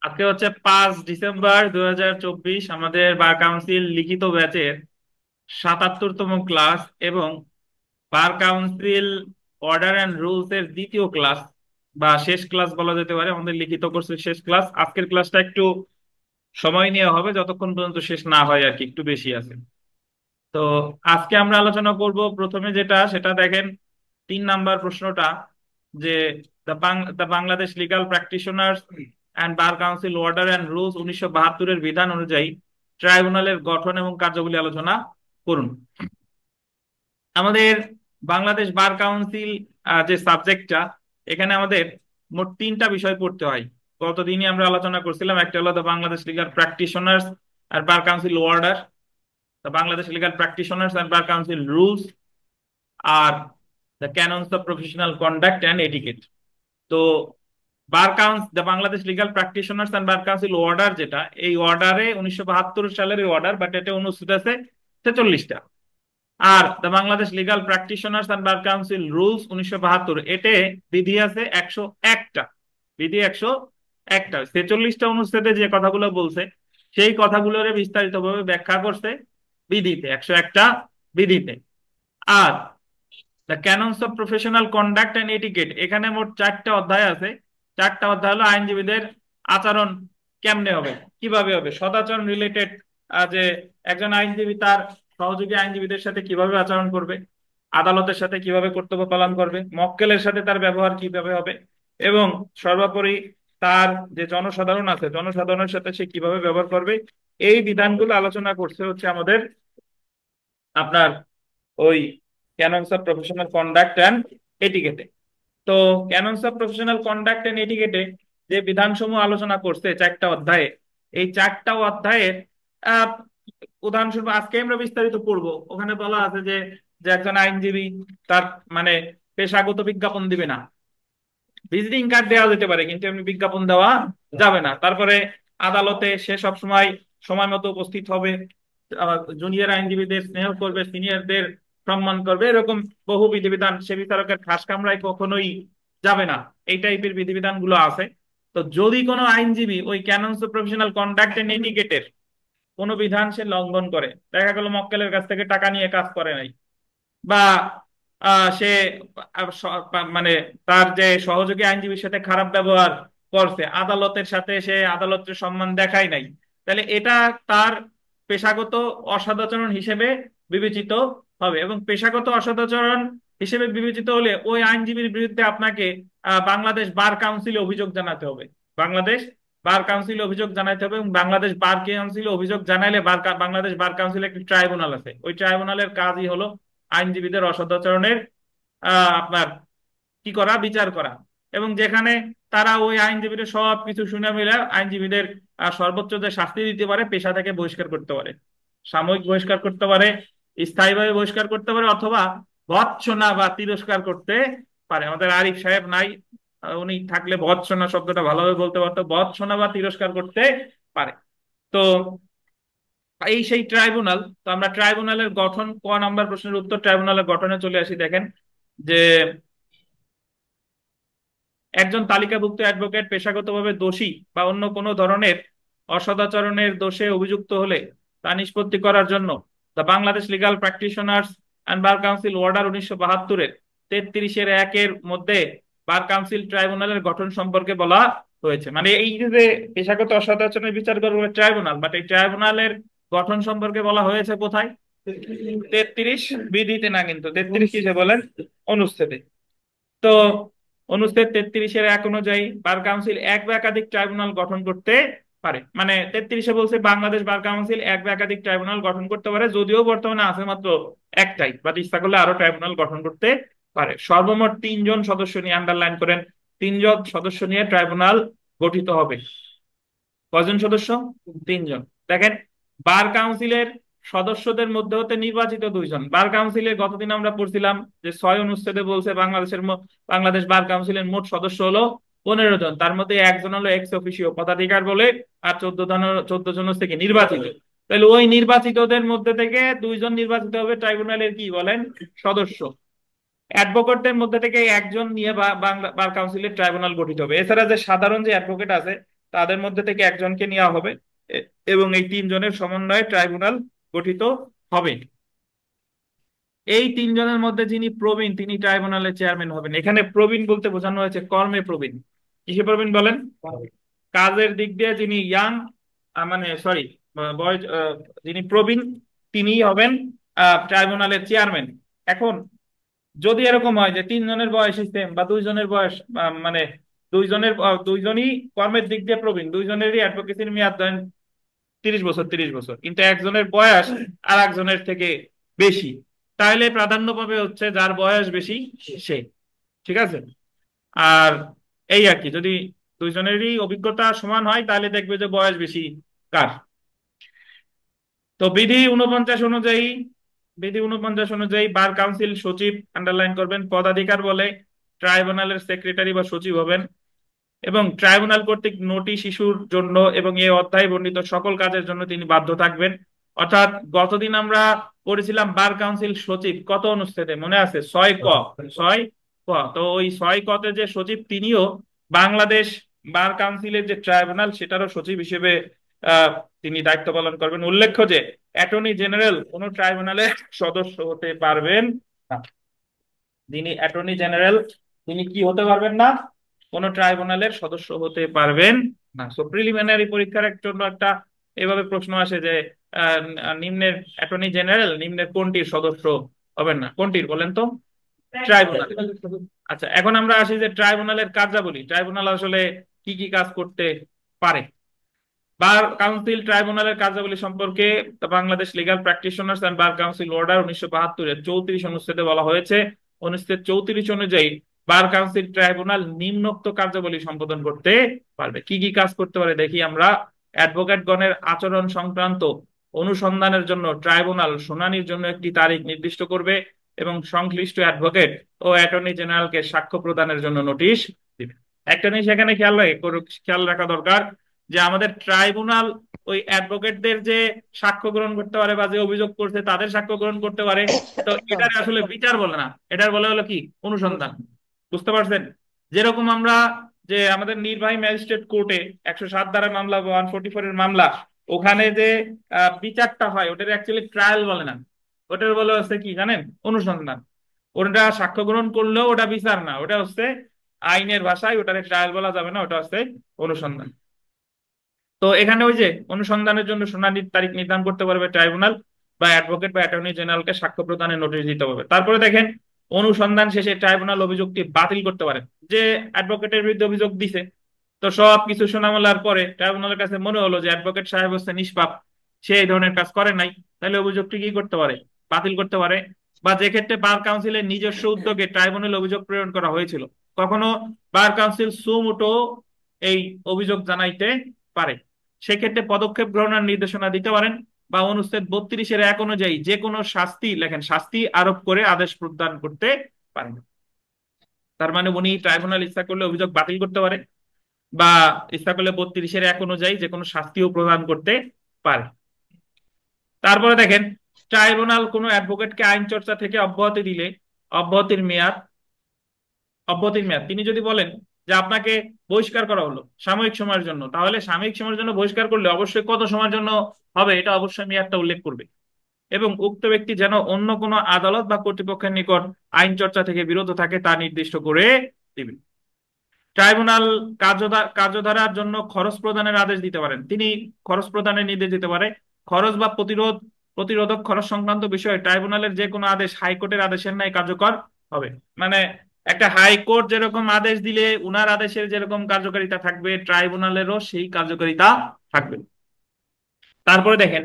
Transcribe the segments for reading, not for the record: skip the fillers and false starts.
আজকে হচ্ছে 5 ডিসেম্বর 2024। আমাদের বার কাউন্সিল লিখিত ব্যাচের 77তম ক্লাস এবং bar council order and rules এর দ্বিতীয় ক্লাস বা শেষ ক্লাস বলা যেতে পারে। আমাদের লিখিত কোর্সের শেষ ক্লাস। আজকের ক্লাসটা একটু সময় নেওয়া হবে, যতক্ষণ পর্যন্ত শেষ না হয় আর কি, একটু বেশি আছে। তো আজকে আমরা আলোচনা করব প্রথমে যেটা, সেটা দেখেন 3 নাম্বার প্রশ্নটা, যে the Bangladesh legal practitioners and bar council order and rules 1972-এর বিধান অনুযায়ী ট্রাইব্যুনালের গঠন এবং কার্যাবলী আলোচনা করুন। আমাদের বাংলাদেশ বার কাউন্সিল যে সাবজেক্টটা, এখানে আমাদের মোট 3টা বিষয় পড়তে হয়। গতদিনই আমরা আলোচনা করছিলাম, একটা হলো দ্য বাংলাদেশ লিগাল প্র্যাকটিশনার্স আর bar council order, the Bangladesh legal practitioners and bar council rules, আর the canons of professional conduct and etiquette. তো the Bangladesh legal practitioners and bar council order, যেটা এই অর্ডারে 1972 সালের অর্ডার, বাট এটা অনুচ্ছেদ আছে 46টা। আর the Bangladesh legal practitioners and bar council rules 1972, এতে বিধি আছে 101টা। বিধি 101টা, 46টা অনুচ্ছেদে যে কথাগুলো বলছে সেই কথাগুলোর বিস্তারিতভাবে ব্যাখ্যা করছে বিধিতে, 101টা বিধিতে। আর the canons of professional conduct and etiquette, এখানে মোট 4টা অধ্যায় আছে। 4টা অধ্যায় হলো আইনজীবীদের আচরণ কেমনে হবে, কিভাবে হবে, সদাচরণ রিলেটেড, যে একজন আইনজীবী তার সহযোগী আইনজীবীদের সাথে কিভাবে আচরণ করবে, আদালতের সাথে কিভাবে কর্তব্য পালন করবে, মক্কেলের সাথে তার ব্যবহার কিভাবে হবে, এবং সর্বোপরি তার যে জনসাধারণ আছে জনসাধারণের সাথে সে কিভাবে ব্যবহার করবে, এই বিধানগুলো আলোচনা করছে হচ্ছে আমাদের আপনার ওই ক্যাননস অফ প্রফেশনাল কন্ডাক্ট অ্যান্ড এটিকেটে। তো ক্যাননস অফ প্রফেশনাল কন্ডাক্ট অ্যান্ড এটিকেটে যে বিধানসমূহ আলোচনা করছে 4টা অধ্যায়ে, এই 4টা অধ্যায়ের আহ উদাহরণস্বরূপ আজকে আমরা বিস্তারিত পড়বো। ওখানে বলা আছে যে যে একজন আইনজীবী তার মানে পেশাগত বিজ্ঞাপন দিবে না। ভিজিটিং কার্ড দেওয়া যেতে পারে, কিন্তু এমনি বিজ্ঞাপন দেওয়া যাবে না। তারপরে আদালতে সে সব সময় সময় মতো উপস্থিত হবে, জুনিয়র আইনজীবীদের স্নেহ করবে, সিনিয়রদের সম্মান করবে, এরকম বহু বিধিবিধান। সে বিচারকের খাস কামরায় কখনোই যাবে না, এই টাইপের বিধিবিধান গুলো আছে। তো যদি কোনো আইনজীবী ওই ক্যাননস অফ প্রফেশনাল কন্ডাক্ট এন্ড এটিকেটের কোনো বিধান সে লঙ্ঘন করে, দেখা গেল মক্কেলের কাছ থেকে টাকা নিয়ে কাজ করে নাই, বা সে মানে তার যে সহযোগী আইনজীবীর সাথে খারাপ ব্যবহার করছে, আদালতের সাথে সে আদালতের সম্মান দেখায় নাই, তাহলে এটা তার পেশাগত অসদাচরণ হিসেবে বিবেচিত হবে। এবং পেশাগত অসদাচরণ হিসেবে বিবেচিত হলে ওই আইনজীবীর বিরুদ্ধে আপনাকে বাংলাদেশ বার কাউন্সিলে অভিযোগ জানাতে হবে। বাংলাদেশ বার কাউন্সিলে অভিযোগ জানাতে হবে, এবং বাংলাদেশ বার কাউন্সিলে অভিযোগ জানাইলে বাংলাদেশ বার কাউন্সিলে একটি ট্রাইব্যুনাল আছে, ওই ট্রাইব্যুনালের কাজই হলো আইনজীবীদের অসদাচরণের আপনার কি করা, বিচার করা। এবং যেখানে তারা ওই আইনজীবীদের সব কিছু শুনে মিলে আইনজীবীদের সর্বোচ্চ যে শাস্তি দিতে পারে, পেশা থেকে বহিষ্কার করতে পারে, সাময়িক বহিষ্কার করতে পারে, স্থায়ীভাবে বহিষ্কার করতে পারে, অথবা ভৎসনা বা তিরস্কার করতে পারে। আমাদের আরিফ সাহেব নাই, উনি থাকলে ভৎসনা শব্দটা ভালোভাবে বলতে পারতো, ভৎসনা বা তিরস্কার করতে পারে। তো এই সেই ট্রাইব্যুনাল। তো আমরা ট্রাইব্যুনালের গঠন, নাম্বার প্রশ্নের উত্তর, ট্রাইব্যুনালের গঠনে চলে আসি। দেখেন যে একজন তালিকাভুক্ত অ্যাডভোকেট পেশাগতভাবে দোষী বা অন্য কোনো ধরনের অসদাচরণের দোষে অভিযুক্ত হলে তা নিষ্পত্তি করার জন্য the Bangladesh legal practitioners and bar council order 1972-এর 33-এর 1-এর মধ্যে বার কাউন্সিল ট্রাইব্যুনালের গঠন সম্পর্কে বলা হয়েছে। মানে এই যে পেশাগত অসদাচরণের বিচার করবে ট্রাইব্যুনাল, বাট এই ট্রাইব্যুনালের গঠন সম্পর্কে বলা হয়েছে কোথায়? 33 বিধিতে না, কিন্তু 33 কিসে বলেন? অনুচ্ছেদে। তো অনুচ্ছেদ 33-এর 1 অনুযায়ী বার কাউন্সিল এক বা একাধিক ট্রাইব্যুনাল গঠন করতে পারে। মানে 33-এ বলছে বাংলাদেশ বার কাউন্সিল এক বা একাধিক ট্রাইব্যুনাল গঠন করতে পারে, যদিও বর্তমানে আছে মাত্র একটাই, বাট ইচ্ছা করলে আরো ট্রাইব্যুনাল গঠন করতে পারে। সর্বমোট 3 জন সদস্য নিয়ে, আন্ডারলাইন করেন, 3 জন সদস্য নিয়ে ট্রাইব্যুনাল গঠিত হবে। কজন সদস্য? 3 জন। দেখেন, বার কাউন্সিলের সদস্যদের মধ্যে হতে নির্বাচিত 2 জন। বার কাউন্সিলের গতদিন আমরা পড়ছিলাম যে 6 অনুচ্ছেদে বলছে বাংলাদেশ বার কাউন্সিলের মোট সদস্য হলো 15 জন, তার মধ্যে একজন হলো এক্স অফিসিও পদাধিকার বলে, আর 14 জন হচ্ছে কি নির্বাচিত। তাহলে ওই নির্বাচিতদের মধ্যে থেকে 2 জন নির্বাচিত হবে ট্রাইব্যুনালের কি বলেন, সদস্য। অ্যাডভোকেটদের মধ্যে থেকে একজন নিয়ে বাংলা বার কাউন্সিলের ট্রাইব্যুনাল গঠিত হবে। এছাড়া যে সাধারণ যে অ্যাডভোকেট আছে তাদের মধ্যে থেকে একজনকে নেওয়া হবে, এবং এই তিনজনের সমন্বয়ে ট্রাইব্যুনাল গঠিত হবে। এই তিনজনের মধ্যে যিনি প্রবীণ তিনি ট্রাইব্যুনালের চেয়ারম্যান হবেন। এখানে প্রবীণ বলতে বোঝানো হয়েছে কর্মে প্রবীণ। কিসে প্রবীণ বলেন? কাজের দিক দিয়ে যিনি ইয়াং, মানে সরি, বয়স, যিনি প্রবীণ তিনিই হবেন ট্রাইব্যুনালের চেয়ারম্যান। এখন যদি এরকম হয় যে তিনজনের বয়স সেম বা দুইজনের বয়স মানে দুইজনই কর্মের দিক দিয়ে প্রবীণ, দুইজনেরই অ্যাডভোকেসির মেয়াদ ধরেন 30 বছর, 30 বছর, কিন্তু একজনের বয়স আর একজনের থেকে বেশি, তাহলে প্রাধান্য পাবে হচ্ছে যার বয়স বেশি সে। ঠিক আছে? আর এই আর কি, যদি দুইজনেরই অভিজ্ঞতা সমান হয় তাহলে দেখবে যে বয়স বেশি কার। তো বিধি 49 অনুযায়ী বার কাউন্সিল সচিব, আন্ডারলাইন করবেন, পদাধিকার বলে ট্রাইব্যুনালের সেক্রেটারি বা সচিব হবেন, এবং ট্রাইব্যুনাল কর্তৃক নোটিশ ইস্যুর জন্য এবং এই অধ্যায়ে বর্ণিত সকল কাজের জন্য তিনি বাধ্য থাকবেন। অর্থাৎ গতদিন আমরা পড়েছিলাম বার কাউন্সিল সচিব কত অনুচ্ছেদে মনে আছে? 6 ক। 6 ক। তো ওই 6 কতে যে সচিব তিনিও বাংলাদেশ বার কাউন্সিলের যে ট্রাইব্যুনাল সেটারও সচিব হিসেবে তিনি দায়িত্ব পালন করবেন। উল্লেখ্য যে অ্যাটর্নি জেনারেল কোন ট্রাইব্যুনালের সদস্য হতে পারবেন না। যিনি অ্যাটর্নি জেনারেল তিনি কি হতে পারবেন না? কোন ট্রাইব্যুনালের সদস্য হতে পারবেন না। সো প্রিলিমিনারি পরীক্ষার জন্য একটা এভাবে প্রশ্ন আসে যে নিম্নের অ্যাটর্নি জেনারেল নিম্নের কোনটির সদস্য হবেন না? কোনটির বলেন তো? ট্রাইব্যুনাল। আচ্ছা, এখন আমরা আসি যে ট্রাইব্যুনালের কার্যাবলী। ট্রাইব্যুনাল আসলে কি কি কাজ করতে পারে? বার কাউন্সিল ট্রাইব্যুনালের কার্যাবলী সম্পর্কে Bangladesh legal practitioners and bar council order 1972 এর 34 অনুচ্ছেদে বলা হয়েছে। অনুচ্ছেদ 34 অনুযায়ী বার কাউন্সিল ট্রাইব্যুনাল নিম্নোক্ত কার্যাবলী সম্পাদন করতে পারবে। কি কি কাজ করতে পারে দেখি আমরা। অ্যাডভোকেটগণের আচরণ সংক্রান্ত অনুসন্ধানের জন্য ট্রাইব্যুনাল শুনানির জন্য একটি তারিখ নির্দিষ্ট করবে এবং সংশ্লিষ্ট অ্যাডভোকেট ও অ্যাটর্নি জেনারেলকে সাক্ষ্য প্রদানের জন্য নোটিশ দিবে। একটা জিনিস এখানে খেয়াল রাখা দরকার যে আমাদের ট্রাইব্যুনাল ওই অ্যাডভোকেটদের যে সাক্ষ্য গ্রহণ করতে পারে বা যে অভিযোগ করছে তাদের সাক্ষ্য গ্রহণ করতে পারে, তো এটার আসলে বিচার বলে না, এটার বলে হলো কি অনুসন্ধান। বুঝতে পারছেন? যেরকম আমরা যে আমাদের নির্বাহী ম্যাজিস্ট্রেট কোর্টে 107 ধারা মামলা বা 144 এর মামলা, ওখানে যে বিচারটা হয় ওটার অ্যাকচুয়ালি ট্রায়াল বলে না, ওটার বলে হচ্ছে কি জানেন? অনুসন্ধান। ওটা সাক্ষ্য গ্রহণ করলেও ওটা বিচার না, ওটা হচ্ছে আইনের ভাষায় ওটারে ট্রায়াল বলা যাবে না, ওটা হচ্ছে অনুসন্ধান। তো এখানে ওই যে অনুসন্ধানের জন্য শুনানির তারিখ নির্ধারণ করতে পারবে ট্রাইব্যুনাল, বা অ্যাডভোকেট বা অ্যাটর্নি জেনারেলকে সাক্ষ্য প্রদানের নোটিশ দিতে হবে। তারপরে দেখেন অনুসন্ধান শেষে ট্রাইব্যুনাল অভিযোগটি বাতিল করতে পারে। যে অ্যাডভোকেটের বিরুদ্ধে অভিযোগ দিছে, তো সব কিছু শোনামেলার পরে ট্রাইব্যুনালের কাছে মনে হলো যে অ্যাডভোকেট সাহেব হচ্ছে নিষ্পাপ, সে এই ধরনের কাজ করে নাই, তাহলে অভিযোগটি কি করতে পারে? বাতিল করতে পারে। বা যে ক্ষেত্রে বার কাউন্সিলের নিজস্ব উদ্যোগে ট্রাইব্যুনাল অভিযোগ প্রেরণ করা হয়েছিল, কখনো বার কাউন্সিল সুমোটো এই অভিযোগ জানাইতে পারে, সেক্ষেত্রে পদক্ষেপ গ্রহণের নির্দেশনা দিতে পারেন। বা অনুচ্ছেদ 32-এর 1 অনুযায়ী যে কোনো শাস্তি, লেখেন শাস্তি আরোপ করে আদেশ প্রদান করতে পারেন। তার মানে উনি ট্রাইব্যুনাল ইচ্ছা করলে অভিযোগ বাতিল করতে পারে, বা ইচ্ছা করলে 32-এর 1 অনুযায়ী যে কোনো শাস্তিও প্রদান করতে পারে। তারপরে দেখেন ট্রাইব্যুনাল কোনো অ্যাডভোকেটকে আইন চর্চা থেকে অব্যাহতি দিলে অব্যাহতির মেয়াদ অব্যাহতির মেয়াদ তিনি যদি বলেন যে আপনাকে বহিষ্কার করা হলো সাময়িক সময়ের জন্য, তাহলে সাময়িক সময়ের জন্য বহিষ্কার করলে অবশ্যই কত সময়ের জন্য হবে এটা অবশ্যই মেয়াদটা উল্লেখ করবে, এবং উক্ত ব্যক্তি যেন অন্য কোনো আদালত বা কর্তৃপক্ষের নিকট আইন চর্চা থেকে বিরত থাকে তা নির্দিষ্ট করে দিবেন। ট্রাইব্যুনাল কার্যধারার জন্য খরচ প্রদানের আদেশ দিতে পারেন, তিনি খরচ প্রদানের নির্দেশ দিতে পারে। খরচ বা প্রতিরোধক খরচ সংক্রান্ত বিষয়ে ট্রাইব্যুনালের যে কোনো আদেশ হাইকোর্টের আদেশের ন্যায় কার্যকর হবে। মানে একটা হাইকোর্ট যেরকম আদেশ দিলে উনার আদেশের যেরকম কার্যকারিতা থাকবে, ট্রাইব্যুনালেরও সেই কার্যকারিতা থাকবে। তারপরে দেখেন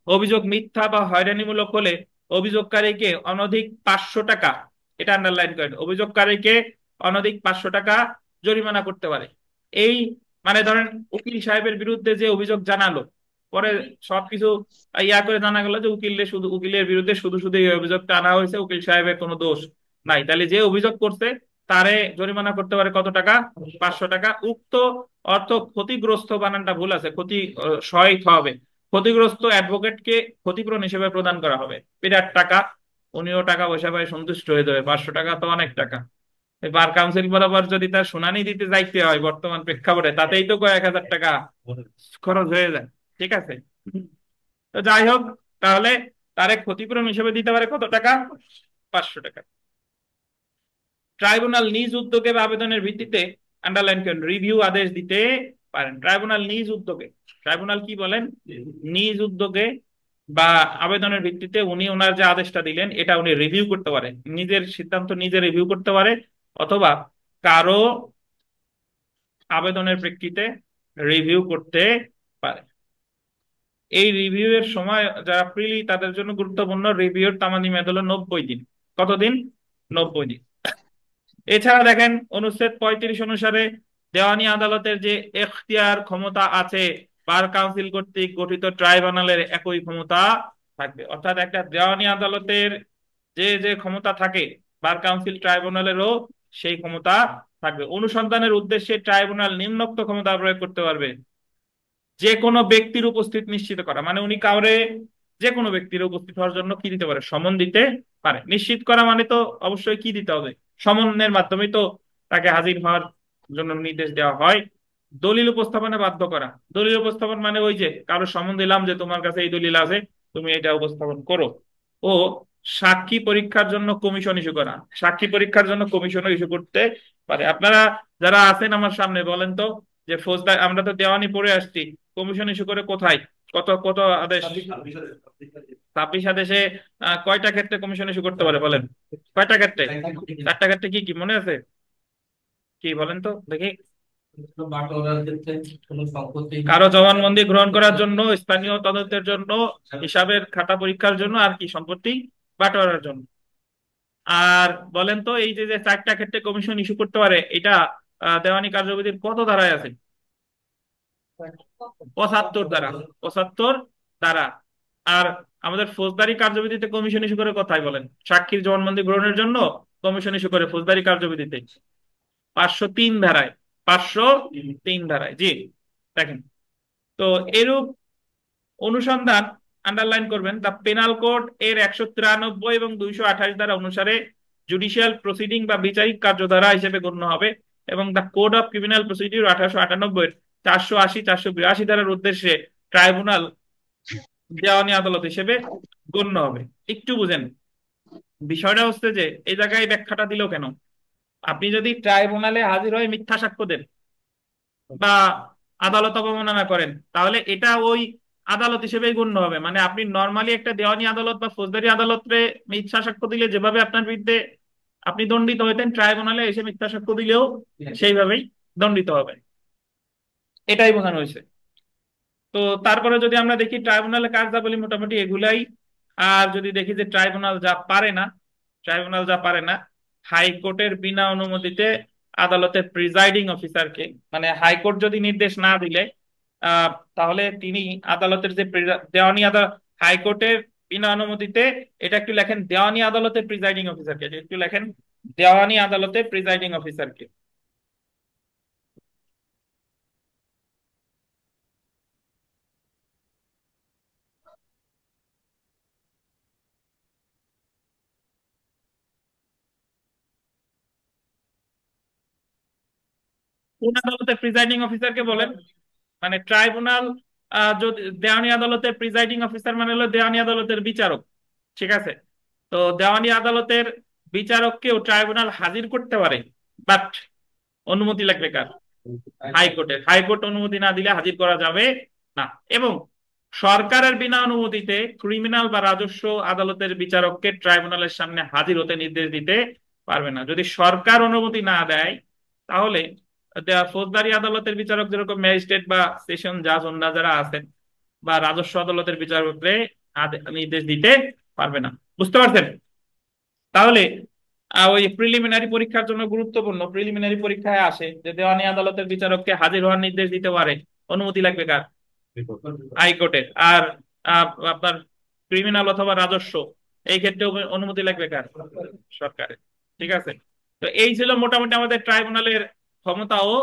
অভিযোগ মিথ্যা বা হয়রানিমূলক হলে অভিযোগকারীকে অনধিক 500 টাকা, এটা আন্ডারলাইন করেন, অভিযোগকারীকে অনধিক 500 টাকা জরিমানা করতে পারে। এই মানে ধরেন উকিল সাহেবের বিরুদ্ধে যে অভিযোগ জানালো, পরে সবকিছু করে জানা গেল যে উকিলের বিরুদ্ধে শুধু শুধু এই অভিযোগটা আনা হয়েছে, উকিল সাহেবের কোনো দোষ নাই, তাহলে যে অভিযোগ করছে তারে জরিমানা করতে পারে কত টাকা? 500 টাকা। উক্ত অর্থ ক্ষতিগ্রস্ত, বানানটা ভুল আছে, সহায়ক হবে, ক্ষতিগ্রস্ত অ্যাডভোকেটকে ক্ষতিপূরণ হিসেবে প্রদান করা হবে বিরাট টাকা। উনিও টাকা পয়সা পায় সন্তুষ্ট হয়ে যাবে, 500 টাকা তো অনেক টাকা। বার কাউন্সিল বরাবর যদি তার শুনানি দিতে যাইতে হয় বর্তমান প্রেক্ষাপটে, তাতেই তো কয়েক হাজার টাকা খরচ হয়ে যায়। ঠিক আছে, তো যাই হোক, তাহলে তারে ক্ষতিপূরণ হিসেবে দিতে পারে কত টাকা? 500 টাকা। ট্রাইব্যুনাল নিজ উদ্যোগে বা আবেদনের ভিত্তিতে, আন্ডারলাইন করেন, রিভিউ আদেশ দিতে পারেন। ট্রাইব্যুনাল নিজ উদ্যোগে, ট্রাইব্যুনাল কি বলেন, নিজ উদ্যোগে বা আবেদনের ভিত্তিতে উনি ওনার যে আদেশটা দিলেন এটা উনি রিভিউ করতে পারে, নিজের সিদ্ধান্ত নিজে রিভিউ করতে পারে, অথবা কারো আবেদনের প্রেক্ষিতে রিভিউ করতে পারে। এই রিভিউ এর সময় যারা প্রিলি তাদের জন্য গুরুত্বপূর্ণ, রিভিউর তামাদি মেয়াদ হলো 90 দিন। কতদিন? 90 দিন। এছাড়া দেখেন অনুচ্ছেদ 35 অনুসারে দেওয়ানি আদালতের যে এখতিয়ার ক্ষমতা আছে, বার কাউন্সিল কর্তৃক গঠিত ট্রাইব্যুনালের একই ক্ষমতা থাকবে। অর্থাৎ একটা দেওয়ানি আদালতের যে যে ক্ষমতা থাকে, বার কাউন্সিল ট্রাইব্যুনালেরও সেই ক্ষমতা থাকবে। অনুসন্ধানের উদ্দেশ্যে ট্রাইব্যুনাল নিম্নোক্ত ক্ষমতা প্রয়োগ করতে পারবে: যে কোনো ব্যক্তির উপস্থিত নিশ্চিত করা, মানে উনি কাউরে যে কোনো ব্যক্তির উপস্থিত হওয়ার জন্য কি দিতে পারে? সমন দিতে পারে। নিশ্চিত করা মানে তো অবশ্যই কি দিতে হবে? সমনের মাধ্যমেই তো তাকে হাজির হওয়ার জন্য নির্দেশ দেওয়া হয়। দলিল উপস্থাপনে বাধ্য করা, দলিল উপস্থাপন মানে ওই যে কারো সমন দিলাম যে তোমার কাছে এই দলিল আছে, তুমি এটা উপস্থাপন করো। ও সাক্ষী পরীক্ষার জন্য কমিশন ইস্যু করা, সাক্ষী পরীক্ষার জন্য কমিশনও ইস্যু করতে পারে। আপনারা যারা আছেন আমার সামনে বলেন তো, যে ফৌজদার আমরা তো দেওয়ানি পড়ে আসছি, কমিশন ইস্যু করে কোথায়? কত কত আদেশ? 26 আদেশে কয়টা ক্ষেত্রে কমিশন ইস্যু করতে পারে বলেন? কয়টা ক্ষেত্রে? 4টা ক্ষেত্রে। কি কি মনে আছে? কি বলেন তো দেখি। কারো জবানবন্দি গ্রহণ করার জন্য, স্থানীয় তদন্তের জন্য, হিসাবের খাতা পরীক্ষার জন্য, আর কি সম্পত্তি বাটোয়ারার জন্য। আর বলেন তো এই যে যে 4টা ক্ষেত্রে কমিশন ইস্যু করতে পারে, এটা দেওয়ানি কার্যবিধির কত ধারায় আছে? 75 ধারা। 75 ধারা। আর আমাদের ফৌজদারি কার্যবিধিতে কমিশন ইস্যু করে কোথায় বলেন? সাক্ষীর জবানবন্দি গ্রহণের জন্য কমিশন ইস্যু করে ফৌজদারি কার্যবিধিতে 503 ধারায়। 503 ধারায়, জি। দেখেন, তো এরূপ অনুসন্ধান, আন্ডারলাইন করবেন, দ্য পেনাল কোড এর 193 এবং 228 ধারা অনুসারে জুডিশিয়াল প্রসিডিং বা বিচারিক কার্যধারা হিসেবে গণ্য হবে, এবং the code of criminal procedure 1898 এর 480 482 ধারার উদ্দেশ্যে ট্রাইব্যুনাল দেওয়ানি আদালত হিসেবে গণ্য হবে। একটু বুঝেন বিষয়টা হচ্ছে যে এই জায়গায় ব্যাখ্যাটা দিল কেন। আপনি যদি ট্রাইব্যুনালে হাজির হয়ে মিথ্যা সাক্ষ্য দেন বা আদালত অবমাননা করেন, তাহলে এটা ওই আদালত হিসেবেই গণ্য হবে। মানে আপনি নর্মালি একটা দেওয়ানি আদালত বা ফৌজদারি আদালতে মিথ্যা সাক্ষ্য দিলে যেভাবে আপনার বিরুদ্ধে আপনি দণ্ডিত হইতেন, ট্রাইব্যুনালে এসে মিথ্যা সাক্ষ্য দিলেও সেইভাবেই দণ্ডিত হবে। এটাই বোঝানো হয়েছে। তো তারপরে যদি আমরা দেখি ট্রাইব্যুনালের কার্যাবলী মোটামুটি এগুলাই। আর যদি দেখি যে ট্রাইব্যুনাল যা পারে না, ট্রাইব্যুনাল যা পারে না, হাইকোর্টের বিনা অনুমতিতে আদালতের প্রিজাইডিং অফিসারকে, মানে হাইকোর্ট যদি নির্দেশ না দিলে আহ তাহলে তিনি আদালতের যে দেওয়ানি আদালত, হাইকোর্টের বিনা অনুমতিতে, এটা একটু লেখেন, দেওয়ানি আদালতের প্রিজাইডিং অফিসারকে, একটু লেখেন, দেওয়ানি আদালতের প্রিজাইডিং অফিসারকে। কোন আদালতের প্রিজাইডিং অফিসারকে বলেন? মানে ট্রাইব্যুনাল যদি দেওয়ানি আদালতের প্রিজাইডিং অফিসার মানে হলো দেওয়ানি আদালতের বিচারক। ঠিক আছে, তো দেওয়ানি আদালতের বিচারককেও ট্রাইব্যুনাল হাজির করতে পারে, বাট অনুমতি লাগবে কার? হাইকোর্টের। হাইকোর্ট অনুমতি না দিলে হাজির করা যাবে না। এবং সরকারের বিনা অনুমতিতে ক্রিমিনাল বা রাজস্ব আদালতের বিচারককে ট্রাইব্যুনালের সামনে হাজির হতে নির্দেশ দিতে পারবে না। যদি সরকার অনুমতি না দেয়, তাহলে ফৌজদারি আদালতের বিচারক যেরকম ম্যাজিস্ট্রেট বা সেশন জাজ অন্য যারা আছেন, বা রাজস্ব আদালতের বিচারককে নির্দেশ দিতে পারবে না। বুঝতে পারছেন? তাহলে ওই প্রিলিমিনারি পরীক্ষার জন্য গুরুত্বপূর্ণ, প্রিলিমিনারি পরীক্ষায় আসে যে দেওয়ানি আদালতের বিচারককে হাজির হওয়ার নির্দেশ দিতে পারে, অনুমতি লাগবে কার? হাইকোর্টের। আর আপনার ক্রিমিনাল অথবা রাজস্ব, এই ক্ষেত্রে অনুমতি লাগবে কার? সরকারের। ঠিক আছে, তো এই ছিল মোটামুটি আমাদের ট্রাইব্যুনালের ক্ষমতা ও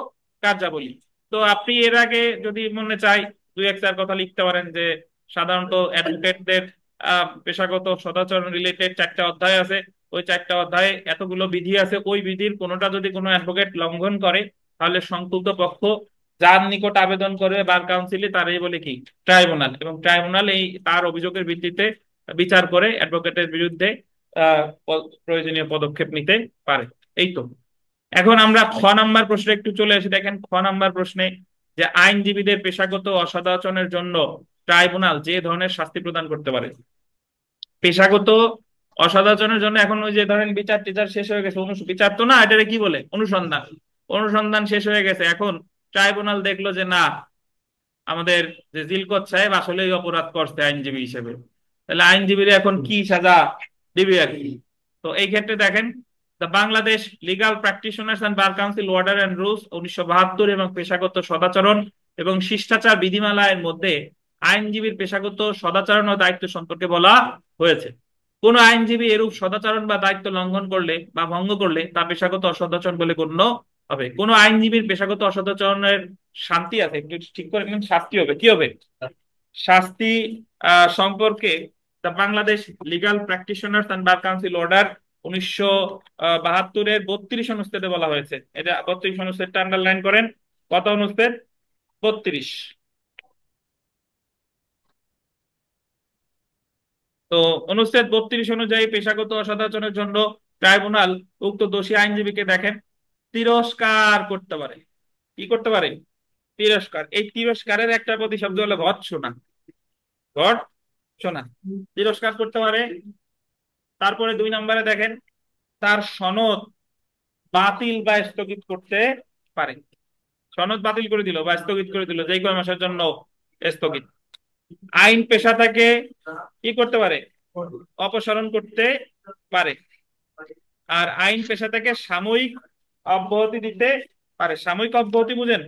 কার্যাবলী। তো আপনি এর আগে যদি মনে চাই 2-1 কথা লিখতে পারেন, যে সাধারণত অ্যাডভোকেটদের পেশাগত সদাচরণ রিলেটেড 4টা অধ্যায় আছে, ওই 4টা অধ্যায়ে এতগুলো বিধি আছে, ওই বিধির কোনোটা যদি কোনো অ্যাডভোকেট লঙ্ঘন করে তাহলে সংক্ষুব্ধ পক্ষ যার নিকট আবেদন করবে বার কাউন্সিলে তারই বলে কি ট্রাইব্যুনাল, এবং ট্রাইব্যুনাল এই তার অভিযোগের ভিত্তিতে বিচার করে অ্যাডভোকেটের বিরুদ্ধে প্রয়োজনীয় পদক্ষেপ নিতে পারে। এই তো। এখন আমরা খ নাম্বার প্রশ্নে একটু চলে আসি। দেখেন খ নাম্বার প্রশ্নে যে আইনজীবীদের পেশাগত অসদাচরণের জন্য ট্রাইব্যুনাল যে ধরনের শাস্তি প্রদান করতে পারে। পেশাগত অসদাচরণের জন্য এখন ওই যে ধরেন বিচার টিচার শেষ হয়ে গেছে, বিচার তো না, এটারে কি বলে অনুসন্ধান, অনুসন্ধান শেষ হয়ে গেছে, এখন ট্রাইব্যুনাল দেখলো যে না, আমাদের যে জিলকত সাহেব আসলেই অপরাধ করছে আইনজীবী হিসেবে, তাহলে আইনজীবীরা এখন কি সাজা দিবে আর কি। তো এই ক্ষেত্রে দেখেন the Bangladesh legal practitioners and bar council order and rules 1972 এবং পেশাগত সদাচরণ এবং শিষ্টাচার বিধিমালা এর মধ্যে আইনজীবীর পেশাগত সদাচরণ ও দায়িত্ব সম্পর্কে বলা হয়েছে। কোন আইনজীবী এরূপ সদাচরণ বা দায়িত্ব লঙ্ঘন করলে বা ভঙ্গ করলে তা পেশাগত অসদাচরণ বলে গণ্য হবে। কোন আইনজীবীর পেশাগত অসদাচরণের শাস্তি আছে, একটু ঠিক করে নিন, শাস্তি হবে কি হবে, শাস্তি সম্পর্কে the Bangladesh legal practitioners and bar council order 1972-এর 32 অনুচ্ছেদে বলা হয়েছে। এটা 32 অনুচ্ছেদটা আন্ডারলাইন করেন। কত অনুচ্ছেদ? 32। তো অনুচ্ছেদ 32 অনুযায়ী পেশাগত অসদাচরণের জন্য ট্রাইব্যুনাল উক্ত দোষী আইনজীবীকে দেখেন তিরস্কার করতে পারে। কি করতে পারে? তিরস্কার। এই তিরস্কারের একটা প্রতিশব্দ হলো ভৎসনা। ভৎসনা তিরস্কার করতে পারে। তারপরে 2 নম্বরে দেখেন তার সনদ বাতিল বা স্থগিত করতে পারে। সনদ বাতিল করে দিল বা স্থগিত করে দিল, যে কয় মাসের জন্য স্থগিত। আইন পেশা থেকে কি করতে পারে? অপসারণ করতে পারে। আর আইন পেশা থেকে সাময়িক অব্যাহতি দিতে পারে। সাময়িক অব্যাহতি বুঝেন?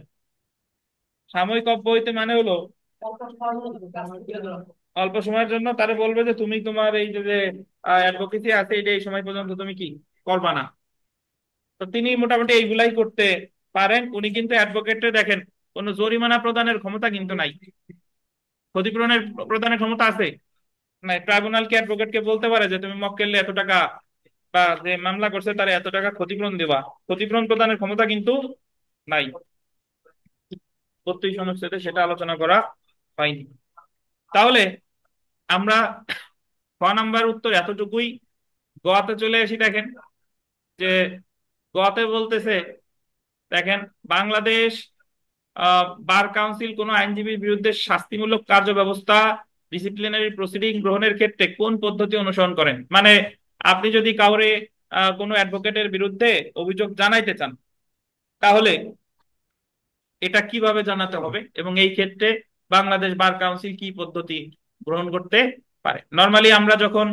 সাময়িক অব্যাহতি মানে হলো অল্প সময়ের জন্য তারে বলবে যে তুমি তোমার এই যে অ্যাডভোকেসি আছে এটা এই সময় পর্যন্ত তুমি কি করবা না। তো তিনি মোটামুটি এইগুলাই করতে পারেন। উনি কিন্তু অ্যাডভোকেটে দেখেন কোনো জরিমানা প্রদানের ক্ষমতা কিন্তু নাই। ক্ষতিপূরণের প্রদানের ক্ষমতা আছে না? ট্রাইব্যুনাল কি অ্যাডভোকেটকে বলতে পারে যে তুমি মক্কেলে এত টাকা বা যে মামলা করছে তারা এত টাকা ক্ষতিপূরণ দেবা? ক্ষতিপূরণ প্রদানের ক্ষমতা কিন্তু নাই। 32 অনুচ্ছেদে সেটা আলোচনা করা হয়নি। তাহলে আমরা ক নাম্বার উত্তর এতটুকুই। গোয়াতে চলে আসি। দেখেন যে গোয়াতে বলতেছে, দেখেন বাংলাদেশ বার কাউন্সিল কোন আইনজীবীর বিরুদ্ধে শাস্তিমূলক কার্য ব্যবস্থা ডিসিপ্লিনারি প্রসিডিং গ্রহণের ক্ষেত্রে কোন পদ্ধতি অনুসরণ করেন। মানে আপনি যদি কাউরে কোনো অ্যাডভোকেটের বিরুদ্ধে অভিযোগ জানাইতে চান তাহলে এটা কিভাবে জানাতে হবে, এবং এই ক্ষেত্রে বাংলাদেশ বার কাউন্সিল কি পদ্ধতি গ্রহণ করতে পারে। নর্মালি আমরা যখন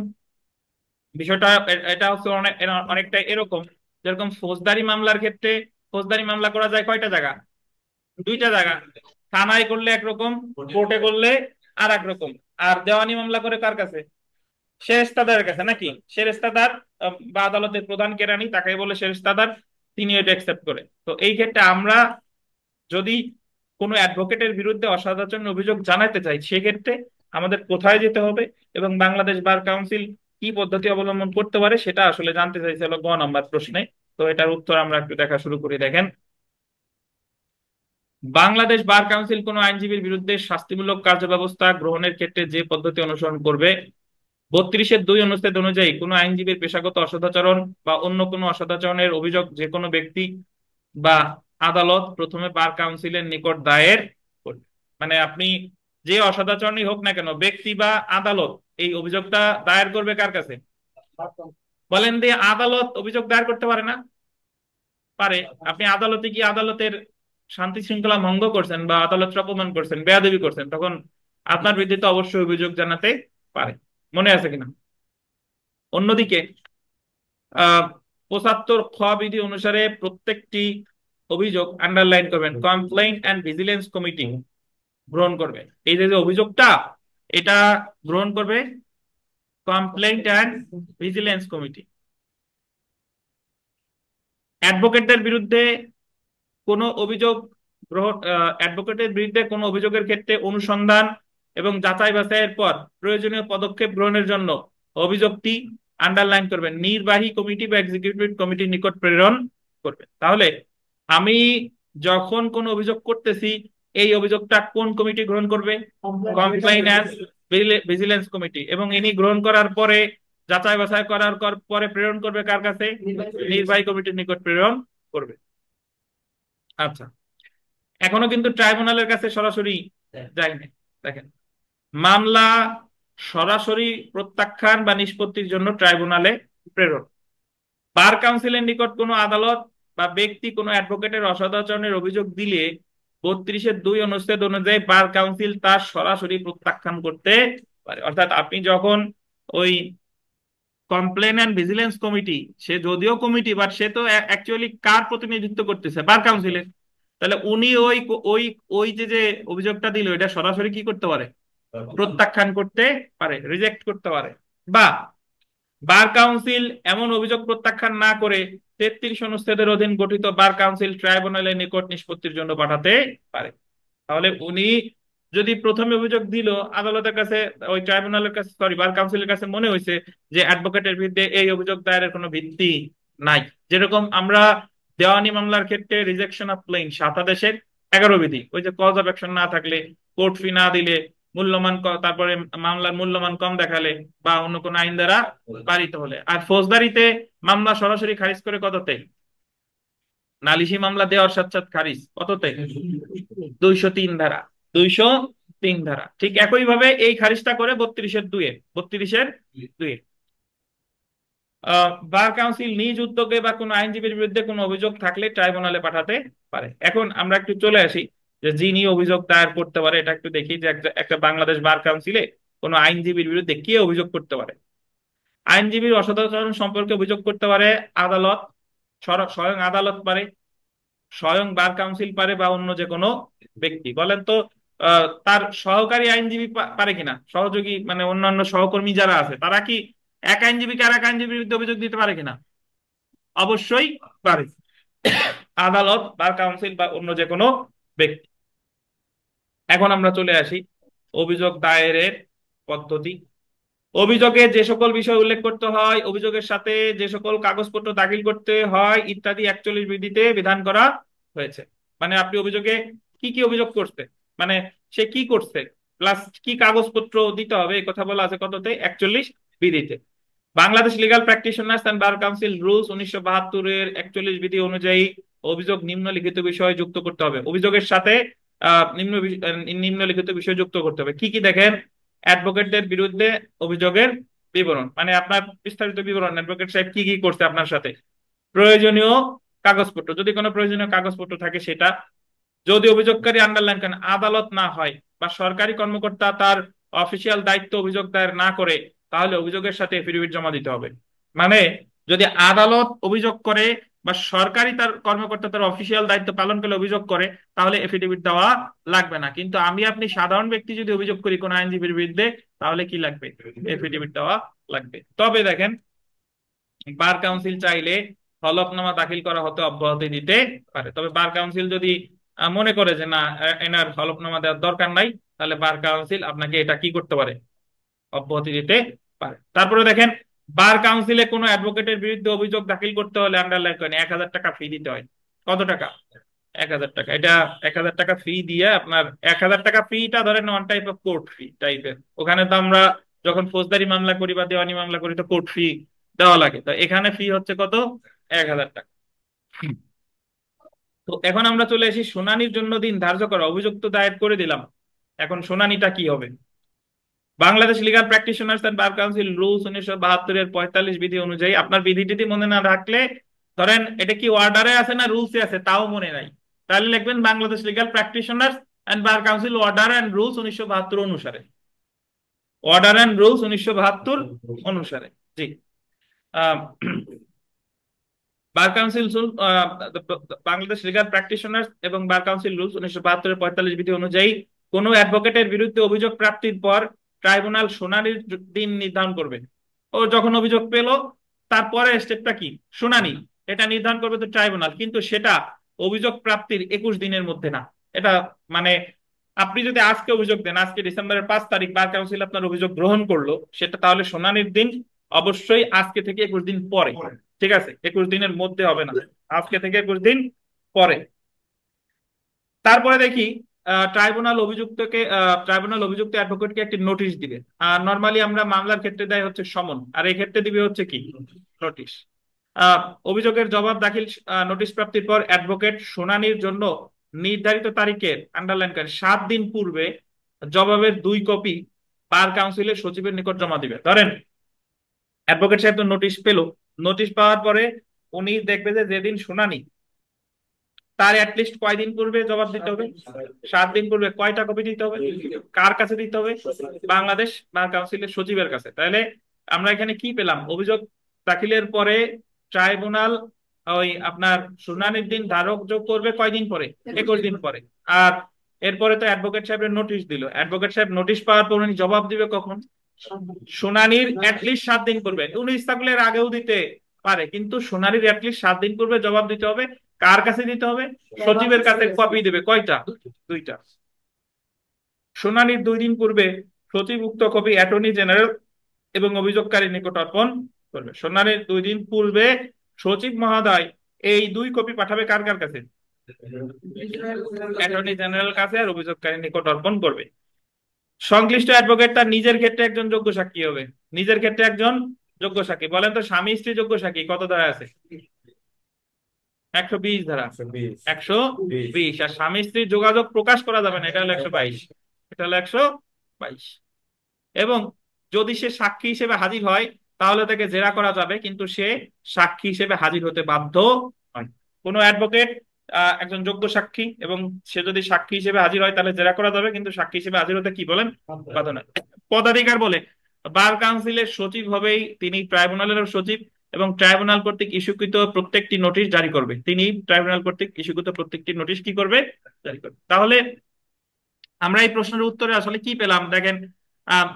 বিষয়টা এটা হচ্ছে অনেকটা এরকম, যেরকম ফৌজদারি মামলার ক্ষেত্রে ফৌজদারি মামলা করা যায় কয়টা জায়গা? 2টা জায়গা। থানায় করলে একরকম, কোর্টে করলে আর একরকম। আর দেওয়ানি মামলা করে কার কাছে? সেরেস্তাদারের কাছে, নাকি? সেরেস্তাদার বা আদালতের প্রধান কেরানি, তাকে বলে সেরেস্তাদার, তিনি এটা অ্যাকসেপ্ট করে। তো এই ক্ষেত্রে আমরা যদি কোনো অ্যাডভোকেটের বিরুদ্ধে অসদাচরণ অভিযোগ জানাতে চাই সেক্ষেত্রে আমাদের কোথায় যেতে হবে এবং বাংলাদেশ বার কাউন্সিল কি পদ্ধতি অবলম্বন করতে পারে সেটা আসলে জানতে চাইছিল গ নাম্বার প্রশ্নে। তো এটার উত্তর আমরা একটু দেখা শুরু করি। দেখেন বাংলাদেশ বার কাউন্সিল কোনো আইনজীবীর বিরুদ্ধে শাস্তিমূলক কার্যব্যবস্থা গ্রহণের ক্ষেত্রে যে পদ্ধতি অনুসরণ করবে 32-এর 2 অনুচ্ছেদ অনুযায়ী কোনো আইনজীবীর পেশাগত অসদাচরণ বা অন্য কোনো অসদাচরণের অভিযোগ যে কোনো ব্যক্তি বা আদালত প্রথমে বার কাউন্সিলের নিকট দায়ের করবে। মানে আপনি যে অসদাচরণই হোক না কেন, ব্যক্তি বা আদালত এই অভিযোগটা দায়ের করবে কার কাছে? বলেন দিয়ে আদালত অভিযোগ দায়ের করতে পারে না? পারে। আপনি আদালতে গিয়ে আদালতের শান্তি শৃঙ্খলা ভঙ্গ করছেন বা আদালতটা অপমান করছেন, বেয়াদবি করছেন, তখন আপনার বিরুদ্ধে অবশ্যই অভিযোগ জানাতে পারে। মনে আছে কিনা? অন্যদিকে 75 খ বিধি অনুসারে প্রত্যেকটি অভিযোগ আন্ডারলাইন করবেন কমপ্লেইন্ট অ্যান্ড ভিজিলেন্স কমিটি গ্রহণ করবে। এই যে যে অভিযোগটা এটা গ্রহণ করবে কমপ্লেইন্ট অ্যান্ড ভিজিলেন্স কমিটি। অ্যাডভোকেটদের বিরুদ্ধে কোনো অভিযোগ গ্রহণ অ্যাডভোকেটের বিরুদ্ধে কোনো অভিযোগের ক্ষেত্রে অনুসন্ধান এবং যাচাই বাছাইয়ের পর প্রয়োজনীয় পদক্ষেপ গ্রহণের জন্য অভিযোগটি আন্ডারলাইন করবেন, নির্বাহী কমিটি বা এক্সিকিউটিভ কমিটির নিকট প্রেরণ করবেন। তাহলে আমি যখন কোন অভিযোগ করতেছি, এই অভিযোগটা কোন কমিটি গ্রহণ করবে? Compliance vigilance committee. এবং ইনি গ্রহণ করার পরে যাচাই বাছাই করার পরে প্রেরণ করবে কার কাছে? নির্বাহী কমিটির নিকট প্রেরণ করবে। আচ্ছা, এখনো কিন্তু ট্রাইব্যুনালের কাছে সরাসরি যায়নি। দেখেন, মামলা সরাসরি প্রত্যাখ্যান বা নিষ্পত্তির জন্য ট্রাইব্যুনালে প্রেরণ। বার কাউন্সিলের নিকট কোনো আদালত বা ব্যক্তি কোনো অ্যাডভোকেটের অসদাচরণের অভিযোগ দিলে 32(2) অনুচ্ছেদ অনুযায়ী বার কাউন্সিল তার সরাসরি প্রত্যাখ্যান করতে পারে। অর্থাৎ আপনি যখন ওই কমপ্লেন এন্ড ভিজিলেন্স কমিটি, সে যদিও কমিটি বাট সে তো অ্যাকচুয়ালি কার প্রতিনিধিত্ব করতেছে? বার কাউন্সিলের। তাহলে উনি ওই ওই ওই যে যে অভিযোগটা দিল এটা সরাসরি কি করতে পারে? প্রত্যাখ্যান করতে পারে, রিজেক্ট করতে পারে। বা বার কাউন্সিল এমন অভিযোগ প্রত্যাখ্যান না করে 33 অনুচ্ছেদের অধীন গঠিত বার কাউন্সিল ট্রাইব্যুনালের নিকট নিষ্পত্তির জন্য পাঠাতে পারে। তাহলে উনি যদি প্রথমে অভিযোগ দিল, আদালতের কাছে, ওই ট্রাইব্যুনালের কাছে, সরি বার কাউন্সিলের কাছে মনে হয়েছে যে অ্যাডভোকেটের বিরুদ্ধে এই অভিযোগ দায়েরের কোনো ভিত্তি নাই, যেরকম আমরা দেওয়ানি মামলার ক্ষেত্রে রিজেকশন অফ ক্লেইম 7 আদেশের 11 বিধি, ওই যে কজ অফ অ্যাকশন না থাকলে, কোর্ট ফি না দিলে, তারপরে মামলার মূল্যমান কম দেখালে, বা অন্য কোনো আইন দ্বারা পারিত হলে। আর ফৌজদারিতে মামলা সরাসরি খারিজ করে কততে? নালিশি মামলা দেওয়ার সাথে সাথে খারিজ কততে? 203 ধারা, 203 ধারা। ঠিক একইভাবে এই খারিজটা করে 32(2)-এ, 32(2)-এ। বার কাউন্সিল নিজ উদ্যোগে বা কোনো আইনজীবীর বিরুদ্ধে কোনো অভিযোগ থাকলে ট্রাইব্যুনালে পাঠাতে পারে। এখন আমরা একটু চলে আসি যে যিনি অভিযোগ দায়ের করতে পারে, এটা একটু দেখি যে একটা বাংলাদেশ বার কাউন্সিলে কোনো আইনজীবীর বিরুদ্ধে কে অভিযোগ করতে পারে। আইনজীবীর অসদাচরণ সম্পর্কে অভিযোগ করতে পারে আদালত, স্বয়ং আদালত পারে, স্বয়ং বার কাউন্সিল পারে, বা অন্য যে কোনো ব্যক্তি। বলেন তো তার সহকারী আইনজীবী পারে কিনা? সহযোগী মানে অন্যান্য সহকর্মী যারা আছে তারা কি এক আইনজীবীকে আর এক আইনজীবীর বিরুদ্ধে অভিযোগ দিতে পারে কিনা? অবশ্যই পারে, আদালত, বার কাউন্সিল বা অন্য যে কোনো ব্যক্তি। এখন আমরা চলে আসি অভিযোগ দায়েরের পদ্ধতি। অভিযোগে যে সকল বিষয় উল্লেখ করতে হয়, অভিযোগের সাথে যে সকল কাগজপত্র দাখিল করতে হয় ইত্যাদি 41 বিধিতে বিধান করা হয়েছে। মানে আপনি অভিযোগে কি কি অভিযোগ করছে, মানে সে কি করছে, প্লাস কি কাগজপত্র দিতে হবে, এই কথা বলা আছে কততে? 41 বিধিতে। Bangladesh legal practitioners and bar council rules 1972-এর 41 বিধি অনুযায়ী অভিযোগ নিম্নলিখিত বিষয় যুক্ত করতে হবে। অভিযোগের সাথে নিম্নলিখিত বিষয় যুক্ত করতে হবে। কি কি দেখেন? অ্যাডভোকেটদের বিরুদ্ধে অভিযোগের বিবরণ, মানে আপনার বিস্তারিত বিবরণ, অ্যাডভোকেট সাহেব কি কি করছে আপনার সাথে। প্রয়োজনীয় কাগজপত্র, যদি কোনো প্রয়োজনীয় কাগজপত্র থাকে সেটা। যদি অভিযোগকারী আন্ডারলাইন করেন আদালত না হয় বা সরকারি কর্মকর্তা তার অফিসিয়াল দায়িত্ব অভিযোগ দায়ের না করে, তাহলে অভিযোগের সাথে এফিডেভিট জমা দিতে হবে। মানে যদি আদালত অভিযোগ করে বা সরকারি তার কর্মকর্তা তার অফিসিয়াল দায়িত্ব পালন করে অভিযোগ করে, তাহলে এফিডেভিট দেওয়া লাগবে না। কিন্তু আমি আপনি সাধারণ ব্যক্তি যদি অভিযোগ করি কোন আইনজীবীর বিরুদ্ধে, তাহলে কি লাগবে? এফিডেভিট দেওয়া লাগবে। তবে দেখেন, বার কাউন্সিল চাইলে হলফনামা দাখিল করা হতে অব্যাহতি দিতে পারে। তবে বার কাউন্সিল যদি মনে করে যে না, এনার হলফনামা দেওয়ার দরকার নাই, তাহলে বার কাউন্সিল আপনাকে এটা কি করতে পারে? অব্যাহতি দিতে পারে। তারপরে দেখেন, বার কাউন্সিলে কোনো অ্যাডভোকেটের বিরুদ্ধে অভিযোগ দাখিল করতে হলে আন্ডারলাইন করেন 1000 টাকা ফি দিতে হয়। কত টাকা? 1000 টাকা। এটা 1000 টাকা ফি দিয়ে আপনার 1000 টাকা ফিটা ধরেন ওয়ান টাইপ অফ কোর্ট ফি টাইপের। ওখানে তো আমরা যখন ফৌজদারি মামলা করি বা দেওয়ানি মামলা করি তো কোর্ট ফি দেওয়া লাগে, তো এখানে ফি হচ্ছে কত? 1000 টাকা। তো এখন আমরা চলে আসি শুনানির জন্য দিন ধার্য করা। অভিযোগ তো দায়ের করে দিলাম, এখন শুনানিটা কি হবে? Bangladesh legal practitioners and bar council rules 1972-এর 45 বিধি অনুযায়ী, আপনার বিধি টিধি মনে না রাখলে, ধরেন এটা কি অর্ডারে আছে না রুলসে আছে তাও মনে নাই, তাহলে লিখবেন Bangladesh legal practitioners and bar council order and rules 1972 অনুসারে। অর্ডার এন্ড রুলস 1972 অনুসারে। জি। আহ, bar council Bangladesh legal practitioners এবং বার কাউন্সিল রুলস 1972-এর 45 বিধি অনুযায়ী কোনো অ্যাডভোকেটের বিরুদ্ধে অভিযোগ প্রাপ্তির পর ট্রাইব্যুনাল শুনানির দিন নির্ধারণ করবে। ও যখন অভিযোগ পেল, তারপরে স্টেপটা কি? শুনানি। এটা নির্ধারণ করবে তো ট্রাইব্যুনাল, কিন্তু সেটা অভিযোগ প্রাপ্তির 21 দিনের মধ্যে না। এটা মানে আপনি যদি আজকে অভিযোগ দেন, আজকে ডিসেম্বরের 5 তারিখ বার কাউন্সিল আপনার অভিযোগ গ্রহণ করলো, সেটা তাহলে শুনানির দিন অবশ্যই আজকে থেকে 21 দিন পরে। ঠিক আছে, 21 দিনের মধ্যে হবে না, আজকে থেকে 21 দিন পরে। তারপরে দেখি ট্রাইব্যুনাল অভিযুক্ত অ্যাডভোকেটকে একটি নোটিশ দিবে। আর নর্মালি আমরা মামলার ক্ষেত্রে দেয় হচ্ছে সমন, আর এই ক্ষেত্রে দিবে হচ্ছে কি, নোটিশ। আহ, অভিযোগের জবাব দাখিল নোটিশ প্রাপ্তির পর অ্যাডভোকেট শুনানির জন্য নির্ধারিত তারিখের আন্ডারলাইন করে 7 দিন পূর্বে জবাবের 2 কপি বার কাউন্সিলের সচিবের নিকট জমা দিবে। ধরেন অ্যাডভোকেট সাহেব তো নোটিশ পেলো, নোটিশ পাওয়ার পরে উনি দেখবে যে যেদিন শুনানি তার অ্যাটলিস্ট কয়দিন পূর্বে জবাব দিতে হবে, 7 দিন পূর্বে। কয়টা কপি দিতে হবে, কার কাছে দিতে হবে, বাংলাদেশ বার কাউন্সিলের সচিবের কাছে। তাহলে আমরা এখানে কি পেলাম, অভিযোগ দাখিলের পরে ট্রাইব্যুনাল ওই আপনার শুনানির দিন ধারক যোগ করবে কয়দিন পরে, 21 দিন পরে। আর এরপরে তো অ্যাডভোকেট সাহেবের নোটিশ দিল, অ্যাডভোকেট সাহেব নোটিশ পাওয়ার পর উনি জবাব দিবে কখন, শুনানির অ্যাটলিস্ট 7 দিন পূর্বে। উনি ইচ্ছা করলে এর আগেও দিতে পারে, কিন্তু শুনানির অ্যাটলিস্ট 7 দিন পূর্বে জবাব দিতে হবে। কার কাছে দিতে হবে, সচিবের কাছে। কপি দেবে কয়টা, 2টা। শুনানির 2 দিন পূর্বে সচিব উক্ত কপি অ্যাটর্নি জেনারেল এবং অভিযোগকারীর নিকট অর্পণ করবে। শুনানির 2 দিন পূর্বে সচিব মহোদয় এই 2 কপি পাঠাবে কার কার কাছে, অ্যাটর্নি জেনারেল কাছে, আর অভিযোগকারীর নিকট অর্পণ করবে। সংশ্লিষ্ট অ্যাডভোকেট তার নিজের ক্ষেত্রে একজন যোগ্য সাক্ষী হবে, নিজের ক্ষেত্রে একজন যোগ্য সাক্ষী। বলেন তো স্বামী স্ত্রী যোগ্য সাক্ষী কত ধারা আছে, 120 ধারা। 120। আর স্বামী স্ত্রীর যোগাযোগ প্রকাশ করা যাবে না, এটা হলো 122। এটা হলো 122। এবং যদি সে সাক্ষী হিসেবে হাজির হয় তাহলে তাকে জেরা করা যাবে, কিন্তু সে সাক্ষী হিসেবে হাজির হতে বাধ্য নয়। কোনো অ্যাডভোকেট একজন যোগ্য সাক্ষী এবং সে যদি সাক্ষী হিসেবে হাজির হয় তাহলে জেরা করা যাবে, কিন্তু সাক্ষী হিসেবে হাজির হতে কি বলেন, বাধ্য নয়। পদাধিকার বলে বার কাউন্সিলের সচিব হবেই তিনি, ট্রাইব্যুনালের সচিব, এবং ট্রাইব্যুনাল কর্তৃক ইস্যুকৃত প্রত্যেকটি নোটিশ জারি করবে তিনি। ট্রাইব্যুনাল কর্তৃক ইস্যুকৃত প্রত্যেকটি নোটিশ কি করবে, জারি করবে। তাহলে আমরা এই প্রশ্নের উত্তরে আসলে কি পেলাম দেখেন, আহ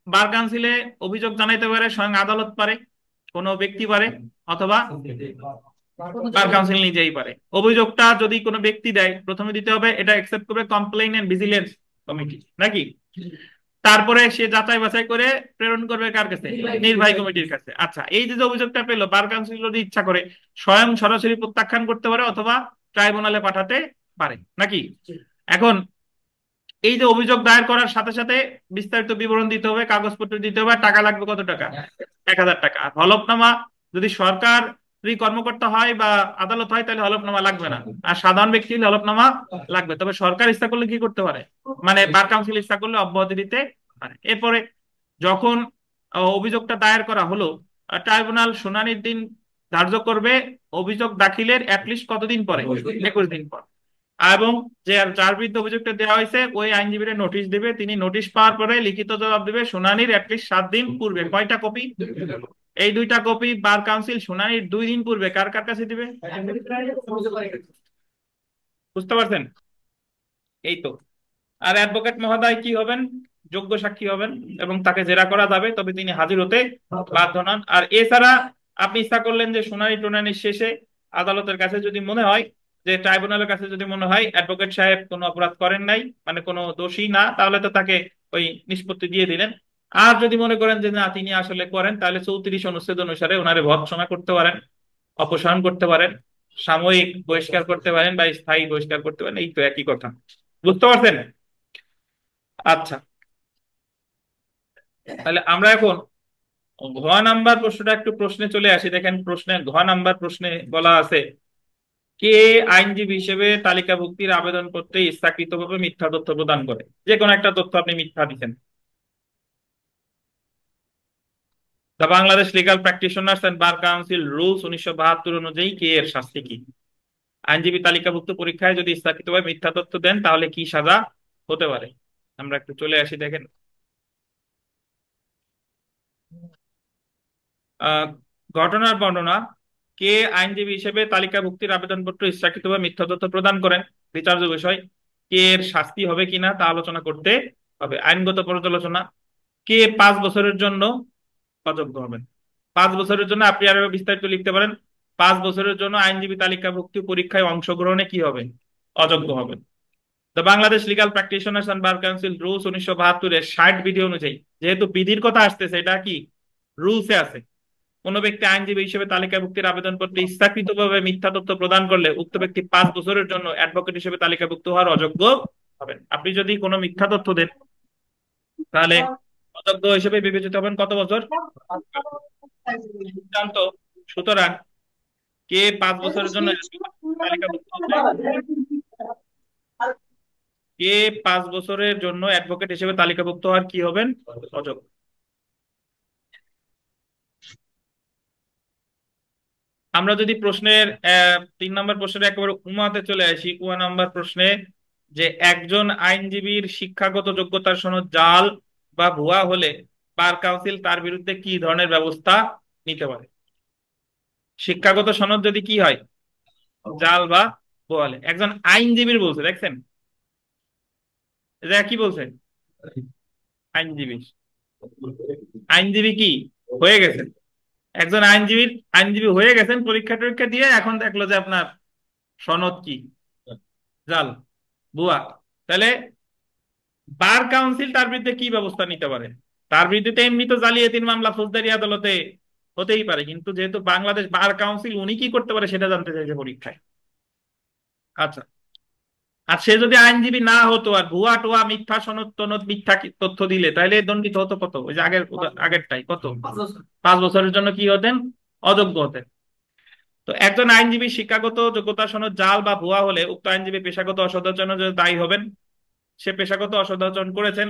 বার কাউন্সিলে অভিযোগ জানাইতে পারে স্বয়ং আদালত পারে, কোনো ব্যক্তি পারে, অথবা বার কাউন্সিল নিজেই পারে। অভিযোগটা যদি কোনো ব্যক্তি দেয় প্রথমে দিতে হবে, এটা অ্যাকসেপ্ট করবে কমপ্লেইন এন্ড ভিজিলেন্স কমিটি নাকি, তারপরে সে যাচাই বাছাই করে প্রেরণ করবে কার কাছে, নির্বাহী কমিটির কাছে। আচ্ছা, এই যে অভিযোগটা পেলো, বার কাউন্সিল যদি ইচ্ছা করে স্বয়ং সরাসরি প্রত্যাখ্যান করতে পারে অথবা ট্রাইব্যুনালে পাঠাতে পারে নাকি। এখন এই যে অভিযোগ দায়ের করার সাথে সাথে বিস্তারিত বিবরণ দিতে হবে, কাগজপত্র দিতে হবে, টাকা লাগবে কত টাকা, 1000 টাকা। আর হলফনামা যদি সরকারি কর্মকর্তা হয় বা আদালত হয় তাহলে হলফনামা লাগবে না, আর সাধারণ ব্যক্তি হলে হলফনামা লাগবে। তবে সরকার ইচ্ছা করলে কি করতে পারে, মানে বার কাউন্সিল ইচ্ছা করলে অব্যাহতি দিতে পারে। এরপরে যখন অভিযোগটা দায়ের করা হলো, ট্রাইব্যুনাল শুনানির দিন ধার্য করবে অভিযোগ দাখিলের অ্যাটলিস্ট কতদিন পরে, 21 দিন পর। এবং যে যার বিরুদ্ধে অভিযোগটা দেওয়া হয়েছে ওই আইনজীবীর নোটিশ দিবে, তিনি নোটিশ পাওয়ার পরে লিখিত জবাব দিবে শুনানির অ্যাটলিস্ট 7 দিন পূর্বে। কয়টা কপি, এই 2টা কপি বার কাউন্সিল শুনানির 2 দিন পূর্বে কার কার কাছে দিবে, বুঝতে পারছেন, এই তো। আর অ্যাডভোকেট মহোদয় কি হবেন, যোগ্য সাক্ষী হবেন, এবং তাকে জেরা করা যাবে তবে তিনি হাজির হতে বাধ্য নন। আর এছাড়া আপনি ইচ্ছা করলেন যে শুনানি টুনানির শেষে আদালতের কাছে যদি মনে হয়, যে ট্রাইব্যুনালের কাছে যদি মনে হয় অ্যাডভোকেট সাহেব কোনো অপরাধ করেন নাই, মানে কোনো দোষী না, তাহলে তো তাকে ওই নিষ্পত্তি দিয়ে দিলেন। আর যদি মনে করেন যে না তিনি আসলে করেন, তাহলে 34 অনুচ্ছেদ অনুসারে ওনারে ভর্ৎসনা করতে পারেন, অপসারণ করতে পারেন, সাময়িক বহিষ্কার করতে পারেন বা স্থায়ী বহিষ্কার করতে পারেন, এই তো একই কথা। বুঝতে পারছেন? আচ্ছা, তাহলে আমরা এখন ঘ নাম্বার প্রশ্নটা একটু প্রশ্নে চলে আসি। দেখেন প্রশ্নে ঘ নাম্বার প্রশ্নে বলা আছে, কে আইনজীবী হিসেবে তালিকাভুক্তির আবেদন করতে ইচ্ছাকৃতভাবে মিথ্যা তথ্য প্রদান করে। যে কোনো একটা তথ্য আপনি মিথ্যা দিচ্ছেন। The Bangladesh legal practitioners and bar council rules 1972 অনুযায়ী কে এর শাস্তি কি। আইনজীবী তালিকাভুক্ত পরীক্ষায় যদি ইচ্ছাকৃতভাবে মিথ্যা তথ্য দেন তাহলে কি সাজা হতে পারে। আমরা একটু চলে আসি। দেখেন আহ ঘটনার বর্ণনা, কে আইনজীবী হিসেবে তালিকাভুক্তির আবেদনপত্র ইচ্ছাকৃতভাবে মিথ্যা তথ্য প্রদান করেন, বিচার্য বিষয়। কে এর শাস্তি হবে কিনা তা আলোচনা করতে হবে। আইনগত পর্যালোচনা, কে 5 বছরের জন্য অযোগ্য হবেন। 5 বছরের জন্য আপনি আরো বিস্তারিত লিখতে পারেন, 5 বছরের জন্য আইনজীবী তালিকাভুক্তি পরীক্ষায় অংশগ্রহণে কি হবে, অযোগ্য হবেন। The Bangladesh legal practitioners and bar council rules 1972-এর 60 বিধি অনুযায়ী, যেহেতু বিধির কথা আসতেছে, এটা কি রুলসে আছে, কোন ব্যক্তি আইনজীবী হিসেবে তালিকাভুক্তির আবেদন করতে ইচ্ছাকৃতভাবে মিথ্যা তথ্য প্রদান করলে উক্ত ব্যক্তি 5 বছরের জন্য অ্যাডভোকেট হিসেবে তালিকাভুক্ত হওয়ার অযোগ্য হবেন। আপনি যদি কোনো মিথ্যা তথ্য দেন তাহলে অযোগ্য হিসেবে বিবেচিত হবেন কত বছর? সিদ্ধান্ত। সুতরাং কে 5 বছরের জন্য তালিকাভুক্ত হবে? কে 5 বছরের জন্য অ্যাডভোকেট হিসেবে তালিকাভুক্ত হওয়ার কি হবেন? অযোগ্য। আমরা যদি প্রশ্নের 3 নম্বর প্রশ্নের একেবারে উমাতে চলে আসি, 1 নম্বর প্রশ্নে, যে একজন আইনজীবীর শিক্ষাগত যোগ্যতার সনদ জাল বা ভুয়া হলে বার কাউন্সিল তার বিরুদ্ধে কি ধরনের ব্যবস্থা নিতে পারে? শিক্ষাগত সনদ যদি কি হয়, জাল বা ভুয়া হলে, একজন আইনজীবীর বলছে, দেখছেন এটা কি বলছে? আইনজীবী। আইনজীবী কি হয়ে গেছেন, একজন আইনজীবী হয়ে গেছেন, পরীক্ষা টরীক্ষা দিয়ে এখন দেখলো যে আপনার সনদ কি, জাল, ভুয়া। তাহলে বার কাউন্সিল তার বিরুদ্ধে কি ব্যবস্থা নিতে পারে? তার বিরুদ্ধে তো এমনি তো জালিয়াতির মামলা ফৌজদারি আদালতে হতেই পারে, কিন্তু যেহেতু বাংলাদেশ বার কাউন্সিল, উনি কি করতে পারে সেটা জানতে চাইছে পরীক্ষায়। আচ্ছা, আর সে যদি আইনজীবী না হতো আর ভুয়া টোয়া মিথ্যা সনদ টনদ মিথ্যা তথ্য দিলে, তাহলে দণ্ডিত হতো কত? ওই যে আগেরটাই কত, 5 বছরের জন্য কি হতেন? অযোগ্য হতেন। তো একজন আইনজীবী শিক্ষাগত যোগ্যতা সনদ জাল বা ভুয়া হলে উক্ত আইনজীবী পেশাগত অসদাচরণের জন্য দায়ী হবেন। সে পেশাগত অসদাচরণ করেছেন,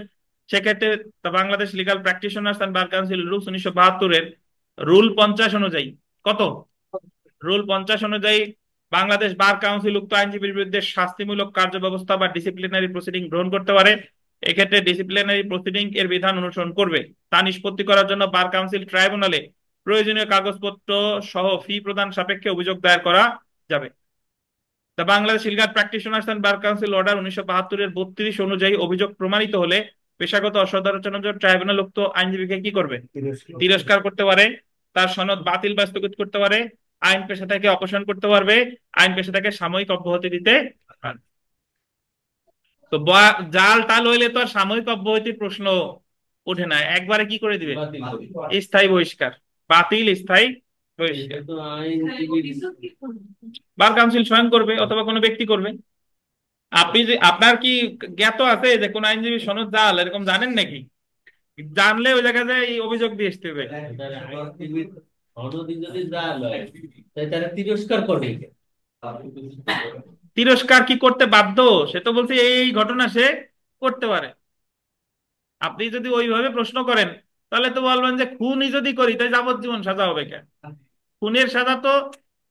সেক্ষেত্রে Bangladesh legal practitioners and bar council rules 1972-এর রুল 50 অনুযায়ী, কত, রুল 50 অনুযায়ী বাংলাদেশ বার কাউন্সিল উক্ত আইনজীবীর বিরুদ্ধে শাস্তিমূলক কার্য ব্যবস্থা বা ডিসিপ্লিনারি প্রসিডিং গ্রহণ করতে পারে। এক্ষেত্রে ডিসিপ্লিনারি প্রসিডিং এর বিধান অনুসরণ করবে। তা নিষ্পত্তি করার জন্য বার কাউন্সিল ট্রাইব্যুনালে প্রয়োজনীয় কাগজপত্র সহ ফি প্রদান সাপেক্ষে অভিযোগ দায়ের করা যাবে। The Bangladesh legal practitioners and bar council order 1972-এর 32 অনুযায়ী অভিযোগ প্রমাণিত হলে পেশাগত অসদাচরণের জন্য ট্রাইব্যুনাল উক্ত আইনজীবীকে কি করবে? তিরস্কার করতে পারে, তার সনদ বাতিল বা স্থগিত করতে পারে, আইন পেশা থেকে অপসারণ করতে পারবে, আইন পেশা থেকে সাময়িক অব্যাহতি দিতে পারে। তো জাল টাল হইলে তো আর সাময়িক অব্যাহতির প্রশ্ন ওঠে না, একবারে কি করে দিবে? স্থায়ী বহিষ্কার, বাতিল, স্থায়ী বহিষ্কার। বার কাউন্সিল স্বয়ং করবে অথবা কোনো ব্যক্তি করবে। আপনি যে, আপনার কি জ্ঞাত আছে যে কোন আইনজীবী সনদ জাল, এরকম জানেন নাকি? জানলে ওই জায়গায় এই অভিযোগ দিয়ে আসতে হবে। তিরস্কার করে, তিরস্কার কি করতে বাধ্য? সে তো বলছে এই ঘটনা সে করতে পারে। আপনি যদি ওইভাবে প্রশ্ন করেন তাহলে তো বলবেন যে খুনই যদি করি তাই যাবজ্জীবন সাজা হবে কেন? খুনের সাজা তো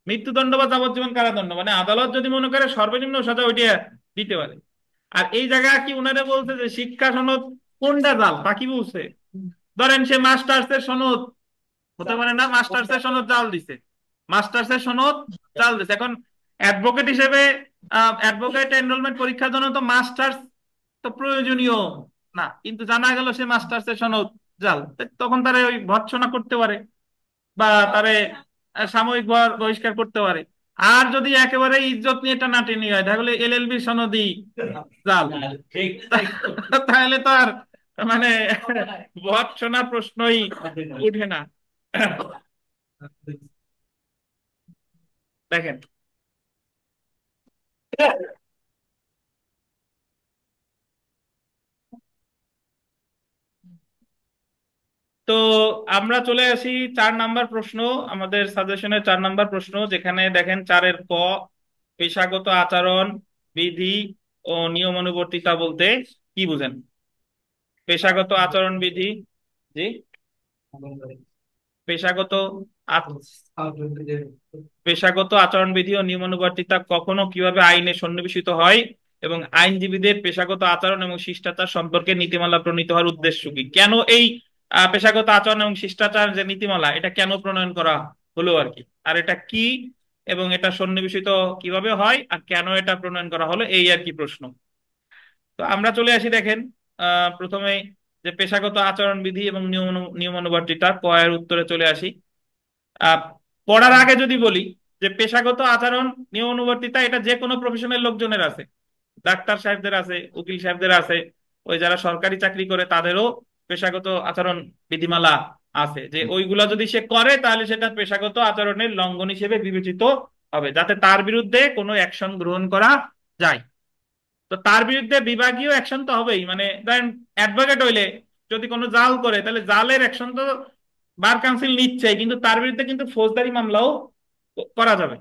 মৃত্যুদণ্ড বা যাবজ্জীবন কারাদণ্ড, মানে আদালত যদি মনে করে সর্বনিম্ন সাজা ওইটা দিতে পারে। আর এই জায়গায় কি উনারা বলছে যে শিক্ষা সনদ কোনটা জাল, তা কি বলছে? ধরেন সে মাস্টার্স এর সনদ, হতে পারে না মাস্টার্স এর সনদ জাল দিছে, মাস্টার্স এর সনদ জাল দিছে। এখন অ্যাডভোকেট হিসেবে অ্যাডভোকেট এনরোলমেন্ট পরীক্ষার জন্য তো মাস্টার্স তো প্রয়োজনীয় না, কিন্তু জানা গেল সে মাস্টার্স এর সনদ জাল, তখন তারা ওই ভর্ৎসনা করতে পারে বা তারে সাময়িক বহিষ্কার করতে পারে। আর যদি একেবারে ইজ্জত নিয়ে টানাটানি হয় তাহলে এলএলবি সনদি জাল, তাহলে তো আর মানে ভর্ৎসনার প্রশ্নই উঠে না। দেখেন, তো আমরা চলে আসি 4 নাম্বার প্রশ্ন, আমাদের সাজেশনের 4 নাম্বার প্রশ্ন, যেখানে দেখেন 4-এর ক, পেশাগত আচরণ বিধি ও নিয়মানুবর্তিতা বলতে কি বুঝেন? পেশাগত আচরণ বিধি, জি, পেশাগত পেশাগত আচরণবিধি ও নিয়মানুবর্তিতা কখনো কিভাবে আইনে সন্নিবেশিত হয় এবং আইনজীবীদের পেশাগত আচরণ এবং শিষ্টাচার সম্পর্কে নীতিমালা প্রণীত হওয়ার উদ্দেশ্য কি? কেন এই পেশাগত আচরণ এবং শিষ্টাচার যে নীতিমালা, এটা কেন প্রণয়ন করা হলো আর কি, আর এটা কি, এবং এটা সন্নিবেশিত কিভাবে হয় আর কেন এটা প্রণয়ন করা হলো, এই আর কি প্রশ্ন। তো আমরা চলে আসি, দেখেন প্রথমে যে পেশাগত আচরণ বিধি এবং নিয়মানুবর্তিতা, ক এর উত্তরে চলে আসি। আহ পড়ার আগে যদি বলি যে পেশাগত আচরণ নিয়ম অনুবর্তিতা এটা যে কোনো প্রফেশনের লোকজনের আছে, ডাক্তার সাহেবদের আছে, উকিল সাহেবদের আছে, ওই যারা সরকারি চাকরি করে তাদেরও পেশাগত আচরণ বিধিমালা আছে, যে ওইগুলা যদি সে করে তাহলে সেটা পেশাগত আচরণের লঙ্ঘন হিসেবে বিবেচিত হবে, যাতে তার বিরুদ্ধে কোনো অ্যাকশন গ্রহণ করা যায়। তো তার বিরুদ্ধে বিভাগীয় অ্যাকশন তো হবেই, মানে ধরেন অ্যাডভোকেট হইলে যদি কোনো জাল করে তাহলে জালের অ্যাকশন তো বার কাউন্সিল নিচ্ছে, কিন্তু তার বিরুদ্ধে কিন্তু ফৌজদারি মামলাও করা যাবে।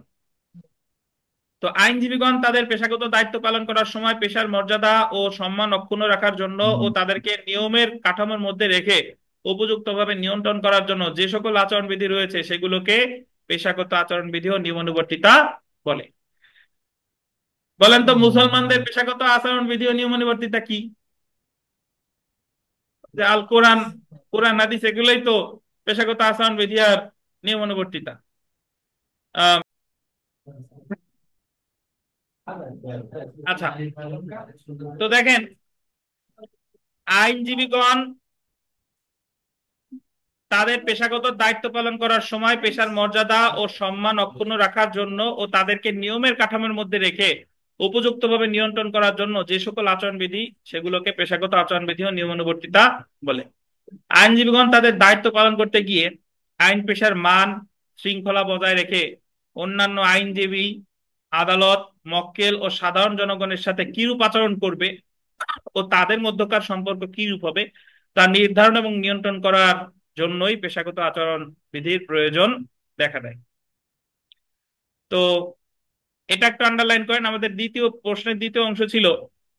তো আইনজীবীগণ তাদের পেশাগত দায়িত্ব পালন করার সময় পেশার মর্যাদা ও সম্মান অক্ষুণ্ণ রাখার জন্য ও তাদেরকে নিয়মের কাঠামোর মধ্যে রেখে উপযুক্তভাবে নিয়ন্ত্রণ করার জন্য যে সকল আচরণবিধি রয়েছে সেগুলোকে পেশাগত আচরণবিধি ও নিয়মানুবর্তিতা বলে। বলেন তো মুসলমানদের পেশাগত আচরণবিধি ও নিয়মানুবর্তিতা কি? যে আল কোরআন, কোরআন হাদিস এগুলোই তো পেশাগত আচরণবিধি আর নিয়মানুবর্তিতা। আহ আচ্ছা, তো দেখেন আইনজীবীগণ তাদের পেশাগত দায়িত্ব পালন করার সময় পেশার মর্যাদা ও সম্মান অক্ষুণ্ণ রাখার জন্য ও তাদেরকে নিয়মের কাঠামোর মধ্যে রেখে উপযুক্তভাবে নিয়ন্ত্রণ করার জন্য যে সকল আচরণবিধি সেগুলোকে পেশাগত আচরণবিধি ও নিয়মানুবর্তিতা বলে। আইনজীবীগণ তাদের দায়িত্ব পালন করতে গিয়ে আইন পেশার মান শৃঙ্খলা বজায় রেখে অন্যান্য আইনজীবী, আদালত, মক্কেল ও সাধারণ জনগণের সাথে কিরূপ আচরণ করবে ও তাদের মধ্যকার সম্পর্ক কিরূপ হবে তা নির্ধারণ এবং নিয়ন্ত্রণ করার জন্যই পেশাগত আচরণ বিধির প্রয়োজন দেখা দেয়। তো এটা একটু আন্ডারলাইন করেন। আমাদের দ্বিতীয় প্রশ্নের দ্বিতীয় অংশ ছিল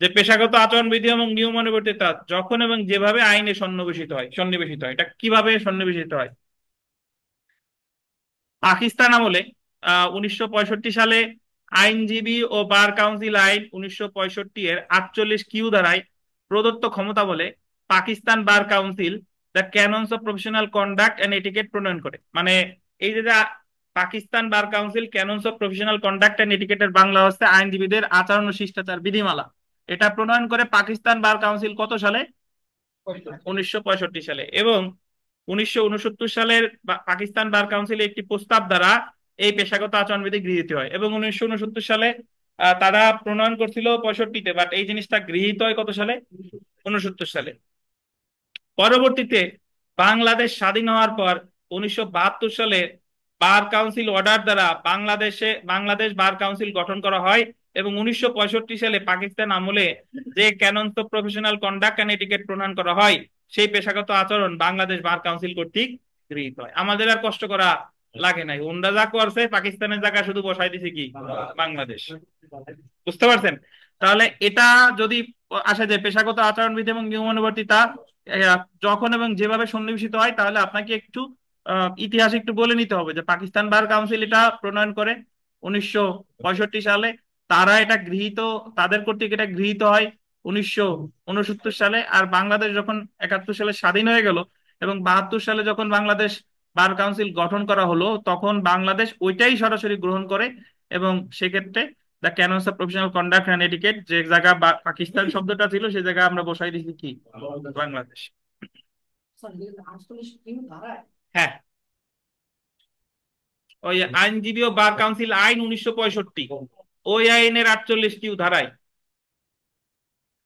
যে পেশাগত আচরণ বিধি এবং নিয়মানুবর্তিতা যখন এবং যেভাবে আইনে সন্নিবেশিত হয় এটা কিভাবে সন্নিবেশিত হয়। পাকিস্তান আমলে 1965 সালে আইনজীবী ও বার কাউন্সিল আইন 1965 এর 48 কিউ ধারায় প্রদত্ত ক্ষমতা বলে Pakistan bar council the canons of professional conduct and etiquette প্রণয়ন করে। মানে এই যে Pakistan bar council canons of professional conduct and এটিকেটের বাংলা হচ্ছে আইনজীবীদের আচরণ ও শিষ্টাচার বিধিমালা, এটা প্রণয়ন করে পাকিস্তান বার কাউন্সিল কত সালে? 1965 সালে। এবং 1969 সালের পাকিস্তান বার কাউন্সিলে একটি প্রস্তাব দ্বারা এই পেশাগত আচরণবিধি গৃহীত হয়। এবং 1969 সালে তারা প্রণয়ন করছিল 65-তে, বাট এই জিনিসটা গৃহীত হয় কত সালে? 69 সালে। পরবর্তীতে বাংলাদেশ স্বাধীন হওয়ার পর 1972 সালে বার কাউন্সিল অর্ডার দ্বারা বাংলাদেশ বার কাউন্সিল গঠন করা হয়। এবং 1965 সালে পাকিস্তান আমলে যে canons of professional conduct and etiquette প্রণয়ন করা হয় সেই পেশাগত আচরণ বাংলাদেশ বার কাউন্সিল কর্তৃক গৃহীত হয়। আমাদের আর কষ্ট করা লাগে নাই, ওনরা যা করছে পাকিস্তানের জায়গা শুধু বসাই দিছে কি বাংলাদেশ। বুঝতে পারছেন? তাহলে এটা যদি আসে যে পেশাগত আচরণবিধি এবং নিয়মানুবর্তিতা যখন এবং যেভাবে সন্নিবেশিত হয়, তাহলে আপনাকে একটু ইতিহাস একটু বলে নিতে হবে যে পাকিস্তান বার কাউন্সিল এটা প্রণয়ন করে 1965 সালে। তারা এটা গৃহীত, তাদের কর্তৃক এটা গৃহীত হয় 1969 সালে। আর বাংলাদেশ যখন 71 সালে স্বাধীন হয়ে গেল এবং 72 সালে যখন বাংলাদেশ বার কাউন্সিল গঠন করা হলো, তখন বাংলাদেশ ওইটাই সরাসরি গ্রহণ করে। এবং সেক্ষেত্রে the canons of professional conduct and etiquette যে জায়গা পাকিস্তান শব্দটা ছিল সেই জায়গায় আমরা বসাই দিছি কি বাংলাদেশ। হ্যাঁ, ওই আইনজীবী ও বার কাউন্সিল আইন 1965, ওই আইনের 48 কিউ ধারায়,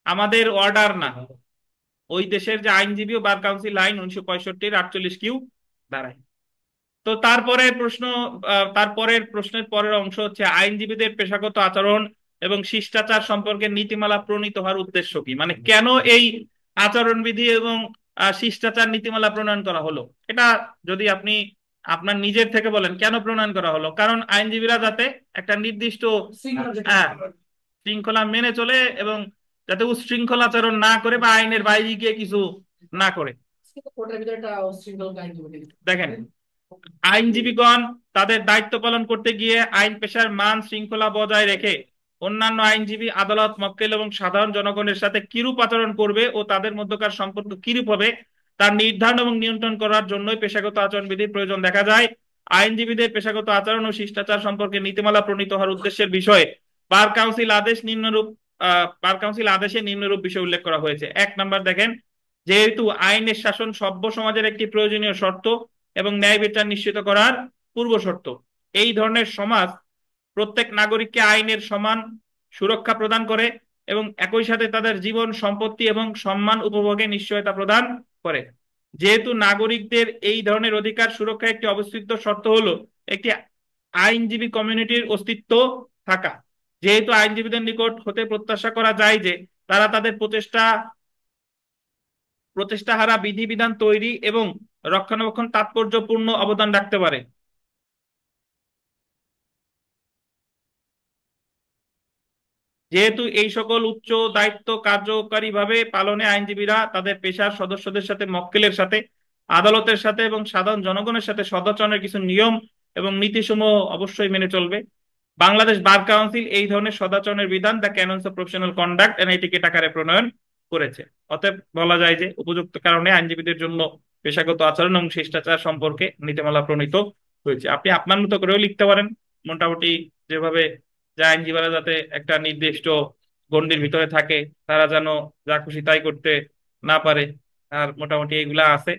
আমাদের অর্ডার না, ওই দেশের যে আইনজীবী ও বার কাউন্সিল আইন 1965-র 48 কিউ ধারায়। তো তারপরের প্রশ্নের পরের অংশ হচ্ছে আইনজীবীদের পেশাগত আচরণ এবং শিষ্টাচার সম্পর্কে নীতিমালা প্রণীত হওয়ার উদ্দেশ্য কি, মানে কেন এই আচরণবিধি এবং শিষ্টাচার নীতিমালা প্রণয়ন করা হলো। এটা যদি আপনি আপনার নিজের থেকে বলেন কেন প্রণয়ন করা হলো, কারণ আইনজীবীরা যাতে একটা নির্দিষ্ট হ্যাঁ শৃঙ্খলা মেনে চলে এবং যাতে উচ্ছৃঙ্খল আচরণ না করে বা আইনের বাইরে গিয়ে কিছু না করে। দেখেন আইনজীবীগণ তাদের দায়িত্ব পালন করতে গিয়ে আইন পেশার মান শৃঙ্খলা বজায় রেখে অন্যান্য আইনজীবী, আদালত, মক্কেল এবং সাধারণ জনগণের সাথে কিরূপ আচরণ করবে ও তাদের মধ্যকার সম্পর্ক কিরূপ হবে তার নির্ধারণ এবং নিয়ন্ত্রণ করার জন্যই পেশাগত আচরণ বিধির প্রয়োজন দেখা যায়। আইনজীবীদের পেশাগত আচরণ ও শিষ্টাচার সম্পর্কে নীতিমালা প্রণীত হওয়ার উদ্দেশ্যের বিষয়ে বার কাউন্সিল আদেশ নিম্নরূপ বার কাউন্সিল আদেশে নিম্নরূপ বিষয় উল্লেখ করা হয়েছে। 1 নম্বর দেখেন, যেহেতু আইনের শাসন সভ্য সমাজের একটি প্রয়োজনীয় শর্ত এবং ন্যায় বিচার নিশ্চিত করার পূর্ব শর্ত, এই ধরনের সমাজ প্রত্যেক নাগরিককে আইনের সমান সুরক্ষা প্রদান করে এবং একই সাথে তাদের জীবন, সম্পত্তি এবং সম্মান উপভোগে নিশ্চয়তা প্রদান করে। যেহেতু নাগরিকদের এই ধরনের অধিকার সুরক্ষা একটি অবস্থিত শর্ত হলো একটি আইনজীবী কমিউনিটির অস্তিত্ব থাকা। যেহেতু আইনজীবীদের নিকট হতে প্রত্যাশা করা যায় যে তারা তাদের প্রচেষ্টাহারা বিধিবিধান তৈরি এবং রক্ষণাবেক্ষণ তাৎপর্যপূর্ণ অবদান রাখতে পারে। যেহেতু এই সকল উচ্চ দায়িত্ব কার্যকারীভাবে পালনে আইনজীবীরা তাদের পেশার সদস্যদের সাথে, মক্কেলের সাথে, আদালতের সাথে এবং সাধারণ জনগণের সাথে সদাচরণের কিছু নিয়ম এবং নীতিসমূহ অবশ্যই মেনে চলবে। বাংলাদেশ বার কাউন্সিল এই ধরনের সদাচরণের বিধান the canons of professional conduct and etiquette আকারে প্রণয়ন করেছে। অতএব বলা যায় যে উপযুক্ত কারণে আইনজীবীদের জন্য পেশাগত আচরণ এবং শিষ্টাচার সম্পর্কে নীতিমালা প্রণীত হয়েছে। আপনি আপনার মতো করেও লিখতে পারেন, মোটামুটি যেভাবে, যে আইনজীবীরা যাতে একটা নির্দিষ্ট গণ্ডির ভিতরে থাকে, তারা যেন যা খুশি তাই করতে না পারে, আর মোটামুটি এগুলা আছে।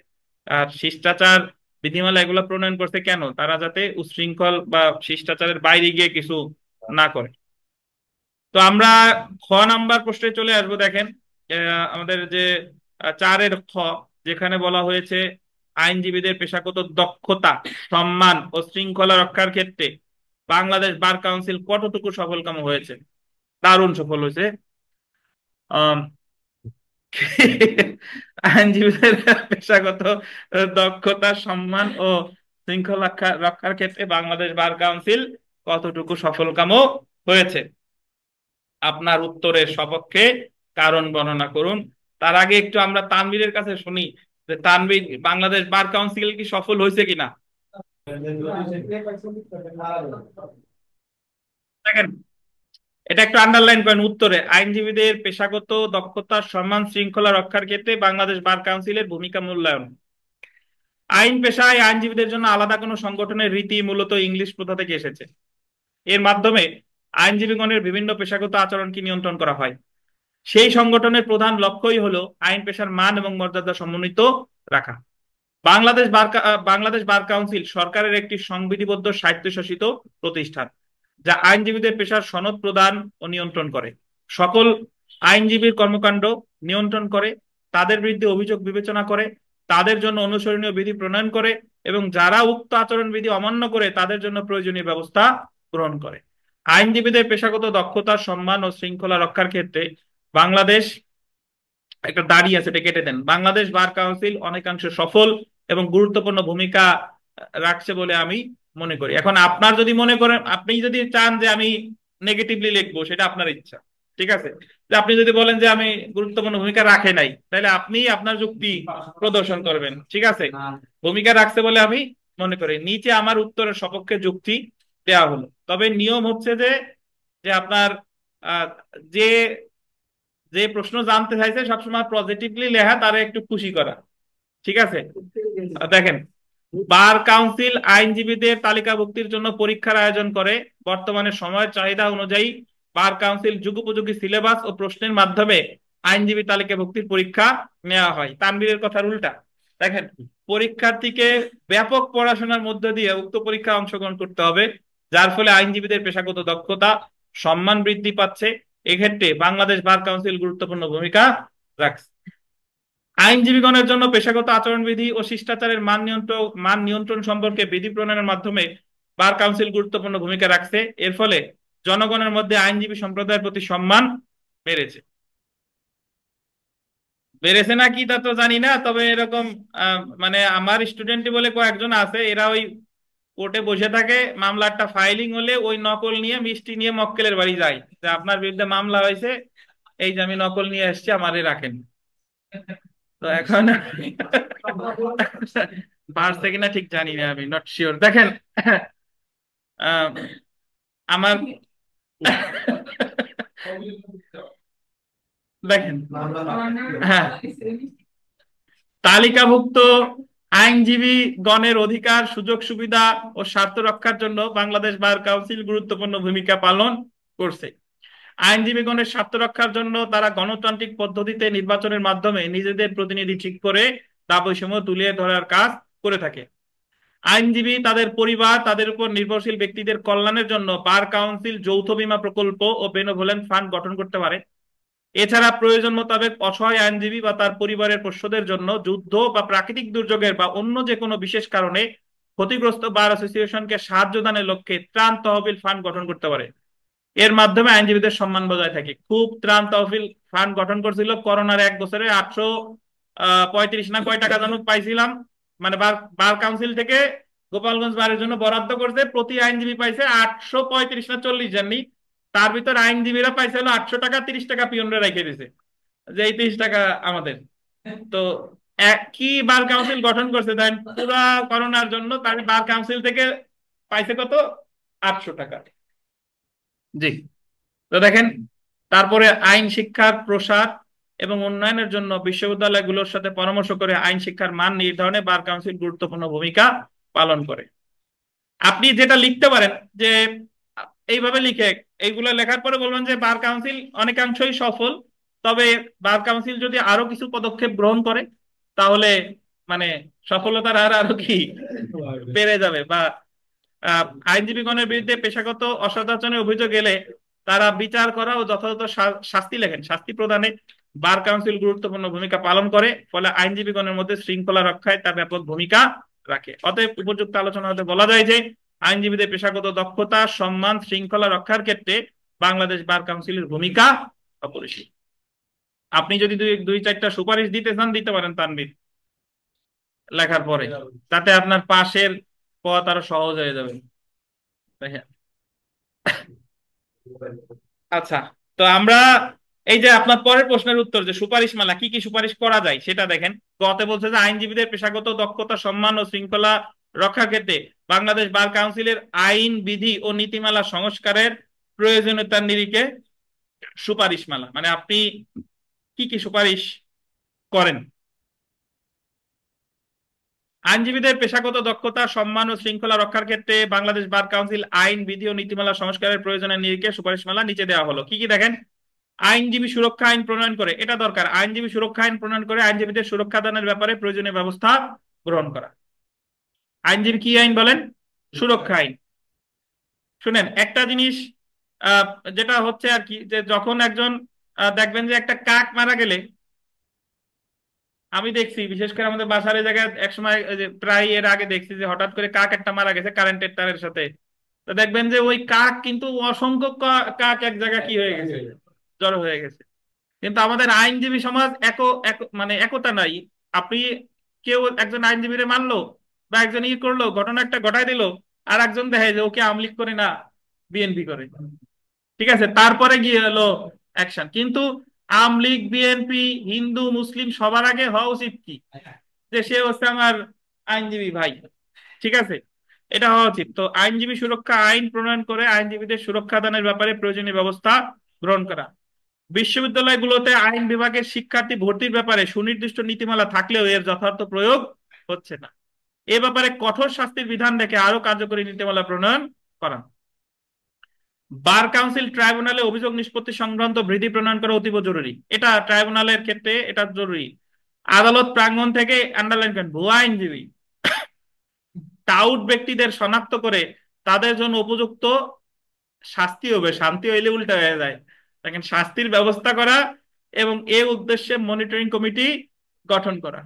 আর শিষ্টাচার বিধিমালা এগুলো প্রণয়ন করছে কেন, তারা যাতে উচ্ছৃঙ্খল বা শিষ্টাচারের বাইরে গিয়ে কিছু না করে। তো আমরা খ নাম্বার প্রশ্নে চলে আসবো। দেখেন আমাদের যে 4-এর খ, যেখানে বলা হয়েছে আইনজীবীদের পেশাগত দক্ষতা, সম্মান ও শৃঙ্খলা রক্ষার ক্ষেত্রে বাংলাদেশ বার কাউন্সিল কতটুকু সফলকাম হয়েছে। দারুণ সফল হয়েছে। আম, আইনজীবীদের পেশাগত দক্ষতা, সম্মান ও শৃঙ্খলা রক্ষার ক্ষেত্রে বাংলাদেশ বার কাউন্সিল কতটুকু সফলকাম হয়েছে। আপনার উত্তরের সপক্ষে কারণ বর্ণনা করুন। তার আগে একটু আমরা তানভীরের কাছে শুনি যে তানভীর, বাংলাদেশ বার কাউন্সিল কি সফল হয়েছে কিনা। দেখেন, এটা একটু আন্ডারলাইন করেন উত্তরে, আইনজীবীদের পেশাগত দক্ষতা, সম্মান, শৃঙ্খলা রক্ষার ক্ষেত্রে বাংলাদেশ বার কাউন্সিলের ভূমিকা মূল্যায়ন। আইন পেশায় আইনজীবীদের জন্য আলাদা কোনো সংগঠনের রীতি মূলত ইংলিশ প্রথা থেকে এসেছে। এর মাধ্যমে আইনজীবীগণের বিভিন্ন পেশাগত আচরণকে নিয়ন্ত্রণ করা হয়। সেই সংগঠনের প্রধান লক্ষ্যই হলো আইন পেশার মান এবং মর্যাদা সমন্বিত রাখা। বাংলাদেশ বার কাউন্সিল সরকারের একটি সংবিধিবদ্ধ স্বায়ত্তশাসিত প্রতিষ্ঠান, যা আইনজীবীদের পেশার সনদ প্রদান ও নিয়ন্ত্রণ করে, সকল আইনজীবীর কর্মকাণ্ড নিয়ন্ত্রণ করে, তাদের বিরুদ্ধে অভিযোগ বিবেচনা করে, তাদের জন্য অনুসরণীয় বিধি প্রণয়ন করে এবং যারা উক্ত আচরণ বিধি অমান্য করে তাদের জন্য প্রয়োজনীয় ব্যবস্থা গ্রহণ করে। আইনজীবীদের পেশাগত দক্ষতা, সম্মান ও শৃঙ্খলা রক্ষার ক্ষেত্রে বাংলাদেশ, একটা দাড়ি আছে এটা কেটে দেন, বাংলাদেশ বার কাউন্সিল অনেকাংশে সফল এবং গুরুত্বপূর্ণ ভূমিকা রাখছে বলে আমি মনে করি। এখন আপনার যদি মনে করেন, আপনি যদি চান যে আমি নেগেটিভলি লিখবো, সেটা আপনার ইচ্ছা, ঠিক আছে। যে আপনি যদি বলেন যে আমি গুরুত্বপূর্ণ ভূমিকা রাখে নাই, তাহলে আপনি আপনার যুক্তি প্রদর্শন করবেন, ঠিক আছে। ভূমিকা রাখছে বলে আমি মনে করি। নিচে আমার উত্তরের সপক্ষে যুক্তি দেওয়া হলো। তবে নিয়ম হচ্ছে যে যে আপনার আহ, যে যে প্রশ্ন জানতে চাইছে সবসময় পজিটিভলি লেখা, তারা একটু খুশি করা, ঠিক আছে। দেখেন, বার কাউন্সিল আইনজীবীদের তালিকাভুক্তির জন্য পরীক্ষার আয়োজন করে। বর্তমানে সময়ের চাহিদা অনুযায়ী বার কাউন্সিল যুগোপযোগী সিলেবাস ও প্রশ্নের মাধ্যমে আইনজীবী তালিকাভুক্তির পরীক্ষা নেওয়া হয়। তানভীরের কথার উল্টা। দেখেন, পরীক্ষার্থীকে ব্যাপক পড়াশোনার মধ্য দিয়ে উক্ত পরীক্ষায় অংশগ্রহণ করতে হবে, যার ফলে আইনজীবীদের পেশাগত দক্ষতা, সম্মান বৃদ্ধি পাচ্ছে। এক্ষেত্রে বাংলাদেশ বার কাউন্সিল গুরুত্বপূর্ণ ভূমিকা রাখছে। আইনজীবীগণের জন্য পেশাগত আচরণবিধি ও শিষ্টাচারের মান নিয়ন্ত্রণ সম্পর্কে বিধি প্রণয়নের মাধ্যমে বার কাউন্সিল গুরুত্বপূর্ণ ভূমিকা রাখছে। এর ফলে জনগণের মধ্যে আইনজীবী সম্প্রদায়ের প্রতি সম্মান বেড়েছে। বেড়েছে না কি তা তো জানি না, তবে এরকম মানে আমার স্টুডেন্টই বলে কয়েকজন আছে, এরা ওই কোর্টে বসে থাকে, মামলাটা ফাইলিং হলে ওই নকল নিয়ে, মিষ্টি নিয়ে মক্কেলের বাড়ি যায় যে আপনার বিরুদ্ধে মামলা হয়েছে, এই যে আমি নকল নিয়ে এসেছি, আমারে রাখেন। তো এখন পারছে কিনা ঠিক জানি না, আমি নট শিওর। দেখেন আহ, আমার দেখেন, হ্যাঁ, তালিকাভুক্ত আইনজীবী গণের অধিকার, সুযোগ সুবিধা ও স্বার্থ রক্ষার জন্য বাংলাদেশ বার কাউন্সিল গুরুত্বপূর্ণ ভূমিকা পালন করছে। আইনজীবীগণের স্বার্থ রক্ষার জন্য তারা গণতান্ত্রিক পদ্ধতিতে নির্বাচনের মাধ্যমে নিজেদের প্রতিনিধি ঠিক করে দাবিসমূহ তুলে ধরার কাজ করে থাকে। আইনজীবী, তাদের পরিবার, তাদের উপর নির্ভরশীল ব্যক্তিদের কল্যাণের জন্য বার কাউন্সিল যৌথ বীমা প্রকল্প ও বেনেভোলেন্ট ফান্ড গঠন করতে পারে। এছাড়া প্রয়োজন মোতাবেক অসহায় আইনজীবী বা তার পরিবারের পোষ্যদের জন্য যুদ্ধ বা প্রাকৃতিক দুর্যোগের বা অন্য যে কোনো বিশেষ কারণে ক্ষতিগ্রস্ত বার অ্যাসোসিয়েশনকে সাহায্য দানের লক্ষ্যে ত্রাণ তহবিল ফান্ড গঠন করতে পারে। এর মাধ্যমে আইনজীবীদের সম্মান বজায় থাকে। খুব ত্রাণ তহবিল ফান্ড গঠন করছিল করোনার 1 বছরে 835 না কয় টাকা যেন পাইছিলাম, মানে বার বার কাউন্সিল থেকে গোপালগঞ্জ বারের জন্য বরাদ্দ করছে, প্রতি আইনজীবী পাইছে 835 না 40 জানি, তার ভিতর আইনজীবীরা পাইছে হলো 800 টাকা, 30 টাকা পিয়নরা রেখে দিছে, যে এই 30 টাকা আমাদের। তো একই বার কাউন্সিল গঠন করছে দেন পুরা করোনার জন্য, তার বার কাউন্সিল থেকে পাইছে কত? 800 টাকা। জি। তো দেখেন, তারপরে আইন শিক্ষার প্রসার এবং উন্নয়নের জন্য বিশ্ববিদ্যালয়গুলোর সাথে পরামর্শ করে আইন শিক্ষার মান নির্ধারণে বার কাউন্সিল গুরুত্বপূর্ণ ভূমিকা পালন করে। আপনি যেটা লিখতে পারেন যে এইভাবে লিখে, এইগুলো লেখার পরে বলবেন যে বার কাউন্সিল অনেকাংশই সফল, তবে বার কাউন্সিল যদি আরো কিছু পদক্ষেপ গ্রহণ করে তাহলে মানে সফলতার হার আরো কি বেড়ে যাবে, বা আইনজীবীগণের বিরুদ্ধে পেশাগত অসদাচরণের অভিযোগ এলে তারা বিচার করা ও যথাযথ শাস্তি লেখেন শাস্তি প্রদানে বার কাউন্সিল গুরুত্বপূর্ণ ভূমিকা পালন করে, ফলে আইনজীবীগণের মধ্যে শৃঙ্খলা রক্ষায় তার ব্যাপক ভূমিকা রাখে। অতএব উপযুক্ত আলোচনা হতে বলা যায় যে আইনজীবীদের পেশাগত দক্ষতা, সম্মান, শৃঙ্খলা রক্ষার ক্ষেত্রে বাংলাদেশ বার কাউন্সিলের ভূমিকা অপরিসীম। আপনি যদি দুই দুই চারটা সুপারিশ দিতে চান দিতে পারেন তানভীর, লেখার পরে, তাতে আপনার পাশের পথ আরো সহজ হয়ে যাবে। দেখেন। আচ্ছা, তো আমরা এই যে আপনার পরের প্রশ্নের উত্তর, যে সুপারিশ মালা কি কি সুপারিশ করা যায় সেটা দেখেন। গতে বলছে যে আইনজীবীদের পেশাগত দক্ষতা, সম্মান ও শৃঙ্খলা রক্ষার ক্ষেত্রে বাংলাদেশ বার কাউন্সিলের আইন, বিধি ও নীতিমালা সংস্কারের প্রয়োজনীয়তার নিরিখে সুপারিশ মালা, মানে আপনি কি কি সুপারিশ করেন। আইনজীবীদের পেশাগত দক্ষতা, সম্মান ও শৃঙ্খলা রক্ষার ক্ষেত্রে বাংলাদেশ বার কাউন্সিল আইন, বিধি ও নীতিমালা সংস্কারের প্রয়োজনের নিরিখে সুপারিশমালা নিচে দেওয়া হলো। কি কি দেখেন। আইনজীবী সুরক্ষা আইন প্রণয়ন করে, এটা দরকার, আইনজীবী সুরক্ষা আইন প্রণয়ন করে আইনজীবীদের সুরক্ষা দানের ব্যাপারে প্রয়োজনীয় ব্যবস্থা গ্রহণ করা। আইনজীবী কি আইন বলেন? সুরক্ষা আইন। শুনেন একটা জিনিস, আহ, যেটা হচ্ছে আর কি, যে যখন একজন দেখবেন যে একটা কাক মারা গেলে, আমি দেখছি বিশেষ করে আমাদের বাসার এই জায়গায় একসময় ওই যে প্রায় এর আগে দেখছি যে হঠাৎ করে কাক একটা মারা গেছে কারেন্টের তারের সাথে। তো দেখবেন যে ওই কাক কিন্তু অসংখ্য কাক এক জায়গায় কি হয়ে গেছে, জড়ো হয়ে গেছে। কিন্তু আমাদের আইনজীবী সমাজ মানে একতা নাই। আপনি কেউ একজন আইনজীবীরে মানলো বা একজন করলো, ঘটনা একটা ঘটাই দিল, আর একজন দেখে যে ওকে আওয়ামী লীগ করে না, বিএনপি করে, ঠিক আছে, তারপরে গিয়ে হলো অ্যাকশন। কিন্তু আওয়ামী লীগ, বিএনপি, হিন্দু, মুসলিম সবার আগে হওয়া উচিত কি, যে সে হচ্ছে আমার আইনজীবী ভাই, ঠিক আছে, এটা হওয়া উচিত। তো আইনজীবী সুরক্ষা আইন প্রণয়ন করে আইনজীবীদের সুরক্ষা দানের ব্যাপারে প্রয়োজনীয় ব্যবস্থা গ্রহণ করা। বিশ্ববিদ্যালয়গুলোতে আইন বিভাগের শিক্ষার্থী ভর্তির ব্যাপারে সুনির্দিষ্ট নীতিমালা থাকলেও এর যথার্থ প্রয়োগ হচ্ছে না। এ ব্যাপারে কঠোর শাস্তির বিধান রেখে আরো কার্যকরী নীতিমালা প্রণয়ন করা। বার কাউন্সিল ট্রাইব্যুনালে অভিযোগ নিষ্পত্তি সংক্রান্ত বিধি প্রণয়ন করা অতীব জরুরি। এটা ট্রাইব্যুনালের ক্ষেত্রে এটা জরুরি। আদালত প্রাঙ্গণ থেকে আন্ডারলাইন করেন, ভুয়া আইনজীবী, টাউট ব্যক্তিদের শনাক্ত করে তাদের জন্য উপযুক্ত শাস্তি হবে, শান্তি হইলে উল্টা হয়ে যায়, দেখেন, শাস্তির ব্যবস্থা করা এবং এ উদ্দেশ্যে মনিটরিং কমিটি গঠন করা।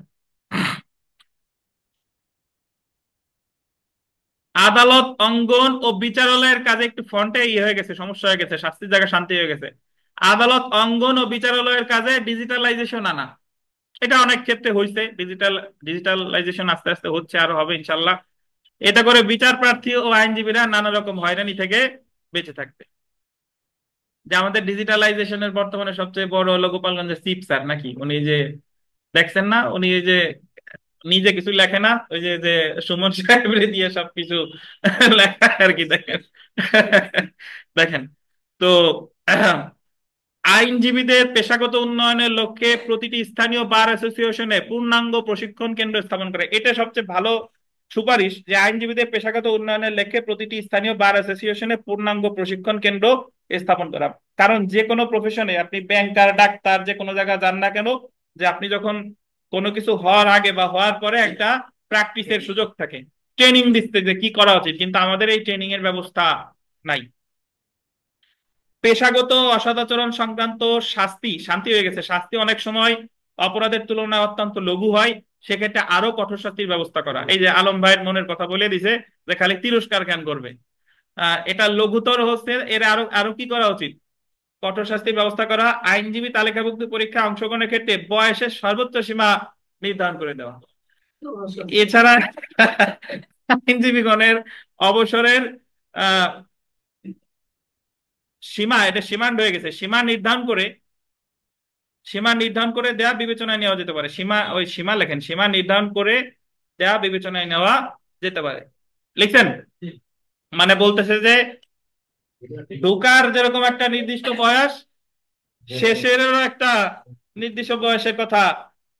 আদালত অঙ্গন ও বিচারালয়ের কাজে একটু ফন্টে ইয়ে হয়ে গেছে, সমস্যা হয়ে গেছে, শাস্তির জায়গা শান্তি হয়ে গেছে। আদালত অঙ্গন ও বিচারালয়ের কাজে ডিজিটালাইজেশন আনা, এটা অনেক ক্ষেত্রে হয়েছে, ডিজিটালাইজেশন আস্তে আস্তে হচ্ছে, আরো হবে ইনশাল্লাহ। এটা করে বিচার প্রার্থী ও আইনজীবীরা নানা রকম হয়রানি থেকে বেঁচে থাকবে। যে আমাদের ডিজিটালাইজেশনের বর্তমানে সবচেয়ে বড় হলো গোপালগঞ্জের চিপ স্যার নাকি, উনি যে দেখছেন না, উনি এই যে নিজে কিছু লেখে না, ওই যে যে সুমন সাহেবের দিয়ে সবকিছু লেখা আর কি, দেখেন। দেখেন, তো আইনজীবীদের পেশাগত উন্নয়নের লক্ষ্যে প্রতিটি স্থানীয় বার অ্যাসোসিয়েশনে পূর্ণাঙ্গ প্রশিক্ষণ কেন্দ্র স্থাপন করে, এটা সবচেয়ে ভালো সুপারিশ, যে আইনজীবীদের পেশাগত উন্নয়নের লক্ষ্যে প্রতিটি স্থানীয় বার অ্যাসোসিয়েশনে পূর্ণাঙ্গ প্রশিক্ষণ কেন্দ্র স্থাপন করা। কারণ যে কোনো প্রফেশনে, আপনি ব্যাংকার, ডাক্তার, যে কোনো জায়গায় যান না কেন, যে আপনি যখন কোনো কিছু হওয়ার আগে বা হওয়ার পরে একটা প্র্যাকটিসের সুযোগ থাকে, ট্রেনিং দিচ্ছে যে কি করা উচিত, কিন্তু আমাদের এই ট্রেনিং এর ব্যবস্থা নাই। পেশাগত অসদাচরণ সংক্রান্ত শাস্তি, শান্তি হয়ে গেছে, শাস্তি অনেক সময় অপরাধের তুলনায় অত্যন্ত লঘু হয়, সেক্ষেত্রে আরো কঠোর শাস্তির ব্যবস্থা করা। এই যে আলম ভাইয়ের মনের কথা বলে দিছে যে খালি তিরস্কার কেন করবে, এটা লঘুতর হচ্ছে, এর আরো আরো কি করা উচিত, কঠোর শাস্তির ব্যবস্থা করা। আইনজীবী তালিকাভুক্ত পরীক্ষা অংশগ্রহণের ক্ষেত্রে বয়সের সর্বোচ্চ সীমা নির্ধারণ করে দেওয়া। এছাড়া আইনজীবীগণের অবসরের আহ সীমা, এটা সীমান্ড হয়ে গেছে, সীমা নির্ধারণ করে দেয়া বিবেচনায় নেওয়া যেতে পারে। সীমা, ওই সীমা লেখেন, সীমা নির্ধারণ করে দেয়া বিবেচনায় নেওয়া যেতে পারে, লিখছেন? মানে বলতেছে যে ঢোকার যেরকম একটা নির্দিষ্ট বয়স, শেষেরও একটা নির্দিষ্ট বয়সের কথা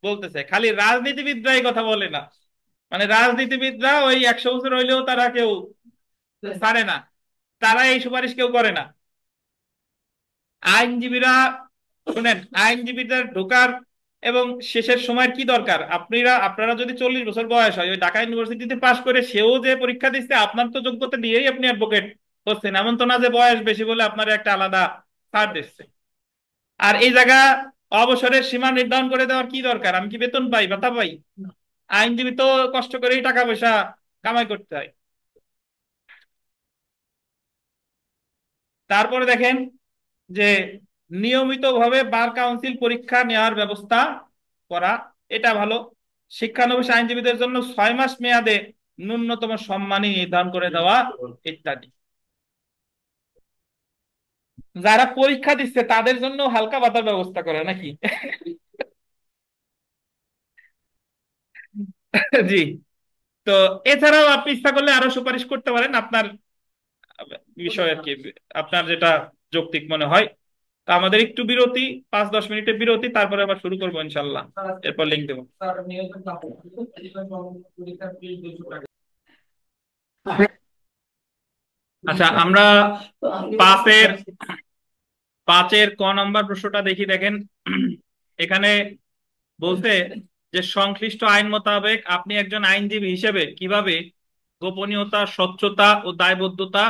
বলতেছে। খালি রাজনীতিবিদরা এই কথা বলে না, মানে রাজনীতিবিদরা ওই 100 বছর হইলেও তারা কেউ ছাড়ে না, তারা এই সুপারিশ কেউ করে না। আইনজীবীরা, শুনেন, আইনজীবীদের ঢোকার এবং শেষের সময়ের কি দরকার, আপনারা যদি 40 বছর বয়স হয়, ওই ঢাকা ইউনিভার্সিটিতে পাশ করে সেও যে পরীক্ষা দিচ্ছে, আপনার তো যোগ্যতা দিয়েই আপনি অ্যাডভোকেট হচ্ছেন, এমন তো না যে বয়স বেশি বলে আপনার একটা আলাদা ছাড় দিচ্ছে। আর এই জায়গা অবসরের সীমা নির্ধারণ করে দেওয়ার কি দরকার, আমি কি বেতন পাই, ভাতা পাই? আইনজীবী তো কষ্ট করেই টাকা পয়সা কামাই করতে হয়। তারপরে দেখেন যে নিয়মিতভাবে বার কাউন্সিল পরীক্ষা নেওয়ার ব্যবস্থা করা, এটা ভালো। শিক্ষানবিশ আইনজীবীদের জন্য 6 মাস মেয়াদে ন্যূনতম সম্মানী নির্ধারণ করে দেওয়া ইত্যাদি। যারা পরীক্ষা দিচ্ছে তাদের জন্য হালকা ভাতার ব্যবস্থা করে নাকি? জি। তো এছাড়াও আপনি ইচ্ছা করলে আরো সুপারিশ করতে পারেন আপনার বিষয় আর কি, আপনার যেটা যৌক্তিক মনে হয়। তো আমাদের একটু বিরতি, 5-10 মিনিটের বিরতি, তারপরে আবার শুরু করবো ইনশাল্লাহ, এরপর লিঙ্ক দেবো। আচ্ছা, আমরা পাঁচের পাঁচের ক নম্বর প্রশ্নটা দেখি, দেখেন এখানে বলতে যে সংশ্লিষ্ট আইন মোতাবেক আপনি একজন আইনজীবী হিসেবে কিভাবে গোপনীয়তা, স্বচ্ছতা ও দায়বদ্ধতা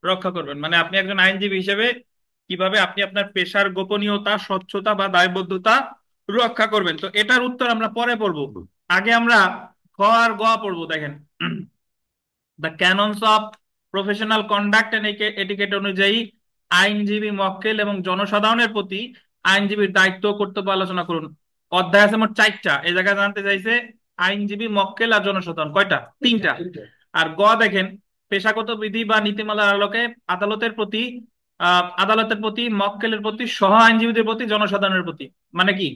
রক্ষা করবেন। মানে আপনি একজন আইনজীবী হিসেবে কিভাবে আপনি আপনার পেশার গোপনীয়তা, স্বচ্ছতা বা দায়বদ্ধতা রক্ষা করবেন। তো এটার উত্তর আমরা পরে পড়বো, আগে আমরা খ আর গ পড়বো। দেখেন, the canons of professional conduct and etiquette অনুযায়ী আইনজীবী, মক্কেল এবং জনসাধারণের প্রতি আইনজীবীর দায়িত্ব ও কর্তব্য আলোচনা করুন। অধ্যায় আছে মোট 4টা, এই জায়গায় জানতে চাইছে আইনজীবী, মক্কেল আর জনসাধারণ কয়টা, 3টা। আর গ দেখেন, পেশাগত বিধি বা নীতিমালার আলোকে আদালতের প্রতি, মক্কেলের প্রতি, সহ আইনজীবীদের প্রতি, জনসাধারণের প্রতি, মানে কি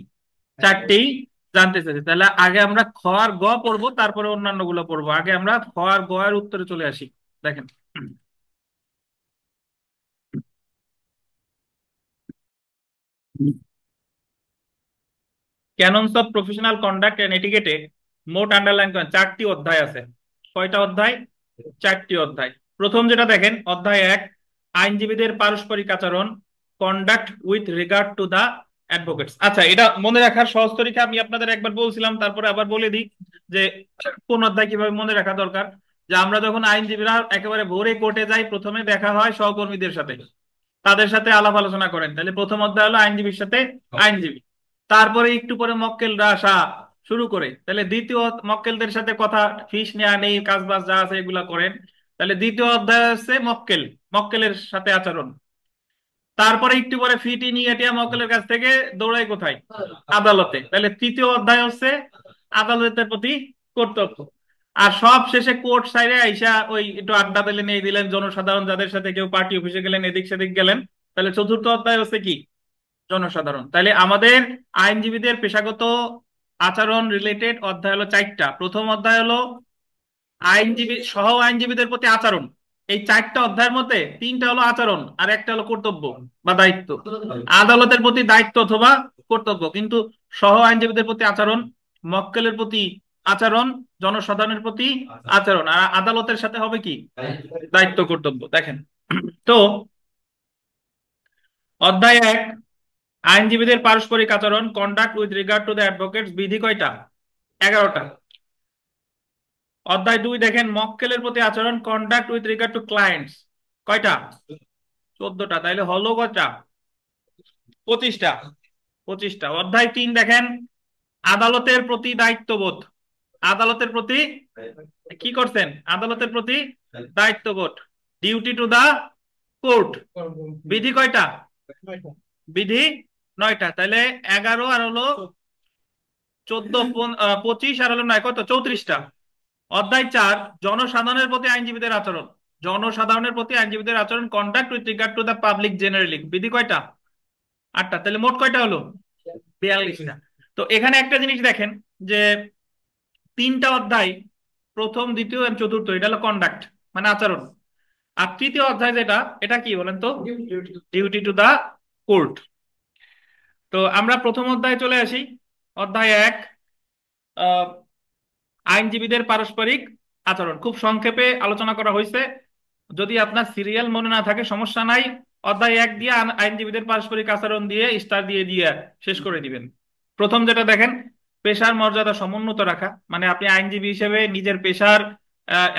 4টেই জানতে চাইছি। তাহলে আগে আমরা খ আর গ পড়বো, তারপরে অন্যান্য গুলো পড়বো। আগে আমরা খ আর গ এর উত্তরে চলে আসি। দেখেন, ক্যাননস অফ প্রফেশনাল কন্ডাক্ট এন্ড এটিকেটে মোট আন্ডারলাইন করেন 4টি অধ্যায় আছে। কয়টা অধ্যায়? 4টি অধ্যায়। প্রথম যেটা দেখেন, অধ্যায় 1, আইনজীবীদের পারস্পরিক আচরণ, conduct with regard to the advocates. আচ্ছা, এটা মনে রাখার সহজ তরিকা আমি আপনাদের একবার বলছিলাম, তারপরে আবার বলে দিই যে কোন অধ্যায় কিভাবে মনে রাখা দরকার। যে আমরা যখন আইনজীবীরা একেবারে ভোরে কোর্টে যাই, প্রথমে দেখা হয় সহকর্মীদের সাথে, তাদের সাথে আলাপ আলোচনা করেন। তাহলে প্রথম অধ্যায় হলো আইনজীবীর সাথে আইনজীবী। তারপরে একটু পরে মক্কেলরা আসা শুরু করে, তাহলে দ্বিতীয় মক্কেলদের সাথে কথা, ফিস নেওয়া নেই, কাজ বাজ যা আছে এগুলা করেন। তাহলে দ্বিতীয় অধ্যায় হচ্ছে মক্কেলের সাথে আচরণ। তারপরে একটু পরে ফিটি নিয়ে টিয়া মক্কেলের কাছ থেকে দৌড়াই কোথায়, আদালতে। তাহলে তৃতীয় অধ্যায় হচ্ছে আদালতের প্রতি কর্তব্য। আর সব শেষে কোর্ট সাইডে আইসা ওই একটু আড্ডা দিলেন, এই দিলেন, জনসাধারণ যাদের সাথে কেউ পার্টি অফিসে গেলেন, এদিক সেদিক গেলেন। তাহলে চতুর্থ অধ্যায় হচ্ছে কি, জনসাধারণ। তাহলে আমাদের আইনজীবীদের পেশাগত আচরণ রিলেটেড অধ্যায় হলো 4টা। প্রথম অধ্যায় হলো আইনজীবী, সহ আইনজীবীদের প্রতি আচরণ। এই 4টা অধ্যায়ের মধ্যে 3টা হলো আচরণ আর একটা হলো কর্তব্য বা দায়িত্ব। আদালতের প্রতি দায়িত্ব অথবা কর্তব্য, কিন্তু সহ আইনজীবীদের প্রতি আচরণ, মক্কেলের প্রতি আচরণ, জনসাধারণের প্রতি আচরণ, আর আদালতের সাথে হবে কি, দায়িত্ব কর্তব্য। দেখেন, তো অধ্যায় 1, আইনজীবীদের পারস্পরিক আচরণ, conduct with regard to the advocates, বিধি কয়টা, 11টা। অধ্যায় 2 দেখেন, মক্কেলের প্রতি আচরণ, conduct with regard two clients, কয়টা, 14টা, তাইলে হলো কয়টা? 25টা। 25টা। অধ্যায় 3 দেখেন, আদালতের প্রতি দায়িত্ববোধ। আদালতের প্রতি কি করছেন? আদালতের প্রতি দায়িত্ববোধ, ডিউটি টু দা কোর্ট। বিধি কয়টা? বিধি 9টা। তাহলে 11 আর হলো 14, 25 আর হলো 9, কত? 34টা। অধ্যায় 4, জনসাধারণের প্রতি আইনজীবীদের আচরণ। জনসাধারণের প্রতি আইনজীবীদের আচরণ, conduct with regard to the public generally. বিধি কয়টা? 8টা। তাহলে মোট কয়টা হলো? 42টা। তো এখানে একটা জিনিস দেখেন যে 3টা অধ্যায়, প্রথম, দ্বিতীয় এবং চতুর্থ, এটা হলো কন্ডাক্ট মানে আচরণ। আর তৃতীয় অধ্যায় যেটা, এটা কি বলেন তো? Duty to the court. তো আমরা প্রথম অধ্যায়ে চলে আসি। অধ্যায় 1, আইনজীবীদের পারস্পরিক আচরণ, খুব সংক্ষেপে আলোচনা করা হয়েছে। যদি আপনার সিরিয়াল মনে না থাকে সমস্যা নাই, অধ্যায় 1 দিয়ে আইনজীবীদের পারস্পরিক আচরণ দিয়ে স্টার দিয়ে দিয়ে শেষ করে দিবেন। প্রথম যেটা দেখেন, পেশার মর্যাদা সমুন্নত রাখা, মানে আপনি আইনজীবী হিসেবে নিজের পেশার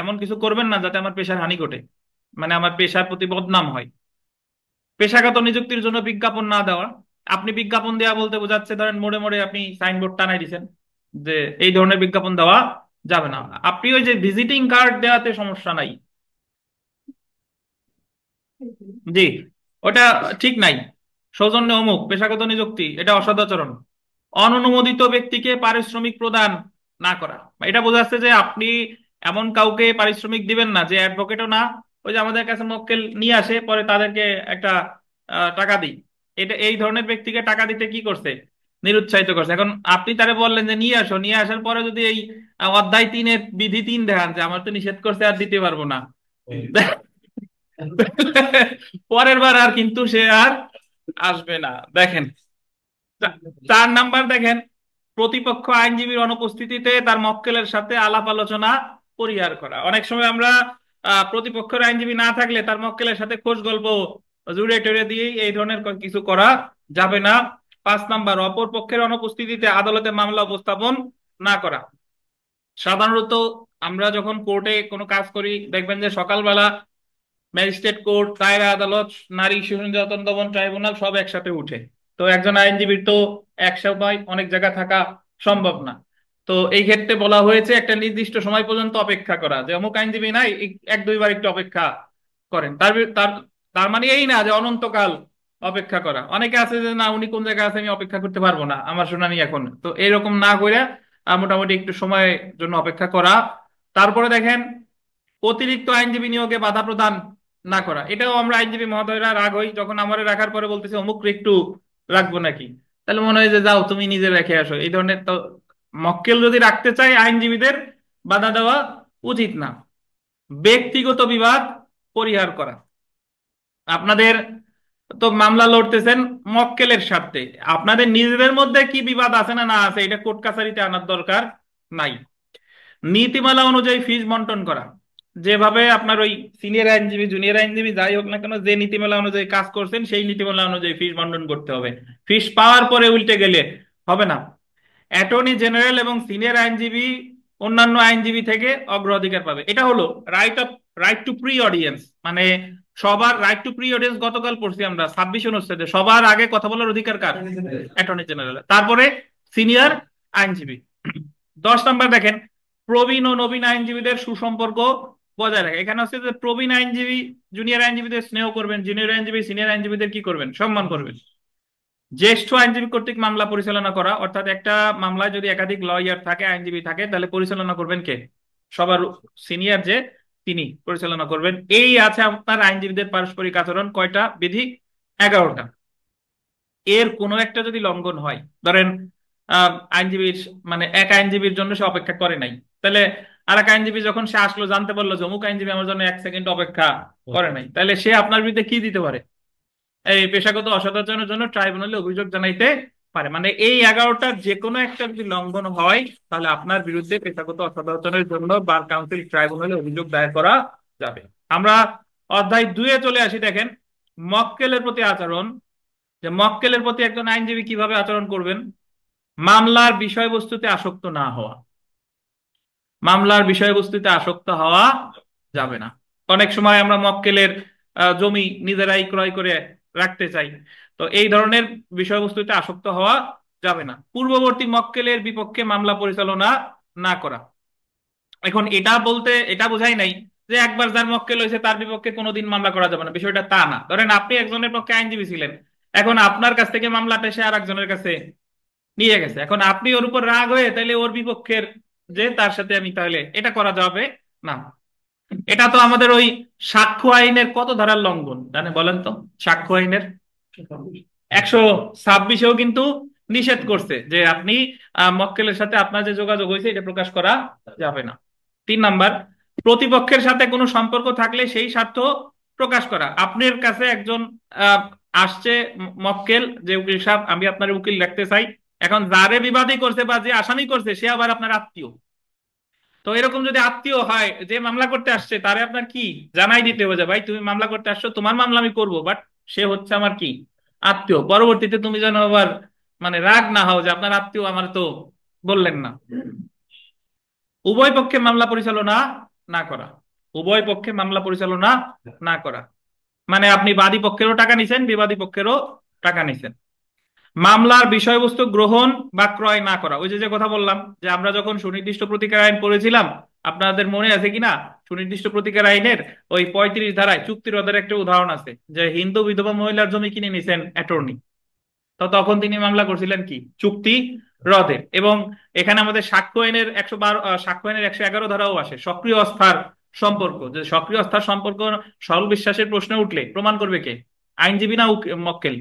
এমন কিছু করবেন না যাতে আমার পেশার হানি ঘটে, মানে আমার পেশার প্রতি বদনাম হয়। পেশাগত নিযুক্তির জন্য বিজ্ঞাপন না দেওয়া। আপনি বিজ্ঞাপন দেওয়া বলতে বোঝাচ্ছে ধরেন মোড়ে মোড়ে আপনি সাইনবোর্ড টানাই দিচ্ছেন যে এই ধরনের বিজ্ঞাপন দেওয়া যাবে না। আপনি ওই যে ভিজিটিং কার্ড দেওয়াতে সমস্যা নাই, জি, ওটা ঠিক নাই। সৌজন্য অমুক, পেশাগত নিযুক্তি, এটা অসদাচরণ। অননুমোদিত ব্যক্তিকে পারিশ্রমিক প্রদান না করা, এটা বোঝা যাচ্ছে যে আপনি এমন কাউকে পারিশ্রমিক দিবেন না যে অ্যাডভোকেটও না, ওই যে আমাদের কাছে মক্কেল নিয়ে আসে পরে তাদেরকে একটা টাকা দিই, এটা এই ধরনের ব্যক্তিকে টাকা দিতে কি করছে? নিরুৎসাহিত করছে। এখন আপনি তারে বললেন যে নিয়ে আসো, নিয়ে আসার পরে যদি এই অধ্যায় 3-এর বিধি 3 দেখান যে আমার তো নিষেধ করছে আর দিতে পারবো না, পরের বার আর কিন্তু সে আর আসবে না। দেখেন 4 নাম্বার দেখেন, প্রতিপক্ষ আইনজীবীর অনুপস্থিতিতে তার মক্কেলের সাথে আলাপ আলোচনা পরিহার করা। অনেক সময় আমরা প্রতিপক্ষের আইনজীবী না থাকলে তার মক্কেলের সাথে খোশ গল্প জুড়ে টুড়ে দিয়েই এই ধরনের কিছু করা যাবে না। 5 নাম্বার, অপর পক্ষের অনুপস্থিতিতে আদালতে মামলা উপস্থাপন না করা। সাধারণত আমরা যখন কোর্টে কোনো কাজ করি দেখবেন যে সকালবেলা ম্যাজিস্ট্রেট কোর্ট, দায়রা আদালত, নারী শিশু নির্যাতন দমন ট্রাইব্যুনাল সব একসাথে উঠে। তো একজন আইনজীবীর তো একসময় অনেক জায়গা থাকা সম্ভব না। তো এই ক্ষেত্রে বলা হয়েছে একটা নির্দিষ্ট সময় পর্যন্ত অপেক্ষা করা, যে অমুক আইনজীবী নাই, 1-2 বার একটু অপেক্ষা করেন। তার তার মানে এই না যে অনন্তকাল অপেক্ষা করা। অনেকে আছে যে না উনি কোন জায়গায় আছে আমি অপেক্ষা করতে পারবো না, আমার শুনানি এখন, তো এরকম না করে মোটামুটি একটু সময়ের জন্য অপেক্ষা করা। তারপরে দেখেন, অতিরিক্ত আইনজীবী নিয়োগে বাধা প্রদান না করা। এটাও আমরা আইনজীবী মহোদয়রা রাগ হই যখন আমারে রাখার পরে বলতেছে অমুক একটু রাখবো নাকি, তাহলে মনে হয় যে যাও তুমি নিজে রেখে আসো। এই ধরনের তো মক্কেল যদি রাখতে চায় আইনজীবীদের বাধা দেওয়া উচিত না। ব্যক্তিগত বিবাদ পরিহার করা। আপনাদের তো মামলা লড়তেছেন মক্কেলের স্বার্থে, আপনাদের নিজেদের মধ্যে কি বিবাদ আছে না না আছে এটা কোর্ট কাছারিতে আনার দরকার নাই। নীতিমালা অনুযায়ী ফিস বন্টন করা। যেভাবে আপনার ওই সিনিয়র আইনজীবী জুনিয়র আইনজীবী যাই হোক না কেন, যে নীতিমালা অনুযায়ী কাজ করছেন সেই নীতিমালা অনুযায়ী ফিস বন্টন করতে হবে। ফিস পাওয়ার পরে উল্টে গেলে হবে না। অ্যাটর্নি জেনারেল এবং সিনিয়র আইনজীবী অন্যান্য আইনজীবী থেকে অগ্রাধিকার পাবে। এটা হলো রাইট টু প্রি অডিয়েন্স, মানে সবার রাইট টু প্রি অডিয়েন্স গতকাল পড়ছি আমরা 26 অনুচ্ছেদে, সবার আগে কথা বলার অধিকার কার? অ্যাটর্নি জেনারেল, তারপরে সিনিয়র আইনজীবী। 10 নাম্বার দেখেন, প্রবীণ ও নবীন আইনজীবীদের সুসম্পর্ক বজায় রাখা। এখানে হচ্ছে যে প্রবীণ আইনজীবী জুনিয়র আইনজীবীদের স্নেহ করবেন, জুনিয়র আইনজীবী সিনিয়র আইনজীবীদের কি করবেন? সম্মান করবেন। জ্যেষ্ঠ আইনজীবী কর্তৃক মামলা পরিচালনা করা, অর্থাৎ একটা মামলায় যদি একাধিক লয়ার থাকে, আইনজীবী থাকে, তাহলে পরিচালনা করবেন কে? সবার সিনিয়র যে, তিনি পরিচালনা করবেন। এই আছে আপনার আইনজীবীদের পারস্পরিক আচরণ। কয়টা বিধি? 11টা। এর কোনো একটা যদি লঙ্ঘন হয়, ধরেন আইনজীবীর মানে এক আইনজীবীর জন্য সে অপেক্ষা করে নাই, তাহলে আর এক আইনজীবী যখন সে আসলো জানতে পারলো যে অমুক আইনজীবী আমার জন্য 1 সেকেন্ড অপেক্ষা করে নাই, তাহলে সে আপনার বিরুদ্ধে কি দিতে পারে? এই পেশাগত অসদাচরণের জন্য ট্রাইব্যুনালে অভিযোগ জানাইতে পারে। মানে এই 11টার যে কোনো একটা যদি লঙ্ঘন হয় তাহলে আপনার বিরুদ্ধে পেশাগত অসদাচরণের জন্য বার কাউন্সিল ট্রাইব্যুনালে অভিযোগ দায়ের করা যাবে। আমরা অধ্যায় 2-এ চলে আসি। দেখেন মক্কেলের প্রতি আচরণ, যে মক্কেলের প্রতি একজন আইনজীবী কিভাবে আচরণ করবেন। মামলার বিষয়বস্তুতে আসক্ত না হওয়া। মামলার বিষয়বস্তুতে আসক্ত হওয়া যাবে না। অনেক সময় আমরা মক্কেলের জমি নিজেরাই ক্রয় করে রাখতে চাই। তো এই ধরনের বিষয়বস্তুতে আসক্ত হওয়া যাবে না। পূর্ববর্তী মক্কেলের বিপক্ষে মামলা পরিচালনা না করা, এখন এটা বলতে এটা বোঝাই নাই যে একবার যার মক্কেল হয়েছে তার বিপক্ষে কোনোদিন মামলা করা যাবে না, বিষয়টা তা না। ধরেন আপনি একজনের পক্ষে আইনজীবী ছিলেন, এখন আপনার কাছ থেকে মামলাটা সে আর একজনের কাছে নিয়ে গেছে, এখন আপনি ওর উপর রাগ হয়ে তাহলে ওর বিপক্ষের যে তার সাথে আমি, তাহলে এটা করা যাবে না। এটা তো আমাদের ওই সাক্ষ্য আইনের কত ধারার লঙ্ঘন জানে বলেন তো? সাক্ষ্য আইনের 126-এও কিন্তু নিষেধ করছে যে আপনি মক্কেলের সাথে আপনার যে যোগাযোগ হয়েছে এটা প্রকাশ করা যাবে না। 3 নাম্বার, প্রতিপক্ষের সাথে কোনো সম্পর্ক থাকলে সেই স্বার্থ প্রকাশ করা। আপনার কাছে একজন আহ, আসছে মক্কেল, যে উকিল সাহেব আমি আপনার উকিল রাখতে চাই, এখন যারে বিবাদী করছে বা যে আসামি করছে সে আবার আপনার আত্মীয়। তো এরকম যদি আত্মীয় হয়, যে মামলা করতে আসছে তারে আপনার কি জানাই দিতে হবে যে ভাই তুমি মামলা করতে আসছো, তোমার মামলা আমি করবো, বাট সে হচ্ছে আমার কি আত্মীয়। পরবর্তীতে তুমি যেন আবার মানে রাগ না হও যে আপনার আত্মীয় আমার তো বললেন না। উভয় পক্ষে মামলা পরিচালনা না করা, উভয় পক্ষে মামলা পরিচালনা না করা মানে আপনি বাদী পক্ষেরও টাকা নিছেন, বিবাদী পক্ষেরও টাকা নিছেন। মামলার বিষয়বস্তু গ্রহণ বা ক্রয় না করা, ওই যে যে কথা বললাম যে আমরা যখন সুনির্দিষ্ট প্রতিকার আইন পড়েছিলাম, আপনাদের মনে আছে কিনা? সুনির্দিষ্ট প্রতিকার আইনের ওই 35 ধারায় চুক্তি রদের একটা উদাহরণ আছে, যে হিন্দু বিধবা মহিলার জমি কিনে নিছেন অ্যাটর্নি, তো তখন তিনি মামলা করছিলেন কি চুক্তি রদের। এবং এখানে আমাদের সাক্ষ্য আইনের 112, সাক্ষ্য আইনের 111 ধারাও আসে, সক্রিয় অস্থার সম্পর্ক, যে সক্রিয় অস্থার সম্পর্ক সরল বিশ্বাসের প্রশ্ন উঠলে প্রমাণ করবে কে? আইনজীবী না মক্কেল?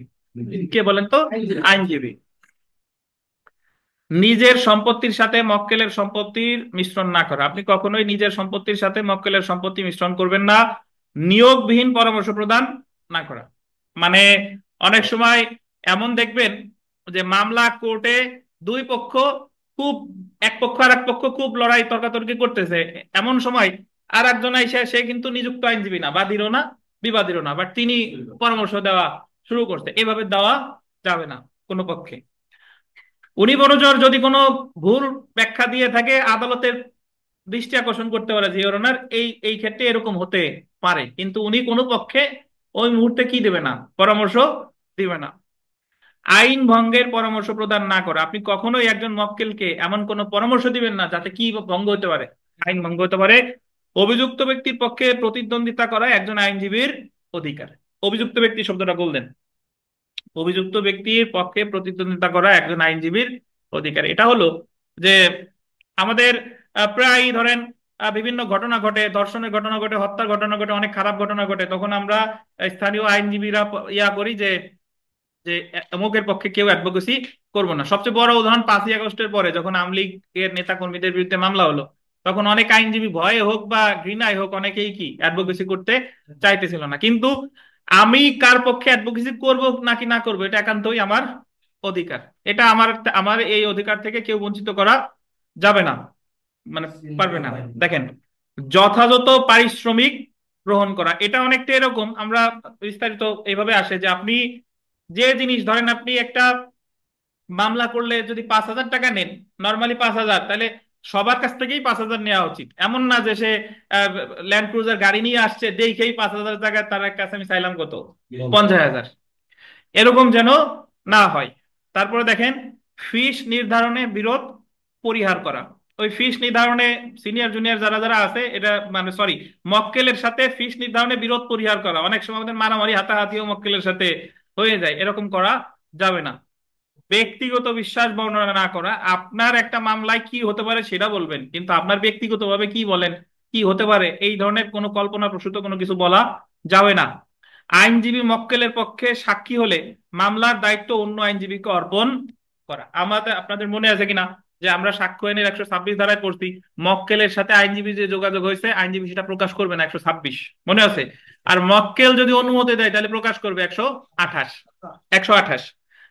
কে বলেন তো? আইনজীবী। নিজের সম্পত্তির সাথে মক্কেলের সম্পত্তির মিশ্রণ না করা, আপনি কখনোই নিজের সম্পত্তির সাথে মক্কেলের সম্পত্তি মিশ্রণ করবেন না। নিয়োগবিহীন পরামর্শ প্রদান না করা, মানে অনেক সময় এমন দেখবেন যে মামলা কোর্টে দুই পক্ষ খুব, এক পক্ষ আর এক পক্ষ খুব লড়াই তর্কাতর্কি করতেছে, এমন সময় আর একজন এসে, সে কিন্তু নিযুক্ত আইনজীবী না, বাদীরও না বিবাদীরও না, বাট তিনি পরামর্শ দেওয়া শুরু করছে, এভাবে দেওয়া যাবে না কোনো পক্ষে। উনি বড়জোর যদি কোনো ভুল ব্যাখ্যা দিয়ে থাকে, আদালতের দৃষ্টি আকর্ষণ করতে পারে যে ইওর অনার এই এই ক্ষেত্রে এরকম হতে পারে, কিন্তু উনি কোনো পক্ষে ওই মুহূর্তে কি দেবে না, পরামর্শ দিবে না। আইন ভঙ্গের পরামর্শ প্রদান না করা, আপনি কখনোই একজন মক্কেলকে এমন কোনো পরামর্শ দিবেন না যাতে কি ভঙ্গ হতে পারে, আইন ভঙ্গ হতে পারে। অভিযুক্ত ব্যক্তির পক্ষে প্রতিদ্বন্দ্বিতা করা একজন আইনজীবীর অধিকার। অভিযুক্ত ব্যক্তি শব্দটা বললেন, অভিযুক্ত ব্যক্তির পক্ষে প্রতিদ্বন্দ্বিতা করা একজন আইনজীবীর অধিকার। এটা হলো যে আমাদের প্রায় ধরেন বিভিন্ন ঘটনা ঘটে, ধর্ষণের ঘটনা ঘটে, হত্যার ঘটনা ঘটে, অনেক খারাপ ঘটনা ঘটে, তখন আমরা স্থানীয় আইনজীবীরা ইয়া করি যে যে অমুকের পক্ষে কেউ অ্যাডভোকেসি করবো না। সবচেয়ে বড় উদাহরণ 5ই আগস্টের পরে যখন আওয়ামী লীগের নেতা কর্মীদের বিরুদ্ধে মামলা হলো, তখন অনেক আইনজীবী ভয়ে হোক বা ঘৃণায় হোক অনেকেই কি অ্যাডভোকেসি করতে চাইতেছিল না। কিন্তু আমি কার পক্ষে অ্যাডভোকেসি করব নাকি না করবো এটা একান্তই আমার অধিকার, এটা আমার আমার এই অধিকার থেকে কেউ বঞ্চিত করা যাবে না, মানে পারবে না। দেখেন, যথাযথ পারিশ্রমিক গ্রহণ করা, এটা অনেকটা এরকম, আমরা বিস্তারিত এইভাবে আসে যে আপনি যে জিনিস ধরেন আপনি একটা মামলা করলে যদি 5,000 টাকা নেন, নর্মালি 5,000, তাহলে সবার কাছ থেকেই 5,000 নেওয়া উচিত। এমন না যে সে ল্যান্ড ক্রুজার গাড়ি নিয়ে আসছে দেখেই 5,000 টাকা তার কাছে আমি চাইলাম কত, 50,000, এরকম যেন না হয়। তারপরে দেখেন, ফিস নির্ধারণে বিরোধ পরিহার করা, ওই ফিস নির্ধারণে সিনিয়র জুনিয়র যারা যারা আছে, এটা মানে সরি, মক্কেলের সাথে ফিস নির্ধারণে বিরোধ পরিহার করা, অনেক সময় আমাদের মারামারি হাতাহাতিও মক্কেলের সাথে হয়ে যায়, এরকম করা যাবে না। ব্যক্তিগত বিশ্বাস বর্ণনা না করা, আপনার একটা মামলায় কি হতে পারে সেটা বলবেন, কিন্তু আপনার ব্যক্তিগতভাবে কি বলেন কি হতে পারে এই ধরনের কোনো কল্পনা প্রসূত কোনো কিছু বলা যাবে না। আইনজীবী মক্কেলের পক্ষে সাক্ষী হলে মামলার দায়িত্ব অন্য আইনজীবীকে অর্পণ করা। আমাদের আপনাদের মনে আছে কিনা যে আমরা সাক্ষ্য আইনের 126 ধারায় পড়ছি, মক্কেলের সাথে আইনজীবী যে যোগাযোগ হয়েছে আইনজীবী সেটা প্রকাশ করবে না, 126, মনে আছে? আর মক্কেল যদি অনুমতি দেয় তাহলে প্রকাশ করবে 128, 128।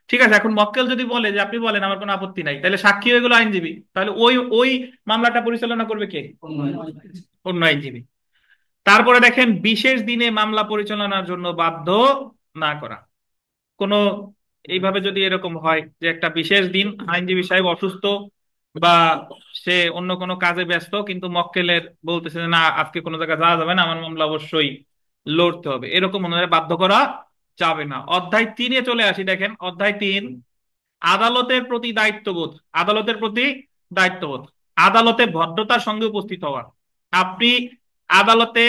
ঠিক আছে, এখন মক্কেল যদি বলে যে আপনি বলেন আমার কোনো আপত্তি নাই, তাহলে সাক্ষী হয়ে গেল আইনজীবী, তাহলে ওই ওই মামলাটা পরিচালনা করবে কে? অন্য আইনজীবী। তারপরে দেখেন, বিশেষ দিনে মামলা পরিচালনার জন্য বাধ্য না করা। কোনো এইভাবে যদি এরকম হয় যে একটা বিশেষ দিন আইনজীবী সাহেব অসুস্থ বা সে অন্য কোনো কাজে ব্যস্ত, কিন্তু মক্কেলের বলতেছে যে না আজকে কোনো জায়গায় যাওয়া যাবে না, আমার মামলা অবশ্যই লড়তে হবে, এরকম ওনারা বাধ্য করা যাবে না। অধ্যায় 3-এ চলে আসি, দেখেন অধ্যায় 3, আদালতের প্রতি দায়িত্ববোধ। আদালতের প্রতি দায়িত্ববোধ, আদালতে ভদ্রতার সঙ্গে উপস্থিত হওয়া। আপনি আদালতে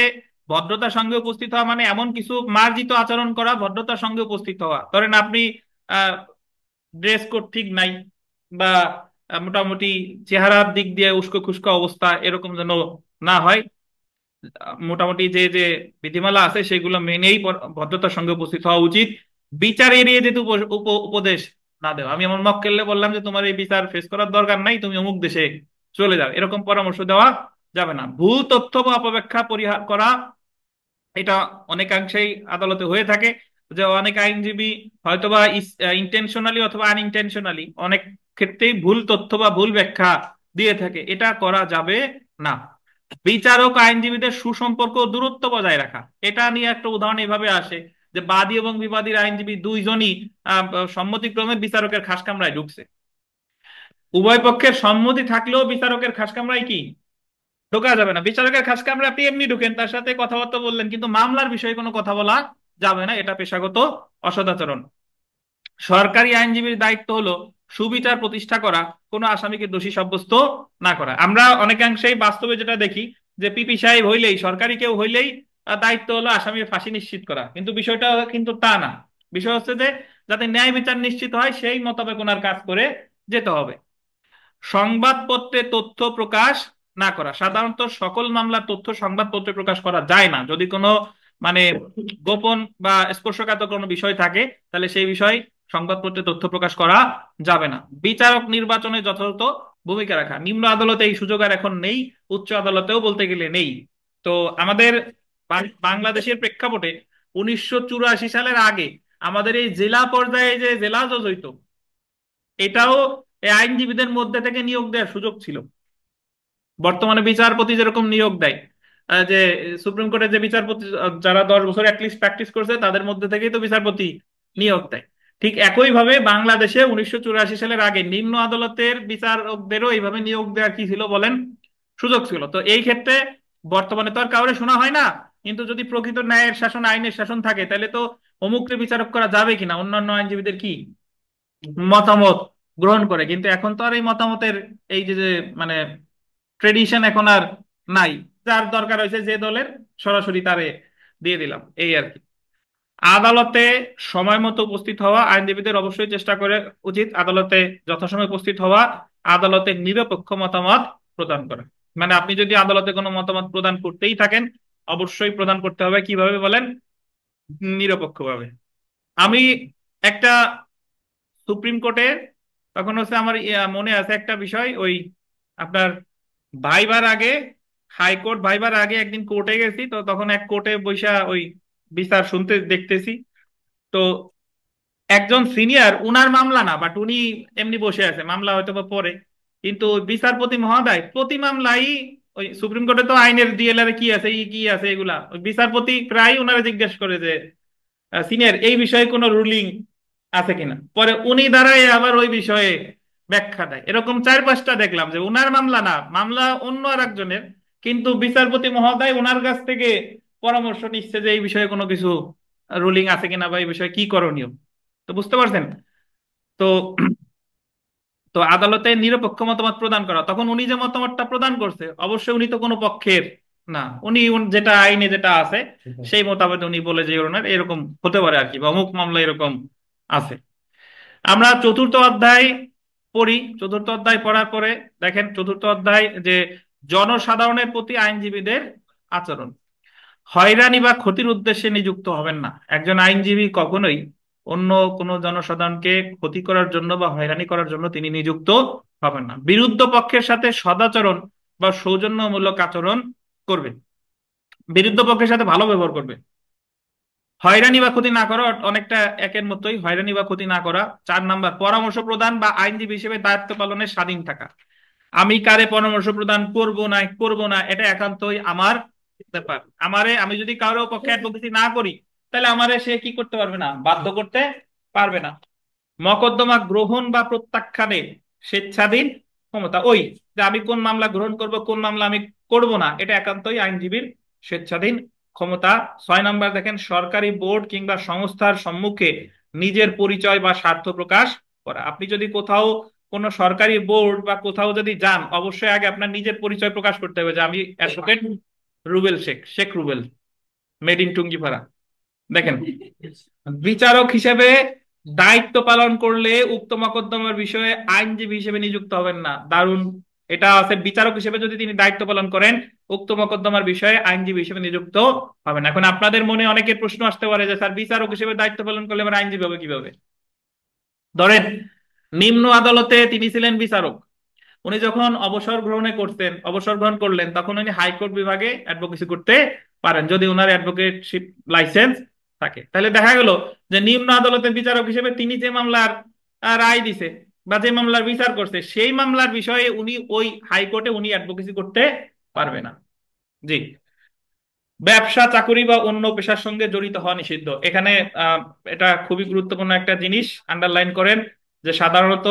ভদ্রতার সঙ্গে উপস্থিত হওয়া মানে এমন কিছু মার্জিত আচরণ করা, ভদ্রতার সঙ্গে উপস্থিত হওয়া। ধরেন আপনি ড্রেস কোড ঠিক নাই, বা মোটামুটি চেহারার দিক দিয়ে উস্কো খুস্কো অবস্থা, এরকম যেন না হয়। মোটামুটি যে যে বিধিমালা আছে সেগুলো মেনেই ভদ্রতার সঙ্গে উপস্থিত হওয়া উচিত। বিচার এড়িয়ে যেতে উপদেশ না দেওয়া। আমি আমার মক্কেলকে বললাম যে তোমার এই বিচার ফেস করার দরকার নাই, তুমি অমুক দেশে চলে যাও, এরকম পরামর্শ দেওয়া যাবে না। ভুল তথ্য বা অপব্যাখ্যা পরিহার করা, এটা অনেকাংশেই আদালতে হয়ে থাকে। যে অনেক আইনজীবী হয়তোবা ইন্টেনশনালি অথবা আনইনটেনশনালি অনেক ক্ষেত্রেই ভুল তথ্য বা ভুল ব্যাখ্যা দিয়ে থাকে, এটা করা যাবে না। বিচারক আইনজীবীদের সুসম্পর্ক ও দূরত্ব বজায় রাখা, এটা নিয়ে একটা উদাহরণ এভাবে আসে যে বাদী এবং বিবাদীর আইনজীবী দুইজনই সম্মতিক্রমে বিচারকের খাসকামরায় ঢুকছে। উভয় পক্ষের সম্মতি থাকলেও বিচারকের খাসকামরায় কি ঢোকা যাবে না। বিচারকের খাস কামরায় আপনি এমনি ঢুকেন, তার সাথে কথাবার্তা বললেন, কিন্তু মামলার বিষয়ে কোনো কথা বলা যাবে না, এটা পেশাগত অসদাচরণ। সরকারি আইনজীবীর দায়িত্ব হলো সুবিচার প্রতিষ্ঠা করা, কোনো আসামিকে দোষী সাব্যস্ত না করা। আমরা অনেকাংশেই বাস্তবে যেটা দেখি যে পিপি সাহেব হইলেই, সরকারি কেউ হইলেই দায়িত্ব হলো আসামির ফাঁসি নিশ্চিত করা, কিন্তু বিষয়টা কিন্তু তা না। বিষয় হচ্ছে যে যাতে ন্যায় বিচার নিশ্চিত হয় সেই মোতাবেক ওনার কাজ করে যেতে হবে। সংবাদপত্রে তথ্য প্রকাশ না করা, সাধারণত সকল মামলার তথ্য সংবাদপত্রে প্রকাশ করা যায় না। যদি কোনো মানে গোপন বা স্পর্শকাতর কোনো বিষয় থাকে, তাহলে সেই বিষয় সংবাদপত্রে তথ্য প্রকাশ করা যাবে না। বিচারক নির্বাচনে যথাযথ ভূমিকা রাখা, নিম্ন আদালতে এই সুযোগ আর এখন নেই, উচ্চ আদালতেও বলতে গেলে নেই। তো আমাদের বাংলাদেশের প্রেক্ষাপটে 1984 সালের আগে আমাদের এই জেলা পর্যায়ে যে জেলা জজ হইতো, এটাও এই আইনজীবীদের মধ্যে থেকে নিয়োগ দেওয়ার সুযোগ ছিল। বর্তমানে বিচারপতি যেরকম নিয়োগ দেয়, যে সুপ্রিম কোর্টের যে বিচারপতি যারা 10 বছর অ্যাটলিস্ট প্র্যাকটিস করছে তাদের মধ্যে থেকেই তো বিচারপতি নিয়োগ দেয়। ঠিক একইভাবে বাংলাদেশে 1984 সালের আগে নিম্ন আদালতের বিচারকদেরও এইভাবে নিয়োগ দেওয়ার কি ছিল বলেন, সুযোগ ছিল। তো এই ক্ষেত্রে বর্তমানে তো আর কাউরে শোনা হয় না, কিন্তু যদি প্রকৃত ন্যায়ের শাসন, আইনের শাসন থাকে, তাহলে তো অমুককে বিচারক করা যাবে কিনা অন্যান্য আইনজীবীদের কি মতামত গ্রহণ করে। কিন্তু এখন তো আর এই মতামতের এই যে যে মানে ট্রেডিশন এখন আর নাই। যার দরকার হয়েছে যে দলের, সরাসরি তারে দিয়ে দিলাম, এই আর কি। আদালতে সময় মতো উপস্থিত হওয়া, আইনজীবীদের অবশ্যই চেষ্টা করে উচিত আদালতে যথাসময়ে উপস্থিত হওয়া। আদালতে নিরপেক্ষ মতামত প্রদান করা, মানে আপনি যদি আদালতে কোনো মতামত প্রদান করতেই থাকেন, অবশ্যই প্রদান করতে হবে কিভাবে বলেন, নিরপেক্ষভাবে। আমি একটা সুপ্রিম কোর্টে, তখন হচ্ছে আমার মনে আছে একটা বিষয়, ওই আপনার ভাইবার আগে, হাইকোর্ট ভাইবার আগে একদিন কোর্টে গেছি, তো তখন এক কোর্টে বৈশা ওই বিচার শুনতে দেখতেছি। তো একজন সিনিয়র, উনার মামলা না, বাট উনি এমনি বসে আছে, মামলা হয়তো বা পরে, কিন্তু ওই বিচারপতি মহোদয় প্রতি মামলাই, ওই সুপ্রিম কোর্টে তো আইনের ডিএলআর কি আছে, ই কি আছে, এগুলা ওই বিচারপতি প্রায় ওনারা জিজ্ঞেস করে যে সিনিয়র এই বিষয়ে কোনো রুলিং আছে কিনা। পরে উনি দাঁড়ায় আবার ওই বিষয়ে ব্যাখ্যা দেয়। এরকম 4-5টা দেখলাম যে উনার মামলা না, মামলা অন্য আর একজনের, কিন্তু বিচারপতি মহোদয় ওনার কাছ থেকে পরামর্শ নিচ্ছে যে এই বিষয়ে কোনো কিছু রুলিং আছে কিনা বা এই বিষয়ে কি করণীয়। তো বুঝতে পারছেন তো। তো আদালতে নিরপেক্ষ মতামত প্রদান করা, তখন উনি যে মতামতটা প্রদান করছে অবশ্যই উনি তো কোনো পক্ষের না, উনি যেটা আইনে যেটা আছে সেই মোতাবেক উনি বলে যে ওনার এরকম হতে পারে আর কি, বা অমুক মামলা এরকম আছে। আমরা চতুর্থ অধ্যায় পড়ি, চতুর্থ অধ্যায় পড়ার পরে দেখেন চতুর্থ অধ্যায় যে জনসাধারণের প্রতি আইনজীবীদের আচরণ। হয়রানি বা ক্ষতির উদ্দেশ্যে নিযুক্ত হবেন না। একজন আইনজীবী কখনোই অন্য কোনো জনসাধারণকে ক্ষতি করার জন্য বা হয়রানি করার জন্য তিনি নিযুক্ত হবেন না। বিরুদ্ধ পক্ষের সাথে সদাচরণ বা সৌজন্যমূলক আচরণ করবে, বিরুদ্ধ পক্ষের সাথে ভালো ব্যবহার করবে। হয়রানি বা ক্ষতি না করা অনেকটা একের মতোই, হয়রানি বা ক্ষতি না করা। 4 নাম্বার, পরামর্শ প্রদান বা আইনজীবী হিসেবে দায়িত্ব পালনের স্বাধীন থাকা। আমি কারে পরামর্শ প্রদান করব না এটা একান্তই আমার ব্যাপার। আমি যদি কারো পক্ষে অ্যাডভোকেসি না করি, তাহলে আমারে সে কি করতে পারবে না, বাধ্য করতে পারবে না। মকদ্দমা গ্রহণ বা প্রত্যাখ্যানে স্বেচ্ছাধীন ক্ষমতা, ওই যে আমি কোন মামলা গ্রহণ করব কোন মামলা আমি করব না, এটা একান্তই আইনজীবীর স্বেচ্ছাধীন ক্ষমতা। 6 নাম্বার দেখেন, সরকারি বোর্ড কিংবা সংস্থার সম্মুখে নিজের পরিচয় বা স্বার্থ প্রকাশ করা। আপনি যদি কোথাও কোনো সরকারি বোর্ড বা কোথাও যদি যান, অবশ্যই আগে আপনার নিজের পরিচয় প্রকাশ করতে হবে যে আমি advocate Rubel Sheikh, Sheikh Rubel, made in Tungipara. দেখেন, বিচারক হিসেবে দায়িত্ব পালন করলে উক্ত মোকদ্দমার বিষয়ে আইনজীবী হিসেবে নিযুক্ত হবেন না। দারুণ, এটা আছে, বিচারক হিসেবে যদি তিনি দায়িত্ব পালন করেন উক্ত মোকদ্দমার বিষয়ে আইনজীবী হিসেবে নিযুক্ত হবেন। এখন আপনাদের মনে অনেকের প্রশ্ন আসতে পারে যে স্যার, বিচারক হিসেবে দায়িত্ব পালন করলে আমার আইনজীবী হবে কিভাবে? ধরেন, নিম্ন আদালতে তিনি ছিলেন বিচারক, উনি যখন অবসর গ্রহণে করতেন, অবসর গ্রহণ করলেন, তখন উনি হাইকোর্ট বিভাগে অ্যাডভোকেসি করতে পারেন যদি ওনার অ্যাডভোকেটশিপ লাইসেন্স থাকে। তাহলে দেখা গেল যে নিম্ন আদালতের বিচারক হিসেবে তিনি যে মামলার রায় দিছে বা যে মামলার বিচার করছে, সেই মামলার বিষয়ে উনি ওই হাইকোর্টে উনি অ্যাডভোকেসি করতে পারবে না। জি। ব্যবসা, চাকুরি বা অন্য পেশার সঙ্গে জড়িত হওয়া নিষিদ্ধ। এখানে আহ, এটা খুবই গুরুত্বপূর্ণ একটা জিনিস, আন্ডারলাইন করেন যে সাধারণত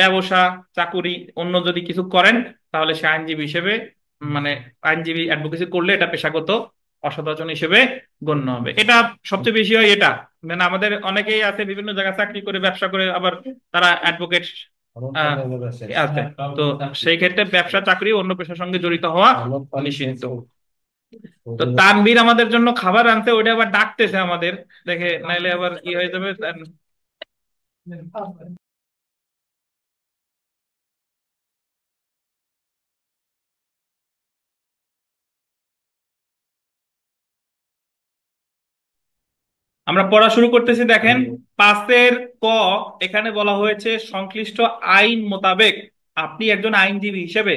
ব্যবসা, চাকুরি, অন্য যদি কিছু করেন তাহলে সে আইনজীবী হিসেবে, মানে আইনজীবী অ্যাডভোকেসি করলে এটা পেশাগত অসদাচরণ হিসেবে গণ্য হবে। এটা সবচেয়ে বেশি হয় এটা, মানে আমাদের অনেকেই আছে বিভিন্ন জায়গায় চাকরি করে, ব্যবসা করে, আবার তারা অ্যাডভোকেট আছে। তো সেই ক্ষেত্রে ব্যবসা, চাকরি, অন্য পেশার সঙ্গে জড়িত হওয়া নিষিদ্ধ। তো তানভীর আমাদের জন্য খাবার আনতে, ওইটা আবার ডাকতেছে আমাদের, দেখে নাইলে আবার কি হয়ে যাবে। আমরা পড়া শুরু করতেছি, দেখেন 5-এর ক। এখানে বলা হয়েছে সংশ্লিষ্ট আইন মোতাবেক আপনি একজন আইনজীবী হিসেবে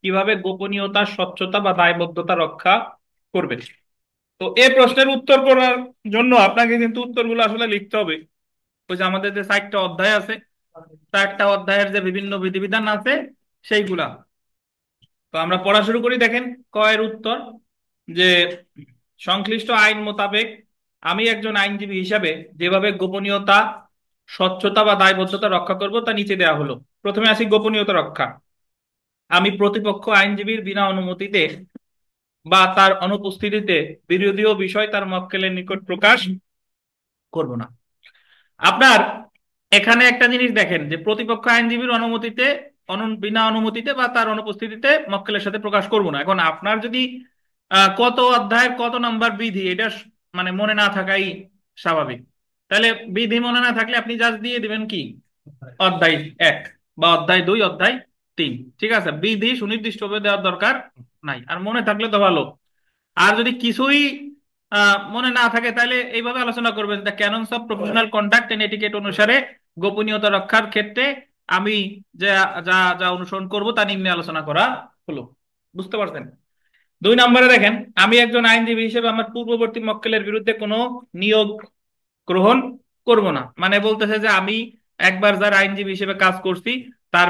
কিভাবে গোপনীয়তা, স্বচ্ছতা বা দায়বদ্ধতা রক্ষা করবেন। তো এই প্রশ্নের উত্তর করার জন্য আপনাকে কিন্তু উত্তরগুলো আসলে লিখতে হবে। ওই যে আমাদের যে 4টা অধ্যায় আছে, 4টা অধ্যায়ের যে বিভিন্ন বিধিবিধান আছে সেইগুলা। তো আমরা পড়া শুরু করি, দেখেন ক এর উত্তর, যে সংশ্লিষ্ট আইন মোতাবেক আমি একজন আইনজীবী হিসাবে যেভাবে গোপনীয়তা, স্বচ্ছতা বা দায়বদ্ধতা রক্ষা করব তা নিচে দেওয়া হলো। প্রথমে আসি গোপনীয়তা রক্ষা। আমি প্রতিপক্ষ আইনজীবীর বিনা অনুমতিতে বা তার অনুপস্থিতিতে বিরোধীয় বিষয় তার মক্কেলের নিকট প্রকাশ করব না। আপনার এখানে একটা জিনিস দেখেন যে প্রতিপক্ষ আইনজীবীর অনুমতিতে, বিনা অনুমতিতে বা তার অনুপস্থিতিতে মক্কেলের সাথে প্রকাশ করব না। এখন আপনার যদি কত অধ্যায়ের কত নাম্বার বিধি এটা মানে মনে না থাকাই স্বাভাবিক। তাহলে বিধি মনে না থাকলে আপনি জাস্ট দিয়ে দিবেন কি অধ্যায় 1 বা অধ্যায় 2, অধ্যায় 3। ঠিক আছে, বিধি সুনির্দিষ্টভাবে দেওয়ার দরকার নাই, আর মনে থাকলে তো ভালো। আর যদি কিছুই মনে না থাকে তাহলে এইভাবে আলোচনা করবেন, the canons of professional conduct and etiquette অনুসারে গোপনীয়তা রক্ষার ক্ষেত্রে আমি যা যা যা অনুসরণ করব তা নিম্নে আলোচনা করা হলো। বুঝতে পারছেন? 2 নম্বরে দেখেন, আমি একজন আইনজীবী হিসেবে আমার পূর্ববর্তী মক্কেলের বিরুদ্ধে কোনো নিয়োগ গ্রহণ করব না। মানে বলতেছে যে আমি একবার যার আইনজীবী হিসেবে কাজ করছি তার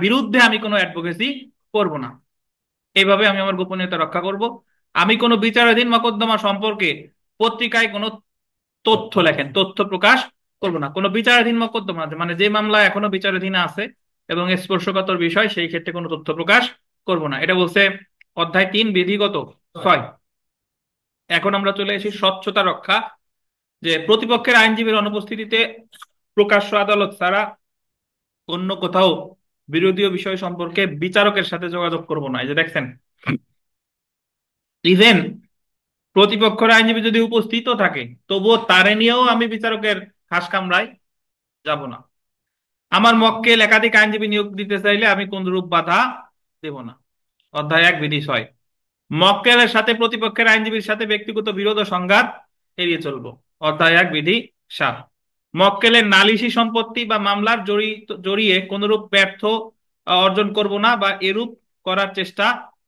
বিরুদ্ধে আমি কোনো অ্যাডভোকেসি করব না। এইভাবে আমি আমার গোপনীয়তা রক্ষা করব। আমি কোনো বিচারাধীন মোকদ্দমা সম্পর্কে পত্রিকায় কোনো তথ্য প্রকাশ করব না। কোনো বিচারাধীন মোকদ্দমা আছে, মানে যে মামলা এখনো বিচারাধীন আছে এবং স্পর্শকাতর বিষয়, সেই ক্ষেত্রে কোনো তথ্য প্রকাশ করব না। এটা বলছে অধ্যায় 3 বিধিগত 6। এখন আমরা চলে এসেছি স্বচ্ছতা রক্ষা, যে প্রতিপক্ষের আইনজীবীর অনুপস্থিতিতে প্রকাশ্য আদালত ছাড়া অন্য কোথাও বিরোধীয় বিষয় সম্পর্কে বিচারকের সাথে যোগাযোগ করব না। এই যে দেখছেন, ইভেন প্রতিপক্ষের আইনজীবী যদি উপস্থিত থাকে তবুও তারে নিয়েও আমি বিচারকের খাস কামরায় যাব না। আমার মক্কেল একাধিক আইনজীবী নিয়োগ দিতে চাইলে আমি কোন রূপ বাধা দেব না। অধ্যায় 1 বিধি 6। মক্কেলের সাথে প্রতিপক্ষের আইনজীবীর সাথে ব্যক্তিগত বিরোধ ও সংঘাত এড়িয়ে চলবো। অধ্যায় 1 বিধি 7। মক্কেলের নালিশি সম্পত্তি বা মামলার জড়িয়ে কোনরূপ ব্যর্থ অর্জন করব না বা এরূপ করার চেষ্টা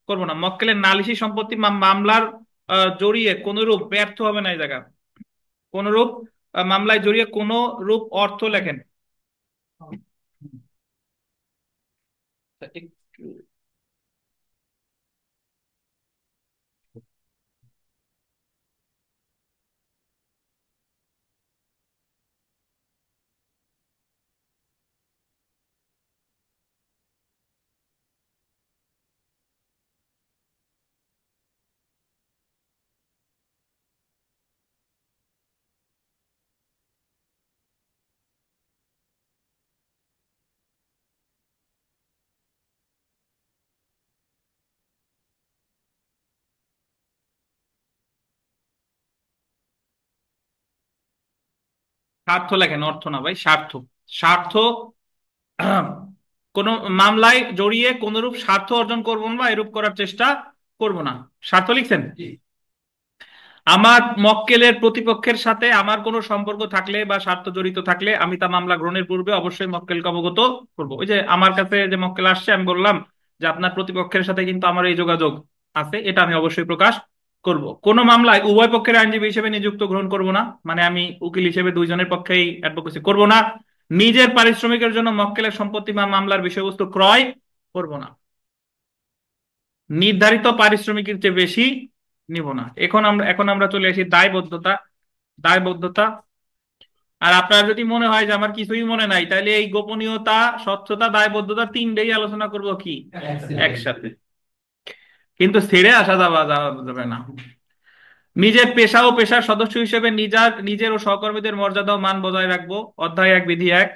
করব না। মক্কেলের নালিশি সম্পত্তি বা মামলার জড়িয়ে কোনরূপ ব্যর্থ হবে না, এই জায়গা কোনরূপ মামলায় জড়িয়ে কোন রূপ অর্থ লেখেন। একটু স্বার্থ লেখেন, অর্থ না ভাই, স্বার্থ। স্বার্থ। কোন মামলায় জড়িয়ে কোনরূপ স্বার্থ অর্জন করব না বা এরূপ করার চেষ্টা করব না, স্বার্থ লিখছেন। আমার মক্কেলের প্রতিপক্ষের সাথে আমার কোনো সম্পর্ক থাকলে বা স্বার্থ জড়িত থাকলে আমি তা মামলা গ্রহণের পূর্বে অবশ্যই মক্কেলকে অবগত করব। ওই যে আমার কাছে যে মক্কেল আসছে, আমি বললাম যে আপনার প্রতিপক্ষের সাথে কিন্তু আমার এই যোগাযোগ আছে, এটা আমি অবশ্যই প্রকাশ করব। কোন মামলায় উভয় পক্ষের আইনজীবী হিসেবে নিযুক্ত গ্রহণ করব না, মানে আমি উকিল হিসেবে দুইজনের পক্ষেই অ্যাডভোকেসি করব না। নিজের পারিশ্রমিকের জন্য মক্কেলের সম্পত্তি বা মামলার বিষয়বস্তু ক্রয় করব না। নির্ধারিত পারিশ্রমিকের চেয়ে বেশি নিব না। এখন আমরা চলে আসি দায়বদ্ধতা। দায়বদ্ধতা। আর আপনার যদি মনে হয় যে আমার কিছুই মনে নাই, তাহলে এই গোপনীয়তা, স্বচ্ছতা, দায়বদ্ধতা তিনটেই আলোচনা করব কি একসাথে, কিন্তু ছেড়ে আসা যাবে না। নিজের পেশা ও পেশার সদস্য হিসেবে নিজের ও সহকর্মীদের মর্যাদা ও মান বজায় রাখবো, অধ্যায় 1 বিধি 1।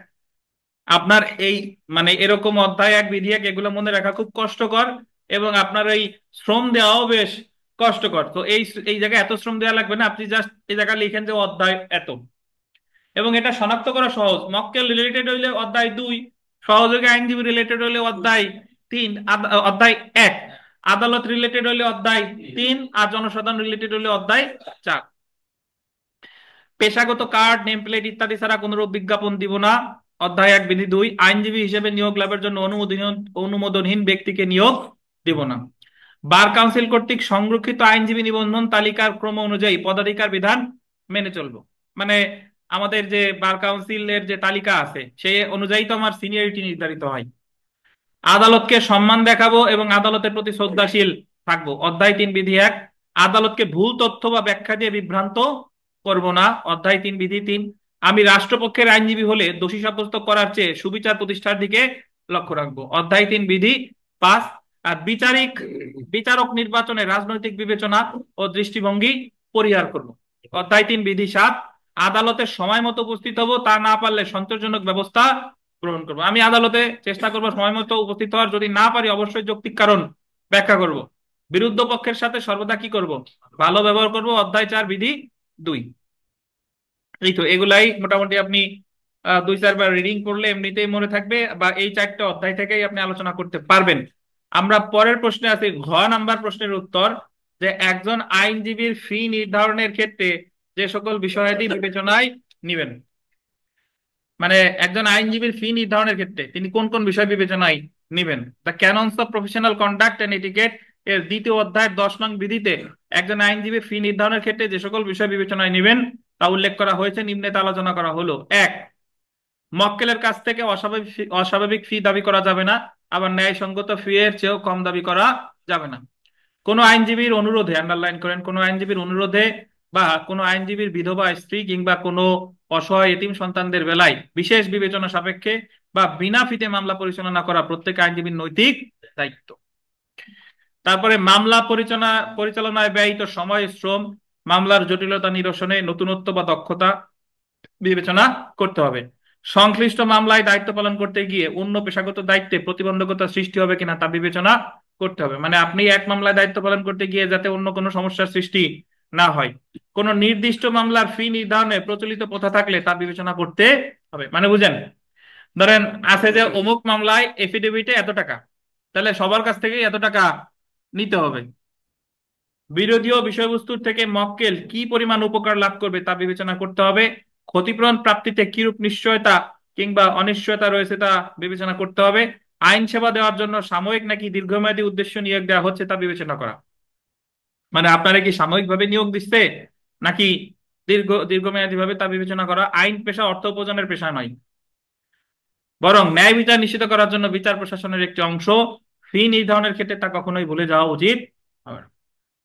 আপনার এই মানে এরকম অধ্যায় 1 বিধি 1 এগুলো মনে রাখা খুব কষ্টকর, এবং আপনার এই শ্রম দেওয়াও বেশ কষ্টকর। তো এই এই জায়গায় এত শ্রম দেওয়া লাগবে না, আপনি জাস্ট এই জায়গায় লিখেন যে অধ্যায় এত, এবং এটা শনাক্ত করা সহজ। মক্কেল রিলেটেড হইলে অধ্যায় 2, সহযোগী আইনজীবী রিলেটেড হইলে অধ্যায় 3, অধ্যায় 1, আদালত রিলেটেড হইলে অধ্যায় 3, আর জনসাধারণ রিলেটেড হইলে অধ্যায় 4। পেশাগত কার্ড, নেম প্লেট ইত্যাদি ছাড়া কোনরূপ বিজ্ঞাপন দিব না, অধ্যায় 1 বিধি 2। আইনজীবী হিসেবে নিয়োগ লাভের জন্য অনুমোদনহীন ব্যক্তিকে নিয়োগ দিব না। বার কাউন্সিল কর্তৃক সংরক্ষিত আইনজীবী নিবন্ধন তালিকার ক্রম অনুযায়ী পদাধিকার বিধান মেনে চলবো। মানে আমাদের যে বার কাউন্সিলের যে তালিকা আছে সেই অনুযায়ী তো আমার সিনিয়রিটি নির্ধারিত হয়। আদালতকে সম্মান দেখাবো এবং আদালতের প্রতি শ্রদ্ধাশীল থাকবো, অধ্যায় 3 বিধি 1। আদালতকে ভুল তথ্য বা ব্যাখ্যা দিয়ে বিভ্রান্ত করব না, অধ্যায় 3 বিধি 3। আমি রাষ্ট্রপক্ষের আইনজীবী হলে দোষী সাব্যস্ত করার চেয়ে সুবিচার প্রতিষ্ঠার দিকে লক্ষ্য রাখবো, অধ্যায় 3 বিধি 5। আর বিচারক নির্বাচনে রাজনৈতিক বিবেচনা ও দৃষ্টিভঙ্গি পরিহার করব, অধ্যায় 3 বিধি 7। আদালতে সময় মতো উপস্থিত হব, তা না পারলে সন্তোষজনক ব্যবস্থা গ্রহণ করবো। আমি আদালতে চেষ্টা করবো সময় মতো উপস্থিত হওয়ার, যদি না পারি অবশ্যই যৌক্তিক কারণ ব্যাখ্যা করব। বিরুদ্ধ পক্ষের সাথে সর্বদা কি করব, ভালো ব্যবহার করব, অধ্যায় 4 বিধি 2। এই তো এগুলাই মোটামুটি আপনি 2-4 বার রিডিং করলে এমনিতেই মনে থাকবে, বা এই 4টে অধ্যায় থেকেই আপনি আলোচনা করতে পারবেন। আমরা পরের প্রশ্নে আছি, ঘ নাম্বার প্রশ্নের উত্তর, যে একজন আইনজীবীর ফি নির্ধারণের ক্ষেত্রে যে সকল বিষয়াদি বিবেচনায় নিবেন। মানে একজন আইনজীবীর ফি নির্ধারণের ক্ষেত্রে তিনি কোন কোন বিষয় বিবেচনায় নিবেন। The canons of professional conduct and etiquette এর 2য় অধ্যায়ের 10 নং বিধিতে একজন আইনজীবী ফি নির্ধারণের ক্ষেত্রে যে সকল বিষয় বিবেচনায় নিবেন তা উল্লেখ করা হয়েছে, নিম্নে তা আলোচনা করা হলো। 1, মক্কেলের কাছ থেকে অস্বাভাবিক ফি দাবি করা যাবে না, আবার ন্যায়সঙ্গত ফি এর চেয়েও কম দাবি করা যাবে না। কোনো আইনজীবীর অনুরোধে, আন্ডারলাইন করেন, কোনো আইনজীবীর অনুরোধে বা কোনো আইনজীবীর বিধবা স্ত্রী কিংবা কোনো অসহায় এতিম সন্তানদের বেলায় বিশেষ বিবেচনা সাপেক্ষে বা বিনা ফিতে মামলা পরিচালনা করা প্রত্যেক আইনজীবীর নৈতিক দায়িত্ব। তারপরে মামলা পরিচালনায় ব্যয়িত সময়, শ্রম, মামলার জটিলতা নিরসনে নতুনত্ব বা দক্ষতা বিবেচনা করতে হবে। সংশ্লিষ্ট মামলায় দায়িত্ব পালন করতে গিয়ে অন্য পেশাগত দায়িত্বে প্রতিবন্ধকতা সৃষ্টি হবে কিনা তা বিবেচনা করতে হবে। মানে আপনি এক মামলায় দায়িত্ব পালন করতে গিয়ে যাতে অন্য কোনো সমস্যার সৃষ্টি না হয়। কোন নির্দিষ্ট মামলার ফি নির্ধারণে প্রচলিত প্রথা থাকলে তা বিবেচনা করতে হবে। মানে বুঝেন, ধরেন আছে যে অমুক মামলায় এফিডেভিটে এত টাকা, তাহলে সবার কাছ থেকে এত টাকা নিতে হবে। বিরোধীয় বিষয়বস্তুর থেকে মক্কেল কি পরিমাণ উপকার লাভ করবে তা বিবেচনা করতে হবে। ক্ষতিপূরণ প্রাপ্তিতে কিরূপ নিশ্চয়তা কিংবা অনিশ্চয়তা রয়েছে তা বিবেচনা করতে হবে। আইন সেবা দেওয়ার জন্য সাময়িক নাকি দীর্ঘমেয়াদী উদ্দেশ্য নিয়োগ দেওয়া হচ্ছে তা বিবেচনা করা। মানে আপনারা কি সাময়িকভাবে নিয়োগ দিচ্ছে নাকি দীর্ঘমেয়াদী ভাবে তা বিবেচনা করা। আইন পেশা অর্থ উপার্জনের পেশা নয়, বরং ন্যায় বিচার নিশ্চিত করার জন্য বিচার প্রশাসনের একটি অংশ। ফি নির্ধারণের ক্ষেত্রে তা কখনোই ভুলে যাওয়া উচিত হবে না।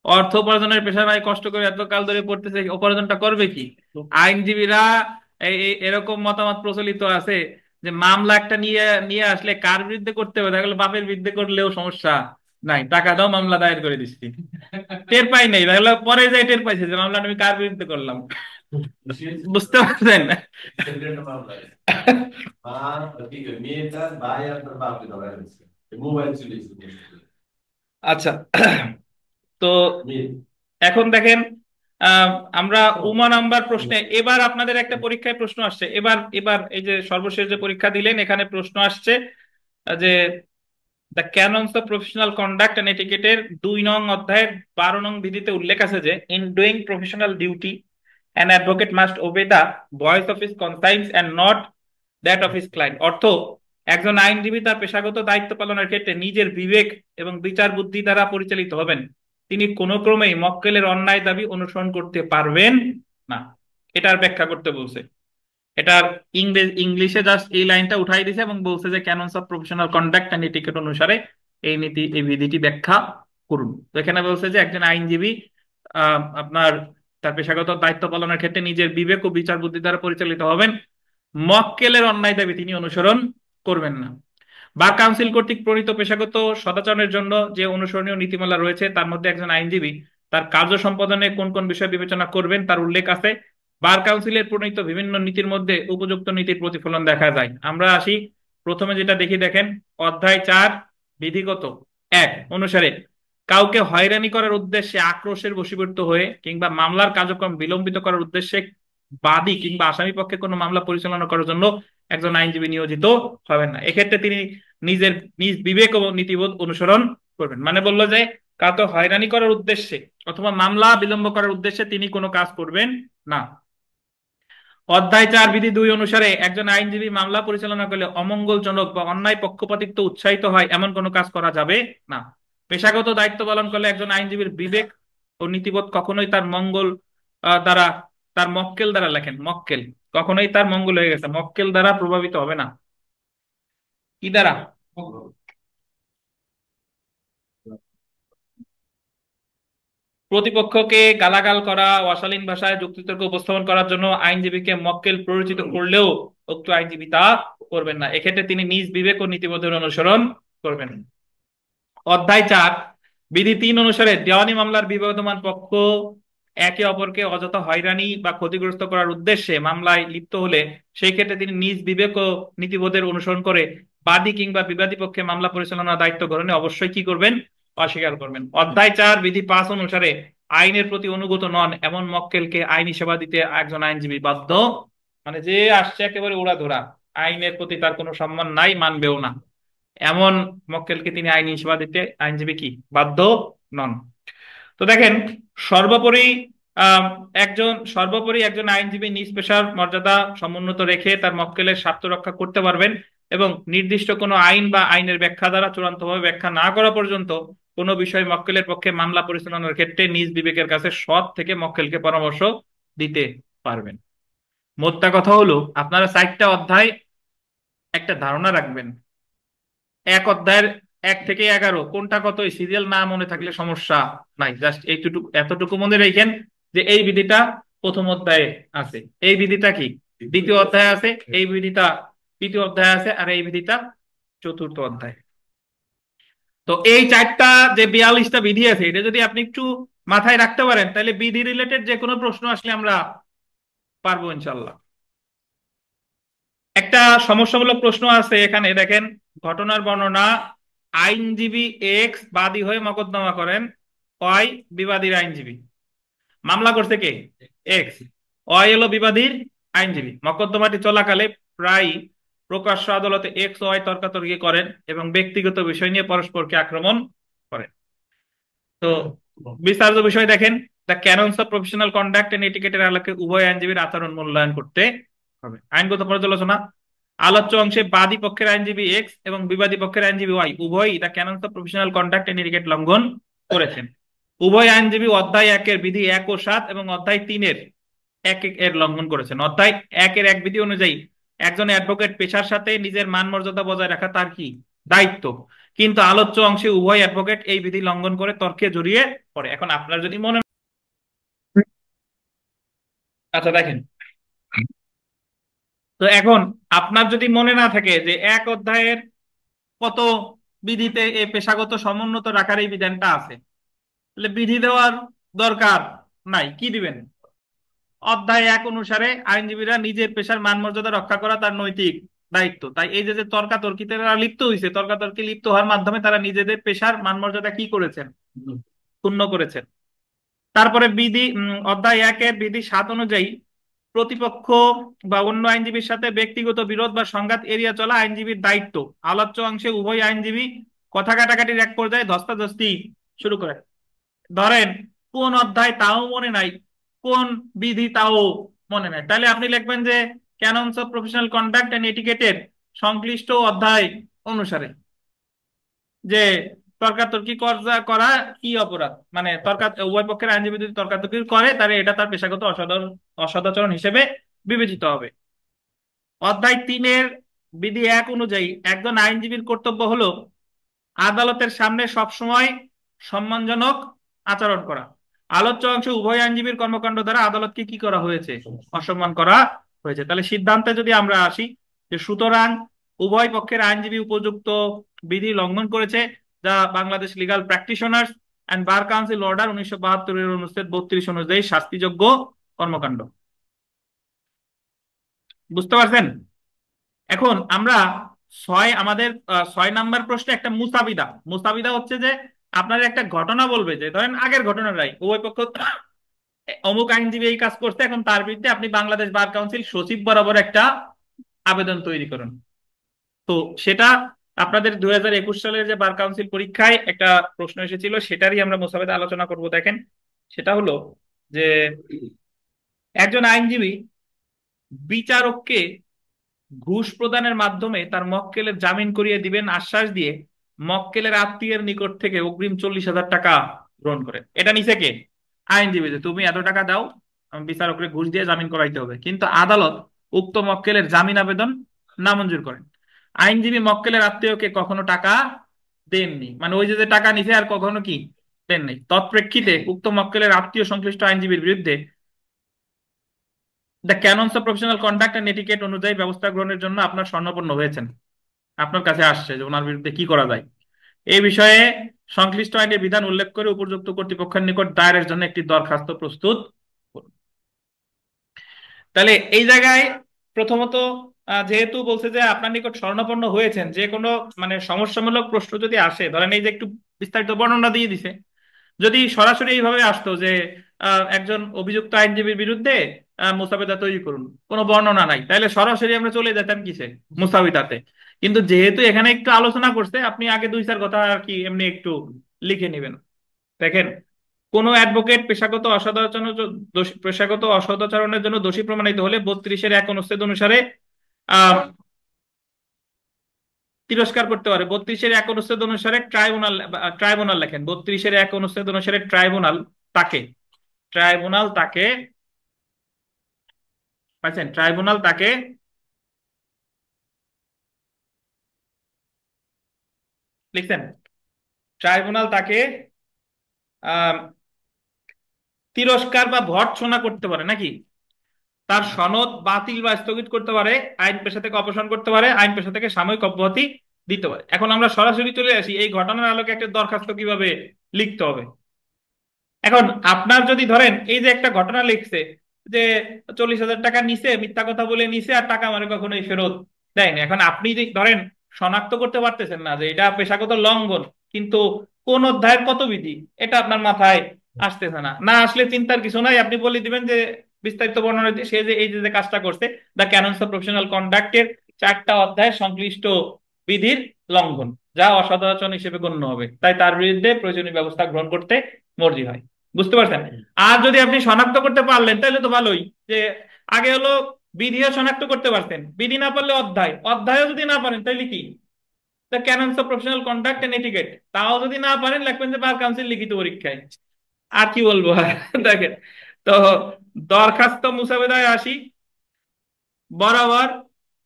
অর্থ উপার্জনের পেশা ভাই, কষ্ট করে এত কাল ধরে পড়তেছে, উপার্জনটা করবে কি? আইনজীবীরা এরকম মতামত প্রচলিত আছে যে মামলা একটা নিয়ে নিয়ে আসলে কার বিরুদ্ধে করতে হবে, তাহলে বাপের বিরুদ্ধে করলেও সমস্যা নাই, টাকা দাও মামলা দায়ের করে দিচ্ছি। টের পাই নাই, তাহলে পরে যাই টের পাইছে যে মামলা আমি কার বিরুদ্ধে করলাম। বুঝতে পারছেন? আচ্ছা, তো এখন দেখেন, আহ, আমরা উমা নাম্বার প্রশ্নে এবার আপনাদের একটা পরীক্ষায় প্রশ্ন আসছে। এবার এবার এই যে সর্বশেষ যে পরীক্ষা দিলেন এখানে প্রশ্ন আসছে যে the canons of professional conduct and এটিকেটের 2 নং অধ্যায়ের 12 নং বিধিতে উল্লেখ আছে যে in doing professional duty an advocate must obey the voice of his conscience and not that of his client. অর্থ, একজন আইনজীবী তার পেশাগত দায়িত্ব পালনের ক্ষেত্রে নিজের বিবেক এবং বিচার বুদ্ধি দ্বারা পরিচালিত হবেন। তিনি কোনো ক্রমেই মক্কেলের অন্যায় দাবি অনুসরণ করতে পারবেন না। এটার ব্যাখ্যা করতে বলছে। এটার ইংলিশে জাস্ট এই লাইনটা উঠাই দিছে এবং বলছে যে canons of professional conduct and etiquette অনুসারে এই বিধিটি ব্যাখ্যা করুন। তো এখানে বলছে যে একজন আইনজীবী আপনার তার পেশাগত দায়িত্ব পালনের ক্ষেত্রে নিজের বিবেক ও বিচার বুদ্ধি দ্বারা পরিচালিত হবেন, মক্কেলের অন্যায় দাবি তিনি অনুসরণ করবেন না। বার কাউন্সিল কর্তৃক প্রণীত পেশাগত সদাচরণের জন্য যে অনুসরণীয় নীতিমালা রয়েছে তার মধ্যে একজন আইনজীবী তার কার্য সম্পাদনে কোন কোন বিষয় বিবেচনা করবেন তার উল্লেখ আছে। বার কাউন্সিলের প্রণীত বিভিন্ন নীতির মধ্যে উপযুক্ত নীতির প্রতিফলন দেখা যায়। আমরা আসি, প্রথমে যেটা দেখি দেখেন, অধ্যায় 4 বিধিগত 1 অনুসারে কাউকে হয়রানি করার উদ্দেশ্যে আক্রোশের বশীভূত হয়ে কিংবা মামলার কার্যক্রম বিলম্বিত করার উদ্দেশ্যে বাদী কিংবা আসামি পক্ষে কোনো মামলা পরিচালনা করার জন্য একজন আইনজীবী নিয়োজিত হবেন না। এক্ষেত্রে তিনি নিজ বিবেক ও নীতিবোধ অনুসরণ করবেন। মানে বললো যে কাউকে হয়রানি করার উদ্দেশ্যে অথবা মামলা বিলম্ব করার উদ্দেশ্যে তিনি কোনো কাজ করবেন না। অধ্যায় 4 বিধি 2 অনুসারে একজন আইনজীবী মামলা পরিচালনা করলে অমঙ্গলজনক বা অন্যায় পক্ষপাতিত্ব উৎসাহিত হয় এমন কোনো কাজ করা যাবে না। পেশাগত দায়িত্ব পালন করলে একজন আইনজীবীর বিবেক ও নীতিবোধ কখনোই তার মঙ্গল দ্বারা, তার মক্কেল দ্বারা, লেখেন মক্কেল, কখনোই তার মঙ্গল হয়ে গেছে, মক্কেল দ্বারা প্রভাবিত হবে না। কি দ্বারা? প্রতিপক্ষকে গালাগাল করা, অশালীন ভাষায় যুক্তিতর্ক উপস্থাপন করার জন্য আইনজীবীকে মক্কেল প্ররোচিত করলেও উক্ত আইনজীবী তা করবেন না। এক্ষেত্রে তিনি নিজ বিবেক ও নীতিবোধের অনুসরণ করবেন। অধ্যায় 4 বিধি 3 অনুসারে দেওয়ানি মামলার বিবাদমান পক্ষ একে অপরকে অযথা হয়রানি বা ক্ষতিগ্রস্ত করার উদ্দেশ্যে মামলায় লিপ্ত হলে সেই ক্ষেত্রে তিনি নিজ বিবেক ও নীতিবোধের অনুসরণ করে বাদী কিংবা বিবাদী পক্ষে মামলা পরিচালনার দায়িত্ব গ্রহণে অবশ্যই কি করবেন? অস্বীকার করবেন। অধ্যায় 4 বিধি 5 অনুসারে আইনের প্রতি অনুগত নন এমন মক্কেলকে আইনি সেবা দিতে একজন আইনজীবী বাধ্য। মানে যে আসছে একেবারে উড়াধুরা, আইনের প্রতি তার কোনো সম্মান নাই, মানবেও না, এমন মক্কেলকে তিনি আইনি সেবা দিতে আইনজীবী কি বাধ্য নন। তো দেখেন, সর্বোপরি আহ সর্বোপরি একজন আইনজীবী নিজ পেশার মর্যাদা সমুন্নত রেখে তার মক্কেলের স্বার্থ রক্ষা করতে পারবেন এবং নির্দিষ্ট কোনো আইন বা আইনের ব্যাখ্যা দ্বারা চূড়ান্তভাবে ব্যাখ্যা না করা পর্যন্ত কোনো বিষয় মক্কেলের পক্ষে মামলা পরিচালনার ক্ষেত্রে নিজ বিবেকের কাছে সৎ থেকে মক্কেলকে পরামর্শ দিতে পারবেন। মোদ্দা কথা হলো, আপনারা 4টা অধ্যায় একটা ধারণা রাখবেন। এক অধ্যায়ের 1 থেকে 11 কোনটা কত সিরিয়াল না মনে থাকলে সমস্যা নাই, জাস্ট এইটুকু এতটুকু মনে রাখেন যে এই বিধিটা প্রথম অধ্যায়ে আছে, এই বিধিটা কি দ্বিতীয় অধ্যায়ে আছে, এই বিধিটা তৃতীয় অধ্যায়ে আছে, আর এই বিধিটা চতুর্থ অধ্যায়ে। তো এই 4টা যে 42টা বিধি আছে এটা যদি আপনি একটু মাথায় রাখতে পারেন তাহলে বিধি রিলেটেড যে কোনো প্রশ্ন আসলে আমরা পারবো ইনশাল্লাহ। একটা সমস্যামূলক প্রশ্ন আছে এখানে দেখেন, ঘটনার বর্ণনা, আইনজীবী এক্স বাদী হয়ে মকদ্দমা করেন, ওয়াই বিবাদীর আইনজীবী। মামলা করছে কে? এক্স। ওয়াই হলো বিবাদীর আইনজীবী। মকদ্দমাটি চলাকালে প্রায় প্রকাশ্য আদালতে এক্স ওয়াই তর্কাতর্কি করেন এবং ব্যক্তিগত বিষয় নিয়ে পরস্পরকে আক্রমণ করেন। তো বিস্তারিত বিষয় দেখেন, the canons of professional conduct and এটিকেটের আলোকে উভয় আইনজীবীর আচরণ মূল্যায়ন করতে হবে। আইনগত পর্যালোচনা, আলোচ্য অংশে বাদী পক্ষের আইনজীবী এক্স এবং বিবাদী পক্ষের আইনজীবী ওয়াই উভয়ই the canons of professional conduct and etiquette লঙ্ঘন করেছেন। উভয় আইনজীবী অধ্যায় 1 বিধি 1 ও 7 এবং অধ্যায় 3 এর লঙ্ঘন করেছেন। অধ্যায় 1 বিধি অনুযায়ী একজন অ্যাডভোকেট পেশার সাথে নিজের মান মর্যাদা বজায় রাখা তার কি দায়িত্ব, কিন্তু আলোচ্য অংশে উভয় অ্যাডভোকেট এই বিধি লঙ্ঘন করে তর্কে জড়িয়ে পড়ে। এখন আপনার যদি মনে, আচ্ছা দেখেন, তো এখন আপনার যদি মনে না থাকে যে 1 অধ্যায়ের কত বিধিতে এই পেশাগত সমুন্নত রাখার এই বিধানটা আছে, তাহলে বিধি দেওয়ার দরকার নাই, কি দিবেন? অধ্যায় 1 অনুসারে আইনজীবীরা নিজের পেশার মান মর্যাদা রক্ষা করা তার নৈতিক দায়িত্ব। তাই এই যে যে তর্কাতর্কিতে তারা লিপ্ত হয়েছে, তর্কাতর্কি লিপ্ত হওয়ার মাধ্যমে তারা নিজেদের পেশার মান মর্যাদা কি করেছেন? ক্ষুণ্ণ করেছেন। তারপরে অধ্যায় 1-এর বিধি 7 অনুযায়ী প্রতিপক্ষ বা অন্য আইনজীবীর সাথে ব্যক্তিগত বিরোধ বা সংঘাত এড়িয়ে চলা আইনজীবীর দায়িত্ব। আলোচ্য অংশে উভয় আইনজীবী কথা কাটাকাটির এক পর্যায়ে ধস্তাধস্তি শুরু করে। ধরেন কোন অধ্যায় তাও মনে নাই, কোন বিধি তাও মনে নাই, তাহলে আপনি লিখবেন যে canons of professional conduct and এটিকেটের সংশ্লিষ্ট অধ্যায় অনুসারে যে তর্কাতর্কি করা করা কি অপরাধ, মানে উভয় পক্ষের আইনজীবী যদি তর্কাতর্কি করে তাহলে এটা তার পেশাগত অসদাচরণ হিসেবে বিবেচিত হবে। অধ্যায় 3-এর বিধি 1 অনুযায়ী একজন আইনজীবীর কর্তব্য হলো আদালতের সামনে সবসময় সম্মানজনক আচরণ করা। আলোচ্য অংশে উভয় আইনজীবীর কর্মকাণ্ড দ্বারা আদালতকে কি করা হয়েছে? অসম্মান করা হয়েছে। তাহলে সিদ্ধান্তে যদি আমরা আসি যে সুতরাং উভয় পক্ষের আইনজীবী উপযুক্ত বিধি লঙ্ঘন করেছে, যা Bangladesh legal practitioners and bar council order 1972-এর অনুচ্ছেদ 32 অনুযায়ী শাস্তিযোগ্য কর্মকাণ্ড। বুঝতে পারছেন? এখন আমরা আমাদের 6 নাম্বার প্রশ্নে একটা মুসাবিদা। মুসাবিদা হচ্ছে যে আপনার একটা ঘটনা বলবে, যে ধরেন আগের ঘটনাটাই উভয় পক্ষ অমুক আইনজীবী এই কাজ করছে, এখন তার বিরুদ্ধে আপনি বাংলাদেশ বার কাউন্সিল সচিব বরাবর একটা আবেদন তৈরি করুন। তো সেটা আপনাদের 2021 সালের যে বার কাউন্সিল পরীক্ষায় একটা প্রশ্ন এসেছিল, সেটারই আমরা মুসাবিদা আলোচনা করব। দেখেন সেটা হলো যে একজন আইনজীবী বিচারককে ঘুষ প্রদানের মাধ্যমে তার মক্কেলের জামিন করিয়ে দিবেন আশ্বাস দিয়ে মক্কেলের আত্মীয়ের নিকট থেকে অগ্রিম 40,000 টাকা গ্রহণ করে। এটা নিছে কে? আইনজীবী, যে তুমি এত টাকা দাও, বিচারককে ঘুষ দিয়ে জামিন করাইতে হবে। কিন্তু আদালত উক্ত মক্কেলের জামিন আবেদন নামঞ্জুর করেন। আইনজীবী মক্কেলের আত্মীয়কে কখনো টাকা দেননি, মানে ওই যে টাকা নিছে আর কখনো কি দেননি। তৎপ্রেক্ষিতে উক্ত মক্কেলের আত্মীয় সংশ্লিষ্ট আইনজীবীর বিরুদ্ধে the canons of professional conduct and etiquette অনুযায়ী ব্যবস্থা গ্রহণের জন্য আপনার স্বর্ণপন্ন হয়েছেন, আপনার কাছে আসছে যে ওনার বিরুদ্ধে কি করা যায়। এই বিষয়ে সংশ্লিষ্ট আইনের বিধান উল্লেখ করে উপযুক্ত কর্তৃপক্ষের নিকট দায়েরের জন্য একটি দরখাস্ত প্রস্তুত করুন। তাহলে এই জায়গায় প্রথমত যেহেতু বলছে যে আপনার নিকট স্বর্ণপন্ন হয়েছেন, যে কোনো মানে সমস্যামূলক প্রশ্ন যদি আসে, ধরেন এই যে একটু বিস্তারিত বর্ণনা দিয়ে দিছে, যদি সরাসরি এইভাবে আসতো যে একজন অভিযুক্ত আইনজীবীর বিরুদ্ধে মুসাবিদা তৈরি করুন, কোনো বর্ণনা নাই, তাহলে সরাসরি আমরা চলে যেতাম কিসে? মুসাবিদাতে। কিন্তু যেহেতু এখানে একটু আলোচনা করছে, আপনি আগে 2-4 কথা আর কি এমনি একটু লিখে নেবেন। দেখেন, কোন অ্যাডভোকেট পেশাগত অসদাচরণের জন্য দোষী প্রমাণিত হলে 32-এর 1 অনুচ্ছেদ অনুসারে আহ তিরস্কার করতে পারে। 32-এর 1 অনুচ্ছেদ অনুসারে ট্রাইব্যুনাল লেখেন, 32-এর 1 অনুচ্ছেদ অনুসারে ট্রাইব্যুনাল তাকে পাচ্ছেন, ট্রাইব্যুনাল তাকে লিখছেন, ট্রাইব্যুনাল তাকে আহ তিরস্কার বা ভর্ৎসনা করতে পারে, নাকি তার সনদ বাতিল বা স্থগিত করতে পারে, আইন পেশা থেকে অপসারণ করতে পারে, আইন পেশা থেকে সাময়িক অব্যাহতি দিতে পারে। এখন আমরা সরাসরি চলে আসি এই ঘটনার আলোকে একটা দরখাস্ত কিভাবে লিখতে হবে। এখন আপনার যদি ধরেন এই যে একটা ঘটনা লিখছে যে 40,000 টাকা নিছে, মিথ্যা কথা বলে নিছে, আর টাকা মানে কখনোই ফেরত দেয়নি। এখন আপনি যে ধরেন শনাক্ত করতে পারতেছেন না যে এটা পেশাগত লঙ্ঘন, কিন্তু কোন অধ্যায়ের কত বিধি এটা আপনার মাথায় আসতেছে না। না আসলে চিন্তার কিছু নাই, আপনি বলে দিবেন যে বিস্তারিত বর্ণনা দিয়ে সে যে এই যে কাজটা করছে দ্য ক্যাননস অফ প্রফেশনাল কন্ডাক্টের 4টা অধ্যায় সংশ্লিষ্ট বিধির লঙ্ঘন, যা অসদাচরণ হিসেবে গণ্য হবে, তাই তার বিরুদ্ধে প্রয়োজনীয় ব্যবস্থা গ্রহণ করতে মর্জি হয়। বুঝতে পারছেন? আর যদি আপনি শনাক্ত করতে পারলেন তাহলে তো ভালোই, যে আগে হলো বিধিও শনাক্ত করতে পারতেন, বিধি না পারলে অধ্যায়ও যদি না পারেন তাহলে কি the canons of professional conduct and etiquette, তাও যদি না পারেন লিখবেন যে বার কাউন্সিল লিখিত পরীক্ষায়। আর কি বলবো আর দেখেন তো, দরখাস্ত মুসাবেদায় আসি। বরাবর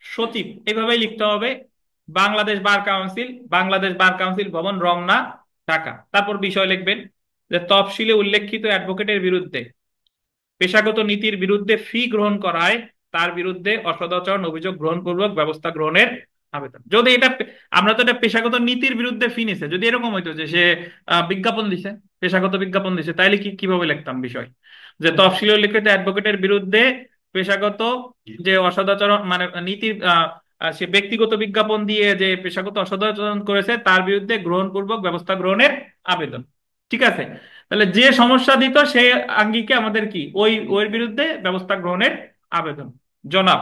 সচিব এইভাবেই লিখতে হবে, বাংলাদেশ বার কাউন্সিল ভবন, রমনা, ঢাকা। তারপর বিষয় লিখবেন যে তফসিলে উল্লেখিত অ্যাডভোকেটের বিরুদ্ধে পেশাগত নীতির বিরুদ্ধে ফি গ্রহণ করায় তার বিরুদ্ধে অসদাচরণ অভিযোগ গ্রহণপূর্বক ব্যবস্থা গ্রহণের আবেদন। যদি এটা আমরা তো এটা পেশাগত নীতির বিরুদ্ধে ফি নিছে, যদি এরকম হইতো যে সে বিজ্ঞাপন দিছে, পেশাগত বিজ্ঞাপন দিছে, তাইলে কিভাবে লিখতাম বিষয়? যে তফসিলে উল্লেখিত অ্যাডভোকেটের বিরুদ্ধে পেশাগত যে অসদাচরণ মানে নীতির সে ব্যক্তিগত বিজ্ঞাপন দিয়ে যে পেশাগত অসদাচরণ করেছে তার বিরুদ্ধে গ্রহণপূর্বক ব্যবস্থা গ্রহণের আবেদন। ঠিক আছে? তাহলে যে সমস্যা দিত সেই আঙ্গিকে আমাদের কি ওই ওর বিরুদ্ধে ব্যবস্থা গ্রহণের আবেদন। জনাব,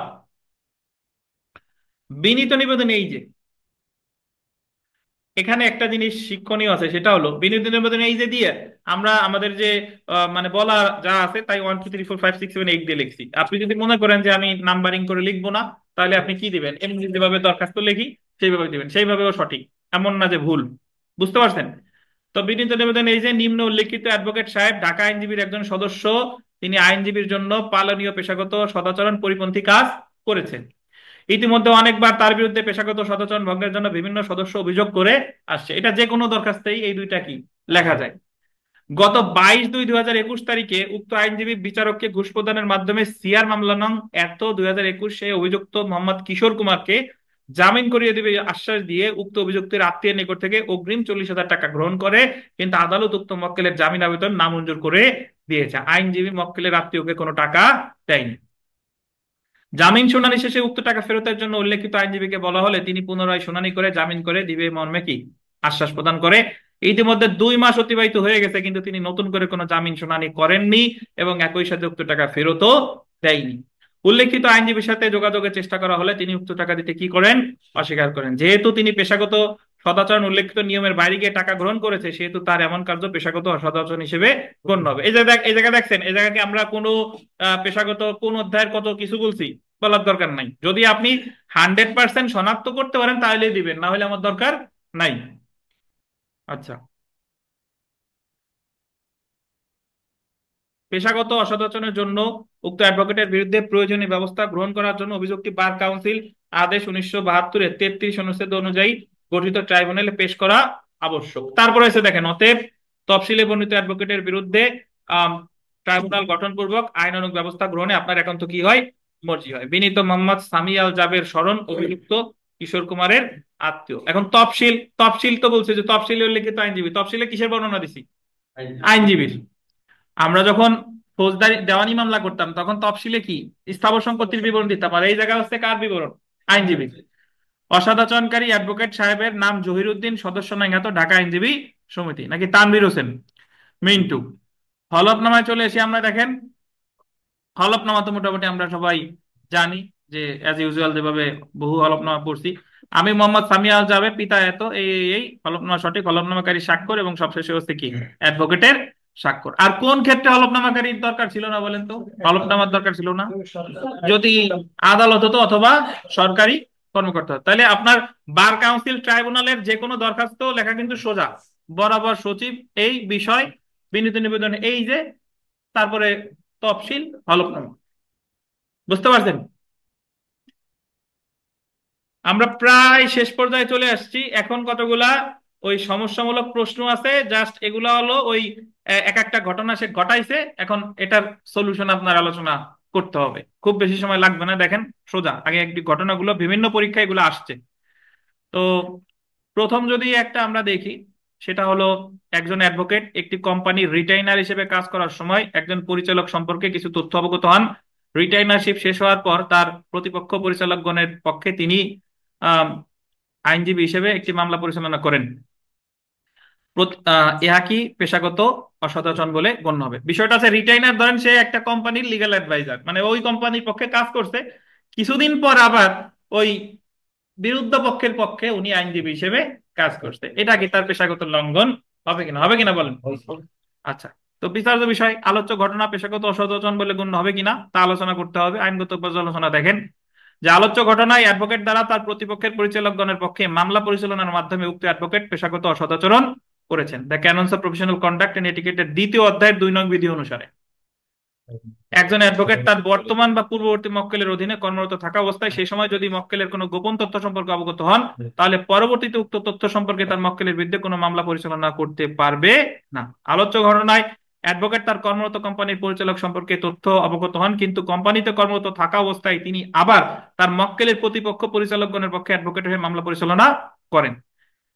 বিনীত নিবেদন এই যে, এখানে একটা জিনিস শিক্ষণীয় আছে, সেটা হলো বিনীত নিবেদন এই যে দিয়ে আমরা আমাদের যে মানে বলা যা আছে তাই 1 2 3 4 5 6 7 8 দিয়ে লিখছি। আপনি যদি মনে করেন যে আমি নাম্বারিং করে লিখবো না, তাহলে আপনি কি দিবেন, এমনি যেভাবে দরখাস্ত লিখি সেইভাবে দিবেন, সেইভাবেও সঠিক, এমন না যে ভুল। বুঝতে পারছেন? তো বিনীত নিবেদন এই যে, নিম্ন উল্লেখিত অ্যাডভোকেট সাহেব ঢাকা আইনজীবীর একজন সদস্য, তিনি আইনজীবীর জন্য পালনীয় পেশাগত সদাচরণ পরিপন্থী কাজ করেছেন। ইতিমধ্যে অনেকবার তার বিরুদ্ধে পেশাগত সদাচরণ ভঙ্গের জন্য বিভিন্ন সদস্য অভিযোগ করে আসছে। এটা যে কোনো দরখাস্তেই এই দুইটা কি লেখা যায়। গত 22/2/2021 তারিখে উক্ত আইনজীবী বিচারককে ঘুষ প্রদানের মাধ্যমে সিআর মামলা নং এত 2021 অভিযুক্ত মোহাম্মদ কিশোর কুমারকে জামিন করিয়ে দিবে আশ্বাস দিয়ে উক্ত অভিযুক্তের আত্মীয়ের নিকট থেকে অগ্রিম 40,000 টাকা গ্রহণ করে, কিন্তু আদালত উক্ত মক্কেলের জামিন আবেদন নামঞ্জুর করে দিয়েছে। আইনজীবী মক্কেলের আত্মীয়কে কোনো টাকা দেয়নি। জামিন শুনানি শেষে উক্ত টাকা ফেরতের জন্য উল্লেখিত আইনজীবীকে বলা হলে তিনি পুনরায় শুনানি করে জামিন করে দিবে মর্মে কি আশ্বাস প্রদান করে। ইতিমধ্যে 2 মাস অতিবাহিত হয়ে গেছে, কিন্তু তিনি নতুন করে কোনো জামিন শুনানি করেননি এবং একই সাথে উক্ত টাকা ফেরতও দেয়নি। উল্লেখিত আইনজীবীর সাথে যোগাযোগের চেষ্টা করা হলে তিনি উক্ত টাকা দিতে কি করেন, অস্বীকার করেন। যেহেতু তিনি পেশাগত সদাচরণ উল্লেখিত নিয়মের বাইরে গিয়ে টাকা গ্রহণ করেছে, সেহেতু তার এমন কার্য পেশাগত অসদাচরণ হিসেবে গণ্য হবে। এই যে দেখ, এই জায়গা দেখছেন, এই জায়গাকে আমরা কোনো পেশাগত কোন অধ্যায়ের কত কিছু বলছি, বলার দরকার নাই। যদি আপনি 100% শনাক্ত করতে পারেন তাহলেই দিবেন, না হলে আমার দরকার নাই। আচ্ছা, পেশাগত অসদাচরণের জন্য উক্ত অ্যাডভোকেটের বিরুদ্ধে প্রয়োজনীয় ব্যবস্থা গ্রহণ করার জন্য অভিযোগটি বার কাউন্সিল আদেশ 1972-এর 33 অনুচ্ছেদ অনুযায়ী গঠিত ট্রাইব্যুনালে পেশ করা আবশ্যক। তারপরে এসে দেখেন, অতএব তফসিলে বর্ণিত অ্যাডভোকেটের বিরুদ্ধে আম, ট্রাইব্যুনাল গঠনপূর্বক আইনানুগ ব্যবস্থা গ্রহণে আপনার একান্ত কি হয়, মর্জি হয়। বিনীত মোহাম্মদ সামি আল জাবের শরণ অভিযুক্ত কিশোর কুমারের আত্মীয়। এখন তফসিল, তফসিল তো বলছে যে তফসিলে উল্লেখিত আইনজীবী, তফসিলে কিসের বর্ণনা দিছি, আইনজীবীর। আমরা যখন ফৌজদারি দেওয়ানি মামলা করতাম তখন তফসিলে কি স্থাবর সম্পত্তির বিবরণ দিতাম, আর এই জায়গা হচ্ছে কার বিবরণ, আইনজীবী। অসদাচরণকারী অ্যাডভোকেট সাহেবের নাম জহিরুদ্দিন, সদস্য নাঙ্গাতো ঢাকা আইনজীবী সমিতি, নাকি তানভীর হোসেন মিন্টু। হলফনামায় চলে এসে আমরা দেখেন, হলফনামা তো মোটামুটি আমরা সবাই জানি যে অ্যাজ ইউজুয়াল যেভাবে বহু হলফনামা পড়ছি। আমি মোহাম্মদ সামি আল জাবের পিতা এত এই হলফনামা সঠিক, হলফনামাকারী স্বাক্ষর এবং সবশেষে হচ্ছে কি অ্যাডভোকেটের স্বাক্ষর। আর কোন ক্ষেত্রে হলফনামাকারীর দরকার ছিল না বলেন তো, হলফনামার দরকার ছিল না যদি আদালত হতো অথবা সরকারি কর্মকর্তা হতো। তাহলে আপনার বার কাউন্সিল ট্রাইব্যুনালের যে কোনো দরখাস্ত লেখা কিন্তু সোজা, বরাবর সচিব এই বিষয়, বিনীত নিবেদন এই যে, তারপরে তফসিল, হলফনামা। বুঝতে পারছেন? আমরা প্রায় শেষ পর্যায়ে চলে আসছি। এখন কতগুলা ওই সমস্যামূলক প্রশ্ন আছে, জাস্ট এগুলা হলো ওই এক একটা ঘটনা সে ঘটাইছে, এখন এটার সলিউশন আপনার আলোচনা করতে হবে। খুব বেশি সময় লাগবে না, দেখেন সোজা। আগে একটি ঘটনাগুলো বিভিন্ন পরীক্ষায় এগুলো আসছে। তো প্রথম যদি একটা আমরা দেখি, সেটা হলো একজন অ্যাডভোকেট একটি কোম্পানির রিটেইনার হিসেবে কাজ করার সময় একজন পরিচালক সম্পর্কে কিছু তথ্য অবগত হন। রিটেইনারশিপ শেষ হওয়ার পর তার প্রতিপক্ষ পরিচালকগণের পক্ষে তিনি আহ, আইনজীবী হিসেবে একটি মামলা পরিচালনা করেন। ইহা কি পেশাগত অসদাচরণ বলে গণ্য হবে? বিষয়টা আছে, রিটেইনার ধরেন সে একটা কোম্পানির লিগ্যাল অ্যাডভাইজার, মানে ওই কোম্পানির পক্ষে কাজ করছে, কিছুদিন পর আবার ওই বিরুদ্ধ পক্ষের পক্ষে উনি আইনজীবী হিসেবে কাজ করছে, এটা কি তার পেশাগত লঙ্ঘন হবে কিনা, হবে কিনা বলেন? আচ্ছা, তো বিচার্য বিষয় আলোচ্য ঘটনা পেশাগত অসদাচরণ বলে গণ্য হবে কিনা তা আলোচনা করতে হবে। আইনগত পর্যালোচনা দেখেন যে আলোচ্য ঘটনায় অ্যাডভোকেট দ্বারা তার প্রতিপক্ষের পরিচালকগণের পক্ষে মামলা পরিচালনার মাধ্যমে উক্ত অ্যাডভোকেট পেশাগত অসদাচরণ করেছেন। The canons of professional conduct and এটিকেটের 2য় অধ্যায়ের 2 নং বিধি অনুসারে একজন অ্যাডভোকেট তার বর্তমান বা পূর্ববর্তী মক্কেলের অধীনে কর্মরত থাকা অবস্থায় সেই সময় যদি মক্কেলের কোনো গোপন তথ্য সম্পর্কে অবগত হন, তাহলে পরবর্তীতে উক্ত তথ্য সম্পর্কে তার মক্কেলের বিরুদ্ধে কোনো মামলা পরিচালনা করতে পারবে না। আলোচ্য ঘটনায় অ্যাডভোকেট তার কর্মরত কোম্পানির পরিচালক সম্পর্কে তথ্য অবগত হন, কিন্তু কোম্পানিতে কর্মরত থাকা অবস্থায় তিনি আবার তার মক্কেলের প্রতিপক্ষ পরিচালকগণের পক্ষে অ্যাডভোকেট হয়ে মামলা পরিচালনা করেন।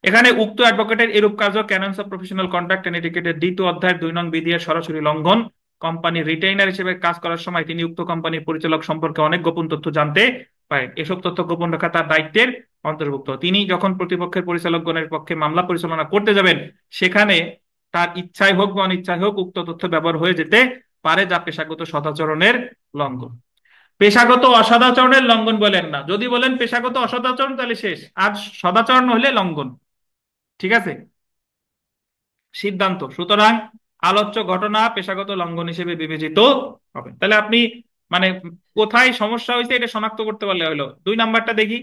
এখানে উক্ত অ্যাডভোকেটের এরূপ কার্য ক্যাননস অফ প্রফেশনাল কন্ডাক্ট এন্ড এটিকেটের 2য় অধ্যায়ের 2 নং বিধি এর সরাসরি লঙ্ঘন। কোম্পানির রিটেইনার হিসেবে কাজ করার সময় তিনি উক্ত কোম্পানির পরিচালক সম্পর্কে অনেক গোপন তথ্য জানতে পারেন। এসব তথ্য গোপন রাখা তার দায়িত্বের অন্তর্ভুক্ত। তিনি যখন প্রতিপক্ষের পরিচালকগণের পক্ষে মামলা পরিচালনা করতে যাবেন, সেখানে তার ইচ্ছায় হোক বা অনিচ্ছায় হোক উক্ত তথ্য ব্যবহার হয়ে যেতে পারে, যা পেশাগত সদাচরণের লঙ্ঘন। পেশাগত অসদাচরণের লঙ্ঘন বলেন না, যদি বলেন পেশাগত অসদাচরণ তাহলে শেষ, আর সদাচরণ হলে লঙ্ঘন। ঠিক আছে, সিদ্ধান্ত। সুতরাং আলোচ্য ঘটনা পেশাগত লঙ্ঘন হিসেবে বিবেচিত হবে। তাহলে আপনি মানে কোথায় সমস্যা হয়েছে এটা শনাক্ত করতে পারলে হলো। 2 নাম্বারটা দেখি।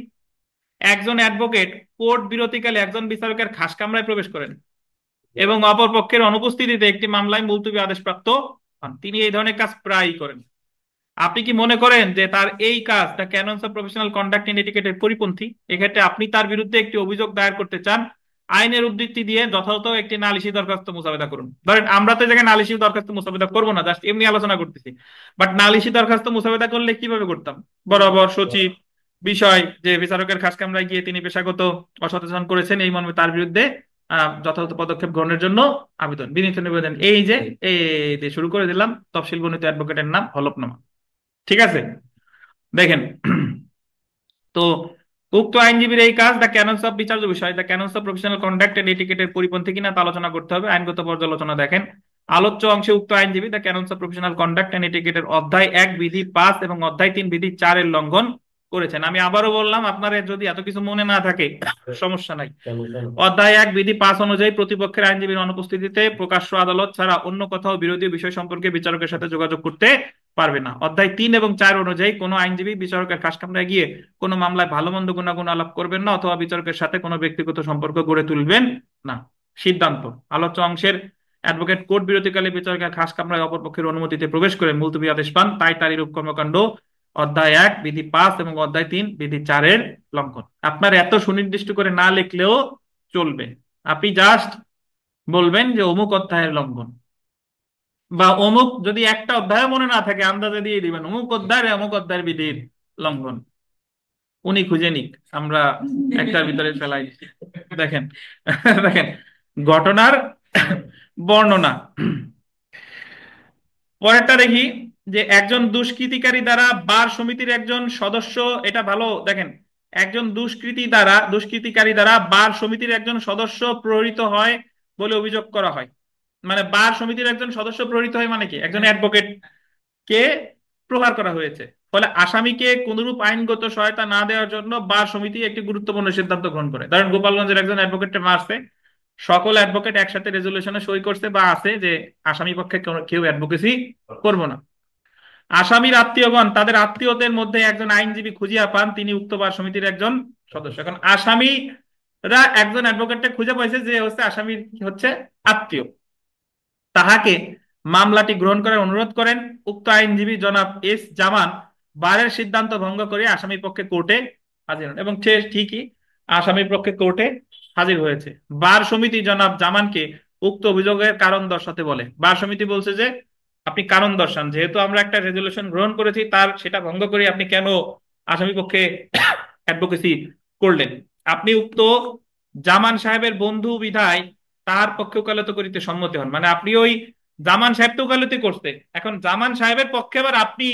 একজন অ্যাডভোকেট কোর্ট বিরতিকালে একজন বিচারকের খাস কামরায় প্রবেশ করেন এবং অপর পক্ষের অনুপস্থিতিতে একটি মামলায় মুলতবি আদেশপ্রাপ্ত হন। তিনি এই ধরনের কাজ প্রায়ই করেন। আপনি কি মনে করেন যে তার এই কাজ the canons of professional conduct and এটিকেটের পরিপন্থী? এক্ষেত্রে আপনি তার বিরুদ্ধে একটি অভিযোগ দায়ের করতে চান, আইনের উদ্ধৃতি দিয়ে যথাযথ একটি নালিশি দরখাস্ত মোসাবেদা করুন। ধরেন আমরা তো এই জায়গায় নালিশি দরখাস্ত মোসাবেদা করবো না, জাস্ট এমনি আলোচনা করতেছি। বাট নালিশি দরখাস্ত মোসাবেদা করলে কিভাবে করতাম? বরাবর সচিব বিষয় যে বিচারকের খাস কামরায় গিয়ে তিনি পেশাগত অসচেতন করেছেন এই মর্মে তার বিরুদ্ধে যথাযথ পদক্ষেপ গ্রহণের জন্য আবেদন, বিনীত নিবেদন। এই যে এই দিয়ে শুরু করে দিলাম, তফসিল বর্ণিত অ্যাডভোকেটের নাম, হলফনামা। ঠিক আছে, দেখেন। তো উক্ত আইনজীবীর এই কাজ দ্য ক্যাননস অফ বিচার্য বিষয় the canons of professional conduct and এটিকেটের পরিপন্থী কিনা তা আলোচনা করতে হবে। আইনগত পর্যালোচনা দেখেন। আলোচ্য অংশে উক্ত আইনজীবী the canons of professional conduct and এটিকেটের অধ্যায় 1 বিধি 5 এবং অধ্যায় 3 বিধি 4 এর লঙ্ঘন করেছেন। আমি আবারও বললাম, আপনার যদি এত কিছু মনে না থাকে সমস্যা নাই। অধ্যায় 1 বিধি 5 অনুযায়ী প্রতিপক্ষের আইনজীবীর অনুপস্থিতিতে প্রকাশ্য আদালত ছাড়া অন্য কোথাও বিরোধী বিষয় সম্পর্কে বিচারকের সাথে যোগাযোগ করতে পারবে না। অধ্যায় 3 এবং 4 অনুযায়ী কোনো আইনজীবী বিচারকের খাসকামরায় গিয়ে কোনো মামলায় ভালো মন্দ গুণাগুণ আলাপ করবেন না অথবা বিচারকের সাথে কোনো ব্যক্তিগত সম্পর্ক গড়ে তুলবেন না। সিদ্ধান্ত। আলোচ্য অংশের অ্যাডভোকেট কোর্ট বিরতিকালে বিচারকের খাসকামরায় অপরপক্ষের অনুমতিতে প্রবেশ করে মুলতবি আদেশ পান, তাই তার এরূপ কর্মকাণ্ড অধ্যায় 1 বিধি 5 এবং অধ্যায় 3 বিধি 4 এর লঙ্ঘন। আপনার এত সুনির্দিষ্ট করে না লিখলেও চলবে। আপনি জাস্ট বলবেন যে অমুক অধ্যায়ের লঙ্ঘন, বা অমুক, যদি একটা অধ্যায় মনে না থাকে আন্দাজে দিয়ে দিবেন অমুক অধ্যায়ের অমুক অধ্যায়ের বিধির লঙ্ঘন। উনি খুঁজে নিক, আমরা একটার ভিতরে ফেলাই। দেখেন, দেখেন ঘটনার বর্ণনা। পরেরটা দেখি যে একজন দুষ্কৃতিকারী দ্বারা বার সমিতির একজন সদস্য, এটা ভালো দেখেন, একজন দুষ্কৃতিকারী দ্বারা বার সমিতির একজন সদস্য প্রহৃত হয় বলে অভিযোগ করা হয়। মানে বার সমিতির একজন সদস্য প্রহৃত হয় মানে কি, একজন অ্যাডভোকেট কে প্রহার করা হয়েছে। ফলে আসামিকে কোনরূপ আইনগত সহায়তা না দেওয়ার জন্য বার সমিতি একটি গুরুত্বপূর্ণ সিদ্ধান্ত গ্রহণ করে। ধরেন গোপালগঞ্জের একজন অ্যাডভোকেটকে মারছে, সকল অ্যাডভোকেট একসাথে রেজলিউশনে সই করছে বা আছে যে আসামি পক্ষে কেউ অ্যাডভোকেসি করবো না। আসামির আত্মীয়গণ তাদের আত্মীয়দের মধ্যে একজন আইনজীবী খুঁজিয়া পান, তিনি উক্ত বার সমিতির একজন সদস্য। এখন আসামিরা একজন অ্যাডভোকেটকে খুঁজে পাইছে যে হচ্ছে আসামির হচ্ছে আত্মীয়, তাহাকে মামলাটি গ্রহণ করার অনুরোধ করেন। উক্ত আইনজীবী জনাব এস জামান বারের সিদ্ধান্ত ভঙ্গ করে আসামির পক্ষে কোর্টে হাজির হন এবং সে ঠিকই আসামির পক্ষে কোর্টে হাজির হয়েছে। বার সমিতি জনাব জামানকে উক্ত অভিযোগের কারণ দর্শাতে বলে। বার সমিতি বলছে যে আপনি কারণ দর্শান, যেহেতু আমরা একটা রেজলিউশন গ্রহণ করেছি তার সেটা ভঙ্গ করে আপনি কেন আসামি পক্ষে অ্যাডভোকেসি করলেন। আপনি উক্ত জামান সাহেবের বন্ধু বিধায় তার পক্ষে ওকালতি করিতে সম্মতি হন। মানে আপনি ওই জামান সাহেব তো ওকালতি করতে, এখন জামান সাহেবের পক্ষে আবার আপনি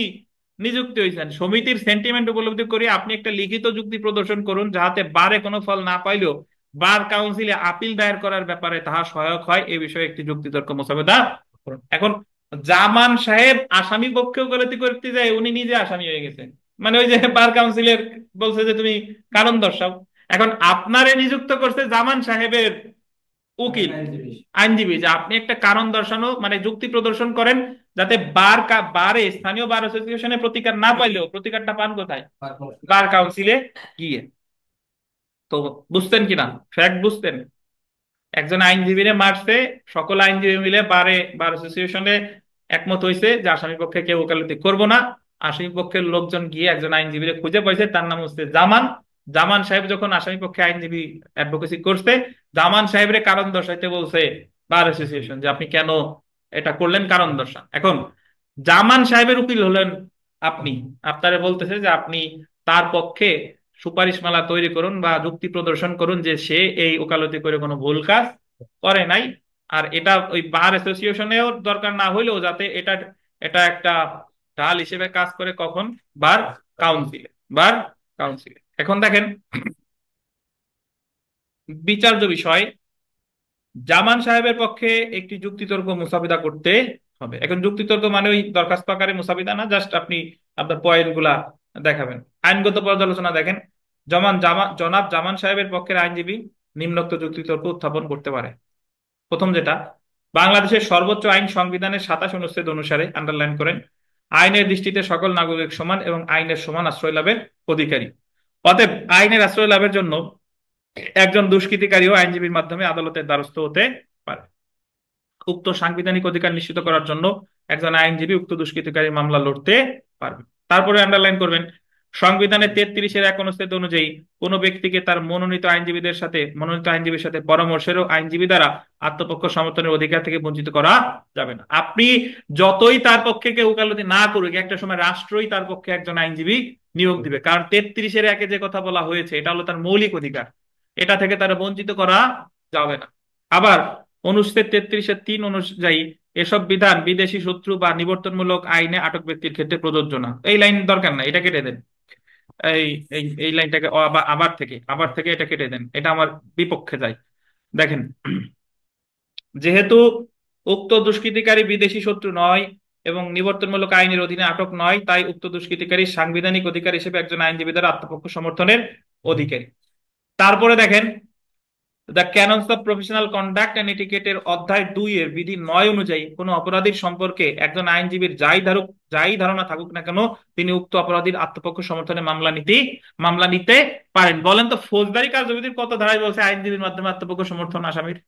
নিযুক্তি হয়েছেন। সমিতির সেন্টিমেন্ট উপলব্ধি করে আপনি একটা লিখিত যুক্তি প্রদর্শন করুন, যাহাতে বারে কোনো ফল না পাইলেও বার কাউন্সিলে আপিল দায়ের করার ব্যাপারে তাহা সহায়ক হয়, এ বিষয়ে একটি যুক্তিতর্ক মোসাবেদা করুন। এখন জামান সাহেব আসামি পক্ষে ওকালতি করতে যায়, উনি নিজে আসামি হয়ে গেছেন। মানে ওই যে বার কাউন্সিলের বলছে যে তুমি কারণ দর্শাও, এখন আপনারে নিযুক্ত করছে জামান সাহেবের উকিল আইনজীবী, যে আপনি একটা কারণ দর্শানো মানে যুক্তি প্রদর্শন করেন, যাতে বারে স্থানীয় বার অ্যাসোসিয়েশনে প্রতিকার না পাইলেও প্রতিকারটা পান কোথায়, বার কাউন্সিলে গিয়ে। তো বুঝতেন কিনা, ফ্যাক্ট বুঝতেন? একজন আইনজীবীরে মারছে, সকল আইনজীবী মিলে বার অ্যাসোসিয়েশনে একমত হয়েছে যে আসামি পক্ষে কেউ ওকালতি করবো না। আসামি পক্ষের লোকজন গিয়ে একজন আইনজীবীরে খুঁজে পাইছে, তার নাম হচ্ছে জামান। জামান সাহেব যখন আসামি পক্ষে আইনজীবী অ্যাডভোকেসি করছে, জামান সাহেবের কারণ দর্শাইতে বলছে বার অ্যাসোসিয়েশন যে আপনি কেন এটা করলেন, কারণ দর্শান। এখন জামান সাহেবের উকিল হলেন আপনি, আপনারে বলতেছে যে আপনি তার পক্ষে সুপারিশমালা তৈরি করুন বা যুক্তি প্রদর্শন করুন যে সে এই ওকালতি করে কোনো ভুল কাজ করে নাই। আর এটা ওই বার অ্যাসোসিয়েশনেও দরকার না হইলেও যাতে এটা এটা একটা ঢাল হিসেবে কাজ করে, কখন, বার কাউন্সিলে, বার কাউন্সিলে। এখন দেখেন বিচার্য বিষয় জামান সাহেবের পক্ষে একটি যুক্তিতর্ক মুসাবিদা করতে হবে। এখন যুক্তিতর্ক মানে ওই দরখাস্ত আকারে মুসাবিদা না, জাস্ট আপনি আপনার পয়েন্ট গুলা দেখাবেন। আইনগত পর্যালোচনা দেখেন, জনাব জামান সাহেবের পক্ষের আইনজীবী নিম্নোক্ত যুক্তিতর্ক উত্থাপন করতে পারে। প্রথম যেটা, বাংলাদেশের সর্বোচ্চ আইন সংবিধানের 27 অনুচ্ছেদ অনুসারে, আন্ডারলাইন করেন, আইনের দৃষ্টিতে সকল নাগরিক সমান এবং আইনের সমান আশ্রয় লাভের অধিকারী। অতএব আইনের আশ্রয় লাভের জন্য একজন দুষ্কৃতিকারীও আইনজীবীর মাধ্যমে আদালতের দ্বারস্থ হতে পারে। উক্ত সাংবিধানিক অধিকার নিশ্চিত করার জন্য একজন আইনজীবী উক্ত দুষ্কৃতিকারীর মামলা লড়তে পারবে। তারপরে আন্ডারলাইন করবেন, সংবিধানের 33-এর 1 অনুচ্ছেদ অনুযায়ী কোনো ব্যক্তিকে তার মনোনীত আইনজীবীর সাথে পরামর্শের ও আইনজীবী দ্বারা আত্মপক্ষ সমর্থনের অধিকার থেকে বঞ্চিত করা যাবে না। আপনি যতই তার পক্ষে কেউ ওকালতি না করুক, একটা সময় রাষ্ট্রই তার পক্ষে একজন আইনজীবী নিয়োগ দিবে, কারণ 33-এর 1-এ যে কথা বলা হয়েছে এটা হলো তার মৌলিক অধিকার, এটা থেকে তারা বঞ্চিত করা যাবে না। আবার অনুচ্ছেদ 33-এর 3 অনুযায়ী এসব বিধান বিদেশি শত্রু বা নিবর্তনমূলক আইনে আটক ব্যক্তির ক্ষেত্রে প্রযোজ্য না। এই লাইন দরকার না, এটা কেটে দেন। এই এই এই লাইনটাকে আবার থেকে এটা কেটে দেন, এটা আমার বিপক্ষে যায়। দেখেন, যেহেতু উক্ত দুষ্কৃতিকারী বিদেশি শত্রু নয় এবং নিবর্তনমূলক আইনের অধীনে আটক নয়, তাই উক্ত দুষ্কৃতিকারী সাংবিধানিক অধিকার হিসেবে একজন আইনজীবী দ্বারা আত্মপক্ষ সমর্থনের অধিকারী। তারপরে দেখেন, the canons of professional conduct and এটিকেটের অধ্যায় 2-এর বিধি 9 অনুযায়ী কোন অপরাধীর সম্পর্কে একজন আইনজীবীর যাই ধারণা থাকুক না কেন, তিনি উক্ত অপরাধীর আত্মপক্ষ সমর্থনে মামলা নিতে পারেন। বলেন তো ফৌজদারি কার্যবিধির কত ধারায় বলছে আইনজীবীর মাধ্যমে আত্মপক্ষ সমর্থন আসামির?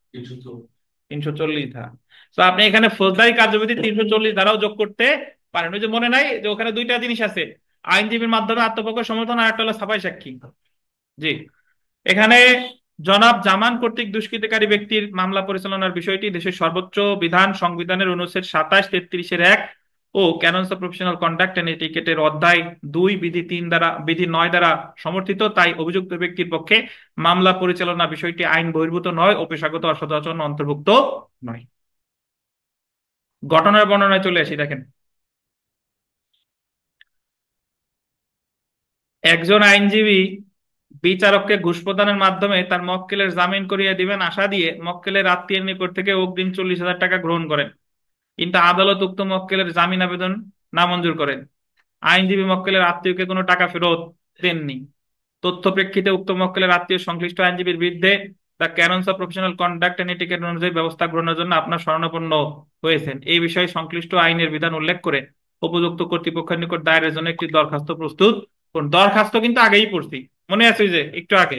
340 ধারা। তো আপনি এখানে ফৌজদারি কার্যবিধি 340 ধারাও যোগ করতে পারেন। ওই যে মনে নাই যে ওখানে দুইটা জিনিস আছে, আইনজীবীর মাধ্যমে আত্মপক্ষ সমর্থন আর একটা হলো সাফাই সাক্ষী। জি, এখানে জনাব জামান কর্তৃক দুষ্কৃতিকারী ব্যক্তির মামলা পরিচালনার বিষয়টি দেশের সর্বোচ্চ বিধান সংবিধানের অনুচ্ছেদ 27, 33-এর 1 ও ক্যাননস অফ প্রফেশনাল কন্ডাক্ট এন্ড এটিকেটের অধ্যায় 2 বিধি 9 দ্বারা সমর্থিত, তাই অভিযুক্ত ব্যক্তির পক্ষে মামলা পরিচালনা বিষয়টি আইন বহির্ভূত নয় ও পেশাগত অসদাচরণ অন্তর্ভুক্ত নয়। ঘটনার বর্ণনায় চলে আসি। দেখেন, একজন আইনজীবী বিচারককে ঘুষ প্রদানের মাধ্যমে তার মক্কেলের জামিন করিয়ে দিবেন আশা দিয়ে মক্কেলের আত্মীয়ের নিকট থেকে অগ্রিম 40,000 টাকা গ্রহণ করেন, কিন্তু আদালত উক্ত মক্কেলের জামিন আবেদন নামঞ্জুর করেন। আইনজীবী মক্কেলের আত্মীয়কে কোনো টাকা ফেরত দেননি। তথ্য প্রেক্ষিতে উক্ত মক্কেলের আত্মীয় সংশ্লিষ্ট আইনজীবীর বিরুদ্ধে the canons of professional conduct and etiquette অনুযায়ী ব্যবস্থা গ্রহণের জন্য আপনার শরণাপন্ন হয়েছেন। এই বিষয়ে সংশ্লিষ্ট আইনের বিধান উল্লেখ করে উপযুক্ত কর্তৃপক্ষের নিকট দায়েরের জন্য একটি দরখাস্ত প্রস্তুত করুন। দরখাস্ত কিন্তু আগেই পড়ছি, মনে আছে যে একটু আগে।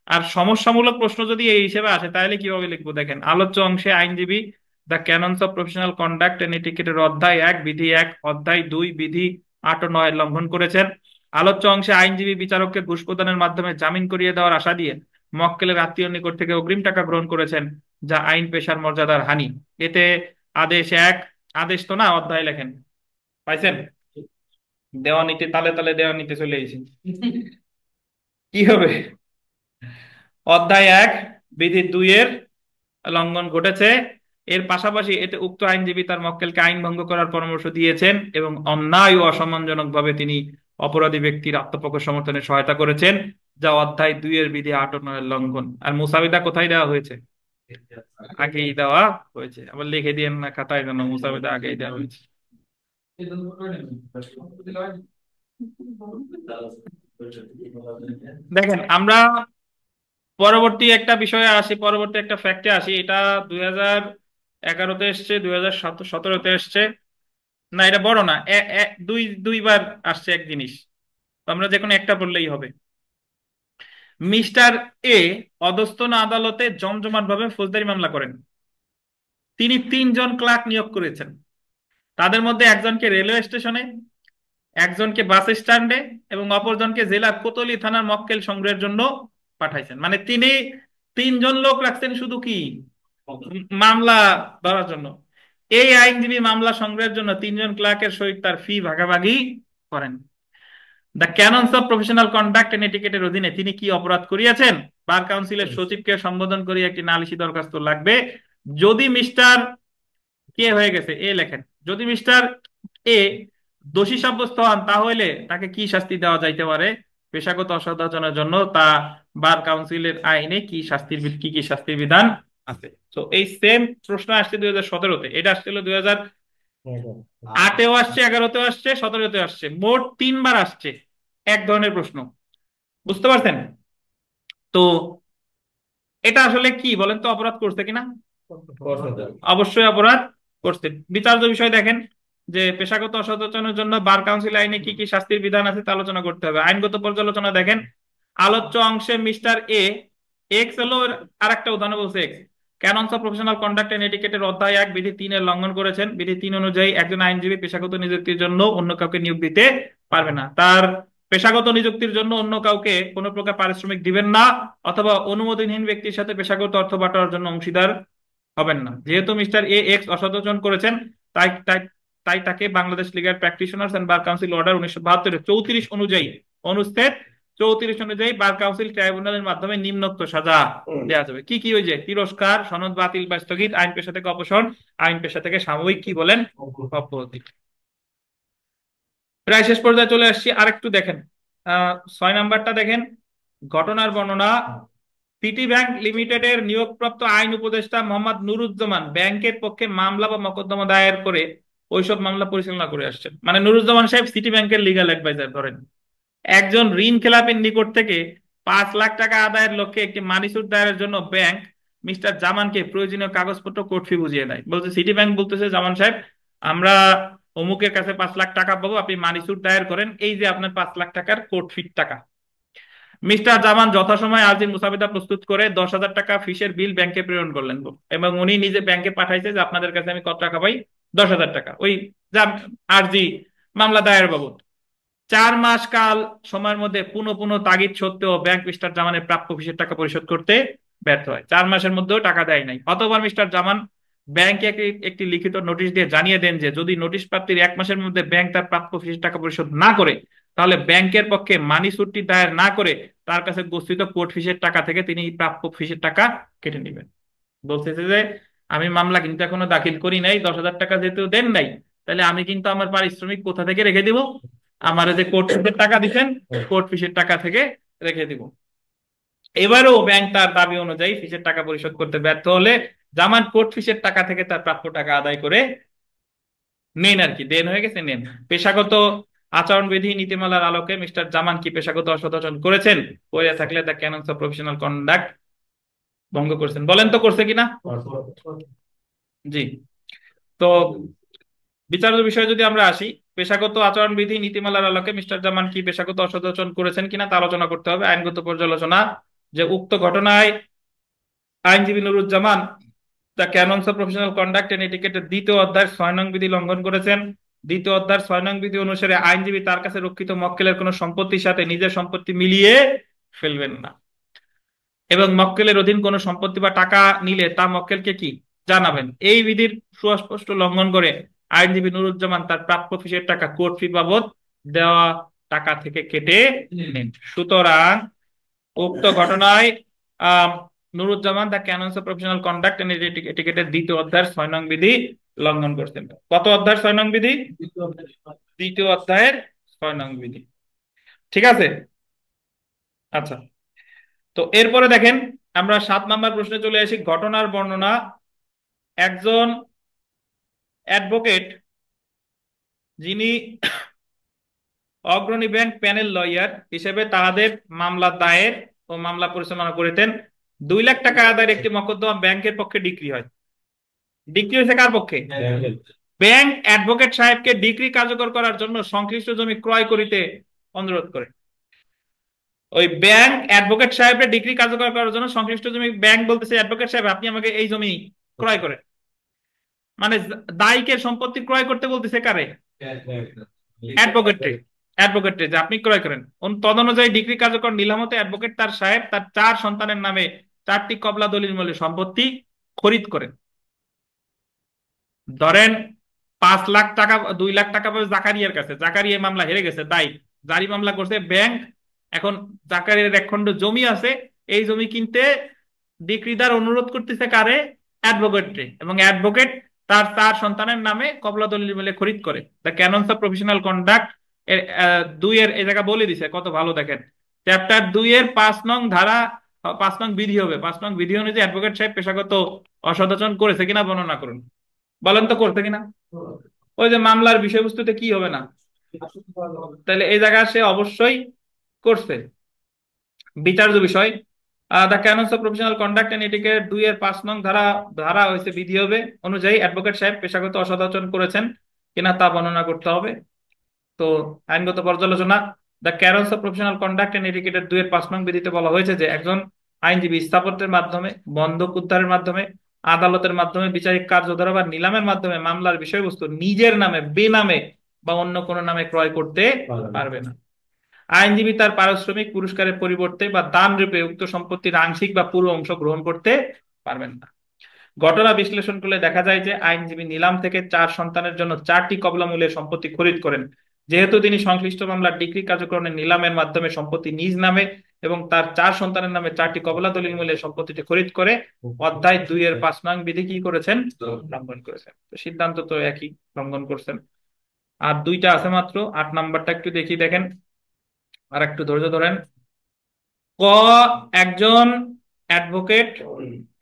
আর সমস্যামূলক প্রশ্ন যদি এই হিসেবে আসে তাহলে কিভাবে লিখবো দেখেন, আলোচ্য অংশে আইনজীবী the canons of professional conduct and এটিকেটের অধ্যায় 1 বিধি 1, অধ্যায় 2 বিধি 8 ও 9 লঙ্ঘন করেছেন। আলোচ্য অংশে আইনজীবী বিচারককে ঘুষ প্রদানের মাধ্যমে জামিন করিয়ে দেওয়ার আশা দিয়ে মক্কেলের আত্মীয় নিকট থেকে অগ্রিম টাকা গ্রহণ করেছেন, যা আইন পেশার মর্যাদার হানি। এতে আদেশ 1, আদেশ তো না, অধ্যায় লেখেন, পাইছেন? দেওয়ানিতে তালে তালে দেওয়ানিতে চলে এসেছি। কি হবে? অধ্যায় 1 বিধি 2-এর লঙ্ঘন ঘটেছে। এর পাশাপাশি এতে উক্ত আইনজীবী তার মক্কেলকে আইন ভঙ্গ করার পরামর্শ দিয়েছেন এবং অন্যায় ও অসম্মানজনক ভাবে তিনি অপরাধী ব্যক্তির আত্মপক্ষ সমর্থনে সহায়তা করেছেন, যা অধ্যায় 2-এর বিধি 8 ও 9 লঙ্ঘন। আর মুসাবিদা কোথায় দেওয়া হয়েছে? আগেই দেওয়া হয়েছে। আবার লিখে দিয়েন না খাতায়, যেন মুসাবিদা আগেই দেওয়া হয়েছে। দেখেন, আমরা পরবর্তী একটা বিষয়ে আসি, পরবর্তী একটা ফ্যাক্টে আসি। এটা 2011-তে এসছে, 2017-তে এসছে। না, এটা বড় না, দুইবার আসছে এক জিনিস। তো আমরা যে কোনো একটা বললেই হবে। মিস্টার এ অধস্তন আদালতে জমজমাট ভাবে ফৌজদারি মামলা করেন। তিনি 3 জন ক্লার্ক নিয়োগ করেছেন। তাদের মধ্যে একজনকে রেলওয়ে স্টেশনে, একজনকে বাস স্ট্যান্ডে এবং অপরজনকে জেলার কোতোয়ালি থানার মক্কেল সংগ্রহের জন্য পাঠাইছেন। মানে তিনি 3 জন লোক রাখছেন শুধু কি মামলা ধরার জন্য। এই আইনজীবী মামলা সংগ্রহের জন্য 3 জন ক্লার্কের সহিত তার ফি ভাগাভাগি করেন। The canons of professional conduct and এটিকেটের অধীনে তিনি কি অপরাধ করিয়াছেন? বার কাউন্সিলের সচিবকে সম্বোধন করে একটি নালিশি দরখাস্ত লাগবে। যদি মিস্টার কে হয়ে গেছে এ লেখেন, যদি মিস্টার এ দোষী সাব্যস্ত হন তাহলে তাকে কি শাস্তি দেওয়া যাইতে পারে? পেশাগত অসদাচরণের জন্য তা বার কাউন্সিলের আইনে কি কি শাস্তির বিধান আছে। তো এই সেম প্রশ্ন আসছে 2017-তে, এটা আসছিল 2008-এও আসছে, 2011-তেও আসছে, 2017-তেও আসছে, মোট 3 বার আসছে এক ধরনের প্রশ্ন। বুঝতে পারছেন? তো এটা আসলে কি বলেন তো, অপরাধ করছে কিনা? অবশ্যই অপরাধ করছে। বিচার্য বিষয় দেখেন যে পেশাগত অসচেতনের জন্য বার কাউন্সিল আইনে কি কি শাস্তির বিধান আছে তা আলোচনা করতে হবে। আইনগত পর্যালোচনা দেখেন, আলোচ্য অংশে মিস্টার এক্স হলো, আর একটা উদাহরণ বলছে X, canons of professional conduct and এটিকেটের অধ্যায় 1 বিধি 3-এর লঙ্ঘন করেছেন। বিধি 3 অনুযায়ী একজন আইনজীবী পেশাগত নিযুক্তির জন্য অন্য কাউকে নিয়োগ দিতে পারবে না। তার পেশাগত নিযুক্তির জন্য অন্য কাউকে কোনো প্রকার পারিশ্রমিক দিবেন না, অথবা অনুমোদনহীন ব্যক্তির সাথে পেশাগত অর্থ বাটোয়ারার জন্য অংশীদার হবেন না। যেহেতু মিস্টার এক্স অসচেতন করেছেন, তাই তাই তাই তাকে Bangladesh legal practitioners and bar council order 1972 34 অনুযায়ী, অনুচ্ছেদ 34 অনুযায়ী বার কাউন্সিল ট্রাইব্যুনালের মাধ্যমে নিম্নোক্ত সাজা দেওয়া যাবে। কি কি? ওই যে তিরস্কার, সনদ বাতিল বা স্থগিত, আইন পেশা থেকে অপসারণ, আইন পেশা থেকে সাময়িক কি বলেন অব্যাহতি। প্রায় শেষ পর্যায়ে চলে আসছি, আরেকটু দেখেন 6 নাম্বারটা দেখেন, ঘটনার বর্ণনা। সিটি ব্যাংক লিমিটেডের নিয়োগপ্রাপ্ত আইন উপদেষ্টা মোহাম্মদ নুরুজ্জামান ব্যাংকের পক্ষে মামলা বা মোকদ্দমা দায়ের করে ওইসব মামলা পরিচালনা করে আসছেন। মানে নুরুজ্জামান সাহেব সিটি ব্যাংকের লিগ্যাল অ্যাডভাইজার ধরেন। একজন ঋণ খেলাপির নিকট থেকে 5 লাখ টাকা আদায়ের লক্ষ্যে একটি মানি সুট দায়েরের জন্য ব্যাংক মিস্টার জামানকে প্রয়োজনীয় কাগজপত্র কোর্ট ফি বুঝিয়ে দেয়। বলছে সিটি ব্যাংক বলতেছে, জামান সাহেব আমরা অমুকের কাছে 5 লাখ টাকা পাবো, আপনি মানি সুট দায়ের করেন, এই যে আপনার 5 লাখ টাকার কোর্ট ফির টাকা। মিস্টার জামান যথাসময়ে আর্জি মুসাবিদা প্রস্তুত করে 10,000 টাকা ফিসের বিল ব্যাংকে প্রেরণ করলেন, এবং উনি নিজে ব্যাংকে পাঠাইছে যে আপনাদের কাছে আমি কত টাকা পাই, 10,000 টাকা, ওই আর্জি মামলা দায়ের বাবদ। 4 মাস কাল সময়ের মধ্যে পুনঃ পুনঃ তাগিদ সত্ত্বেও ব্যাংক মিস্টার জামানের প্রাপ্য ফিসের টাকা পরিশোধ করতে ব্যর্থ হয়। 4 মাসের মধ্যেও টাকা দেয় নাই। অতঃপর মিস্টার জামান ব্যাংকে একটি লিখিত নোটিশ দিয়ে জানিয়ে দেন যে যদি নোটিশ প্রাপ্তির 1 মাসের মধ্যে ব্যাংক তার প্রাপ্য ফিসের টাকা পরিশোধ না করে, তাহলে ব্যাংকের পক্ষে মানি সুটটি দায়ের না করে তার কাছে গচ্ছিত কোর্ট ফিসের টাকা থেকে তিনি প্রাপ্য ফিসের টাকা কেটে নেবেন। বলতেছে যে আমি মামলা কিন্তু এখনো দাখিল করি নাই, 10,000 টাকা যেহেতু দেন নাই, তাহলে আমি কিন্তু আমার পারিশ্রমিক কোথা থেকে রেখে দিব, আমার যে কোর্ট ফিসের টাকা দিচ্ছেন কোর্ট ফিসের টাকা থেকে রেখে দিব। এবারেও ব্যাংক তার দাবি অনুযায়ী ফিসের টাকা পরিশোধ করতে ব্যর্থ হলে জামান কোর্ট ফিসের টাকা থেকে তার প্রাপ্য টাকা আদায় করে নেন, আর কি দেন হয়ে গেছে, নেন। পেশাগত আচরণবিধি নীতিমালার আলোকে মিস্টার জামান কি পেশাগত অসদাচরণ করেছেন? করে থাকলে the canons of professional conduct ভঙ্গ করছেন। বলেন তো করছে কিনা? জি। তো বিচার্য বিষয়ে যদি আমরা আসি, পেশাগত আচরণবিধি নীতিমালার আলোকে মিস্টার জামান কি পেশাগত অসদাচরণ করেছেন কিনা তা আলোচনা করতে হবে। আইনগত পর্যালোচনা, যে উক্ত ঘটনায় আইনজীবী নুরুজ্জামান the canons of professional conduct and এটিকেটের 2য় অধ্যায়ের 6 নং বিধি লঙ্ঘন করেছেন। 2য় অধ্যায়ের 6 নং বিধি অনুসারে আইনজীবী তার কাছে রক্ষিত মক্কেলের কোনো সম্পত্তির সাথে নিজের সম্পত্তি মিলিয়ে ফেলবেন না, এবং মক্কেলের অধীন কোনো সম্পত্তি বা টাকা নিলে তা মক্কেলকে কি জানাবেন। এই বিধির সুস্পষ্ট লঙ্ঘন করে আইনজীবী নুরুজ্জামান তার প্রাপ্য ফিসের টাকা কোর্ট ফি বাবদ দেওয়া টাকা থেকে কেটে নেন। সুতরাং উক্ত ঘটনায় আহ নুরুজ্জামান the canons of professional conduct and এটিকেটের 2য় অধ্যায়ের 6 নং বিধি লঙ্ঘন করছেন। কত অধ্যায়ের 6 নং বিধি? 2য় অধ্যায়ের 6 নং বিধি। ঠিক আছে, আচ্ছা। তো এরপরে দেখেন আমরা 7 নাম্বার প্রশ্নে চলে আসি, ঘটনার বর্ণনা। একজন অ্যাডভোকেট যিনি অগ্রণী ব্যাংক প্যানেল লয়ার হিসেবে তাহাদের মামলা দায়ের ও মামলা পরিচালনা করিতেন, 2 লাখ টাকা আদায়ের একটি মকদ্দমা ব্যাংকের পক্ষে ডিক্রি হয়। ডিক্রি হয়েছে কার পক্ষে? ব্যাংক অ্যাডভোকেট সাহেবকে ডিক্রি কার্যকর করার জন্য সংশ্লিষ্ট জমি ক্রয় করিতে অনুরোধ করে। ওই ব্যাংক অ্যাডভোকেট সাহেবের ডিগ্রি কার্যকর করার জন্য সংশ্লিষ্ট জমি, ব্যাংক বলতেছে অ্যাডভোকেট সাহেব আপনি আমাকে এই জমি ক্রয় করেন, মানে দায়িকের সম্পত্তি ক্রয় করতে বলতেছে কারে? অ্যাডভোকেটে। অ্যাডভোকেটে যে আপনি ক্রয় করেন। তদনুযায়ী ডিগ্রি কার্যকর নিলামতে অ্যাডভোকেট তার সাহেব তার 4 সন্তানের নামে 4টি কবলা দলিল মূল্যে সম্পত্তি খরিদ করেন। ধরেন 5 লাখ টাকা, 2 লাখ টাকা পাবে জাকারিয়ার কাছে, জাকারিয়া মামলা হেরে গেছে, দায়ী জারি মামলা করছে ব্যাংক। এখন জাকারিয়ার 1 খণ্ড জমি আছে, এই জমি কিনতে ডিক্রিদার অনুরোধ করতেছে কারে? অ্যাডভোকেটে, এবং অ্যাডভোকেট তার 4 সন্তানের নামে কবলা দলিল মিলে খরিদ করে। The canons of professional conduct এর 2 এর এই জায়গা বলে দিছে, কত ভালো দেখেন, চ্যাপ্টার 2 এর 5 নং ধারা 5 নং বিধি হবে। 5 নং বিধি অনুযায়ী অ্যাডভোকেট সাহেব পেশাগত অসদাচরণ করেছে কিনা বর্ণনা করুন। বলেন তো করছে কিনা। ওই যে মামলার বিষয়বস্তুতে কি হবে না, তাহলে এই জায়গায় সে অবশ্যই করছে। বিচার্য বিষয়, the canons of professional conduct and etiquette 2-এর 5 নং ধারা ধারা হয়েছে বিধি হবে অনুযায়ী অ্যাডভোকেট সাহেব পেশাগত অসদাচরণ করেছেন কিনা তা বর্ণনা করতে হবে। তো আইনগত পর্যালোচনা, the canons of professional conduct and এটিকেটের 2-এর 5 নং বিধিতে বলা হয়েছে যে একজন আইনজীবী স্থাপত্যের মাধ্যমে, বন্ধক উদ্ধারের মাধ্যমে, আদালতের মাধ্যমে, বিচারিক কার্য ধরা বা নিলামের মাধ্যমে মামলার বিষয়বস্তু নিজের নামে, বেনামে বা অন্য কোনো নামে ক্রয় করতে পারবে না। আইনজীবী তার পারিশ্রমিক পুরস্কারের পরিবর্তে বা দান রূপে উক্ত সম্পত্তির আংশিক বা পুরো অংশ গ্রহণ করতে পারবেন না। ঘটনা বিশ্লেষণ করলে দেখা যায় যে আইনজীবী নিলাম থেকে 4 সন্তানের জন্য 4টি কবলামূল্যের সম্পত্তি খরিদ করেন। যেহেতু তিনি সংশ্লিষ্ট মামলার ডিক্রি কার্যক্রমের নিলামের মাধ্যমে সম্পত্তি নিজ নামে এবং তার 4 সন্তানের নামে 4টি কবলা দলিল মূল্যের সম্পত্তিটি খরিদ করে অধ্যায় 2-এর 5 নং বিধি কি করেছেন, লঙ্ঘন করেছেন। তো সিদ্ধান্ত তো একই, লঙ্ঘন করছেন। আর দুইটা আছে মাত্র, 8 নাম্বারটা একটু দেখি, দেখেন আর একটু ধৈর্য ধরেন। ক, একজন অ্যাডভোকেট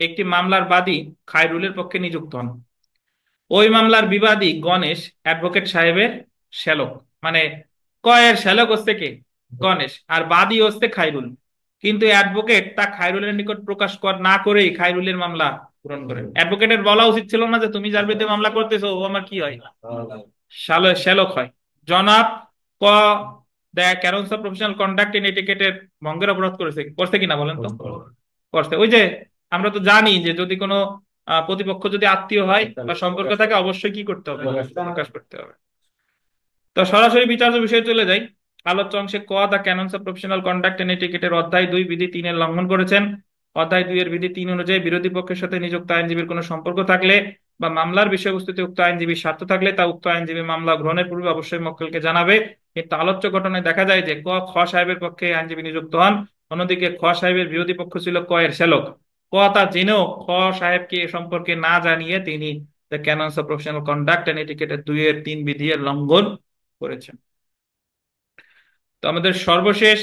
একটি মামলার বাদী খায়রুলের পক্ষে নিযুক্ত হন। ওই মামলার বিবাদী গণেশ অ্যাডভোকেট সাহেবের শ্যালক, মানে কয়ের শ্যালক হচ্ছে কে, গণেশ, আর বাদী হচ্ছে খায়রুল। কিন্তু অ্যাডভোকেট তা খায়রুলের নিকট প্রকাশ না করেই খায়রুলের মামলা পূরণ করেন। অ্যাডভোকেটের বলা উচিত ছিল না যে তুমি যার বিরুদ্ধে মামলা করতেছো ও আমার কি হয়, শ্যালক হয়। জনাব ক the canons of professional conduct and এটিকেটের ভঙ্গের অপরাধ করেছে, করছে কিনা বলেন তো। করছে। ওই যে আমরা তো জানি যে যদি কোনো প্রতিপক্ষ যদি আত্মীয় হয় বা সম্পর্ক থাকে অবশ্যই কি করতে হবে, প্রকাশ করতে হবে। তো সরাসরি বিচার্য বিষয়ে চলে যাই। আলোচ্য অংশে ক the canons of professional conduct and এটিকেটের অধ্যায় 2 বিধি 3-এর লঙ্ঘন করেছেন। অধ্যায় 2-এর বিধি 3 অনুযায়ী বিরোধী পক্ষের সাথে নিযুক্ত আইনজীবীর কোনো সম্পর্ক থাকলে বা মামলার বিষয়বস্তুতে উক্ত আইনজীবীর স্বার্থ থাকলে তা উক্ত আইনজীবী মামলা গ্রহণের পূর্বে অবশ্যই মক্কেলকে জানাবে। কিন্তু আলোচ্য ঘটনায় দেখা যায় যে ক খ সাহেবের পক্ষে আইনজীবী নিযুক্ত হন, অন্যদিকে খ সাহেবের বিরোধী পক্ষ ছিল ক এর শ্যালক। ক তা জেনেও খ সাহেবকে এ সম্পর্কে না জানিয়ে তিনি the canons of professional conduct and এটিকেটের 2-এর 3 বিধি এর লঙ্ঘন করেছেন। তো আমাদের সর্বশেষ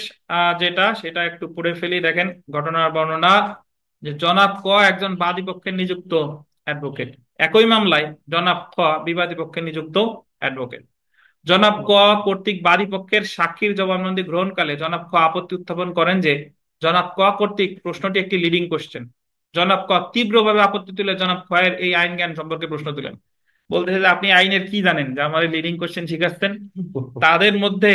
যেটা সেটা একটু পড়ে ফেলি, দেখেন ঘটনার বর্ণনা। যে জনাব ক একজন বাদী পক্ষের নিযুক্ত অ্যাডভোকেট। একই মামলায় জনাব খ বিবাদী পক্ষে নিযুক্ত অ্যাডভোকেট। জনাব ক কর্তৃক বাদী পক্ষের সাক্ষীর জবানবন্দি গ্রহণকালে জনাব খ আপত্তি উত্থাপন করেন যে জনাব ক কর্তৃক প্রশ্নটি একটি লিডিং কোশ্চেন। জনাব ক তীব্রভাবে আপত্তি তুলে জনাব খ এর এই আইন জ্ঞান সম্পর্কে প্রশ্ন তুলেন। বলতেছে যে আপনি আইনের কি জানেন যে আমার লিডিং কোশ্চেন শিখাচ্ছেন। তাদের মধ্যে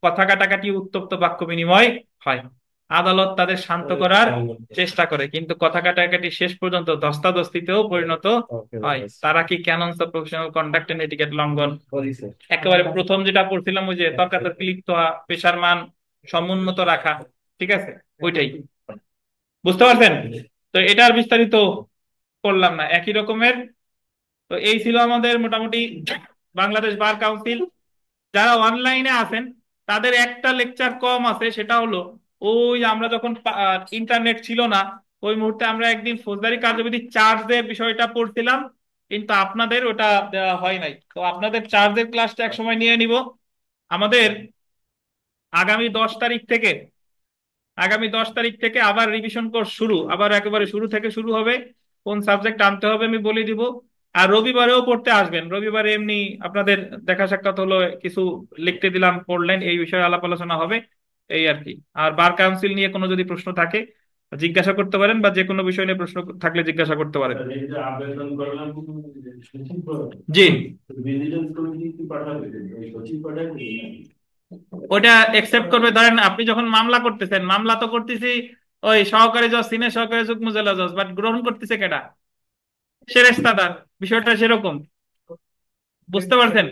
কথা কাটাকাটি, উত্তপ্ত বাক্য বিনিময় হয়। আদালত তাদের শান্ত করার চেষ্টা করে কিন্তু কথা কাটাকাটি শেষ পর্যন্ত ধস্তাধস্তিতেও পরিণত হয়। তারা কি canons of professional conduct and etiquette লঙ্ঘন। একেবারে প্রথম যেটা পড়ছিলাম ওই যে তর্কাতর্কি লিপ্ত হওয়া, পেশার মান সমুন্নত রাখা, ঠিক আছে, ওইটাই। বুঝতে পারছেন। তো এটার বিস্তারিত করলাম না, একই রকমের। তো এই ছিল আমাদের মোটামুটি বাংলাদেশ বার কাউন্সিল। যারা অনলাইনে আছেন তাদের একটা লেকচার কম আছে, সেটা হলো ওই আমরা যখন ইন্টারনেট ছিল না ওই মুহূর্তে আমরা একদিন ফৌজদারি কার্যবিধি চার্জের বিষয়টা পড়ছিলাম, কিন্তু আপনাদের ওটা দেওয়া হয় নাই। তো আপনাদের চার্জের ক্লাসটা এক সময় নিয়ে নিব। আমাদের আগামী 10 তারিখ থেকে আবার রিভিশন কোর্স শুরু, আবার একেবারে শুরু থেকে শুরু হবে। কোন সাবজেক্ট আনতে হবে আমি বলে দিব। আর রবিবারেও পড়তে আসবেন। রবিবারে এমনি আপনাদের দেখা সাক্ষাৎ হলো, কিছু লিখতে দিলাম, পড়লেন, এই বিষয়ে আলাপ আলোচনা হবে, এই আর কি। আর বার কাউন্সিল নিয়ে কোনো যদি প্রশ্ন থাকে জিজ্ঞাসা করতে পারেন, বা যে কোনো বিষয় নিয়ে প্রশ্ন থাকলে জিজ্ঞাসা করতে পারেন। জি, ওটা একসেপ্ট করবে। ধরেন আপনি যখন মামলা করতেছেন, মামলা তো করতেছি ওই সহকারী জজ, সিনিয়র সহকারী জজ, মুজেলা জজ, বাট গ্রহণ করতেছে কেডা, সেরেস্তাদার। বিষয়টা সেরকম, বুঝতে পারছেন।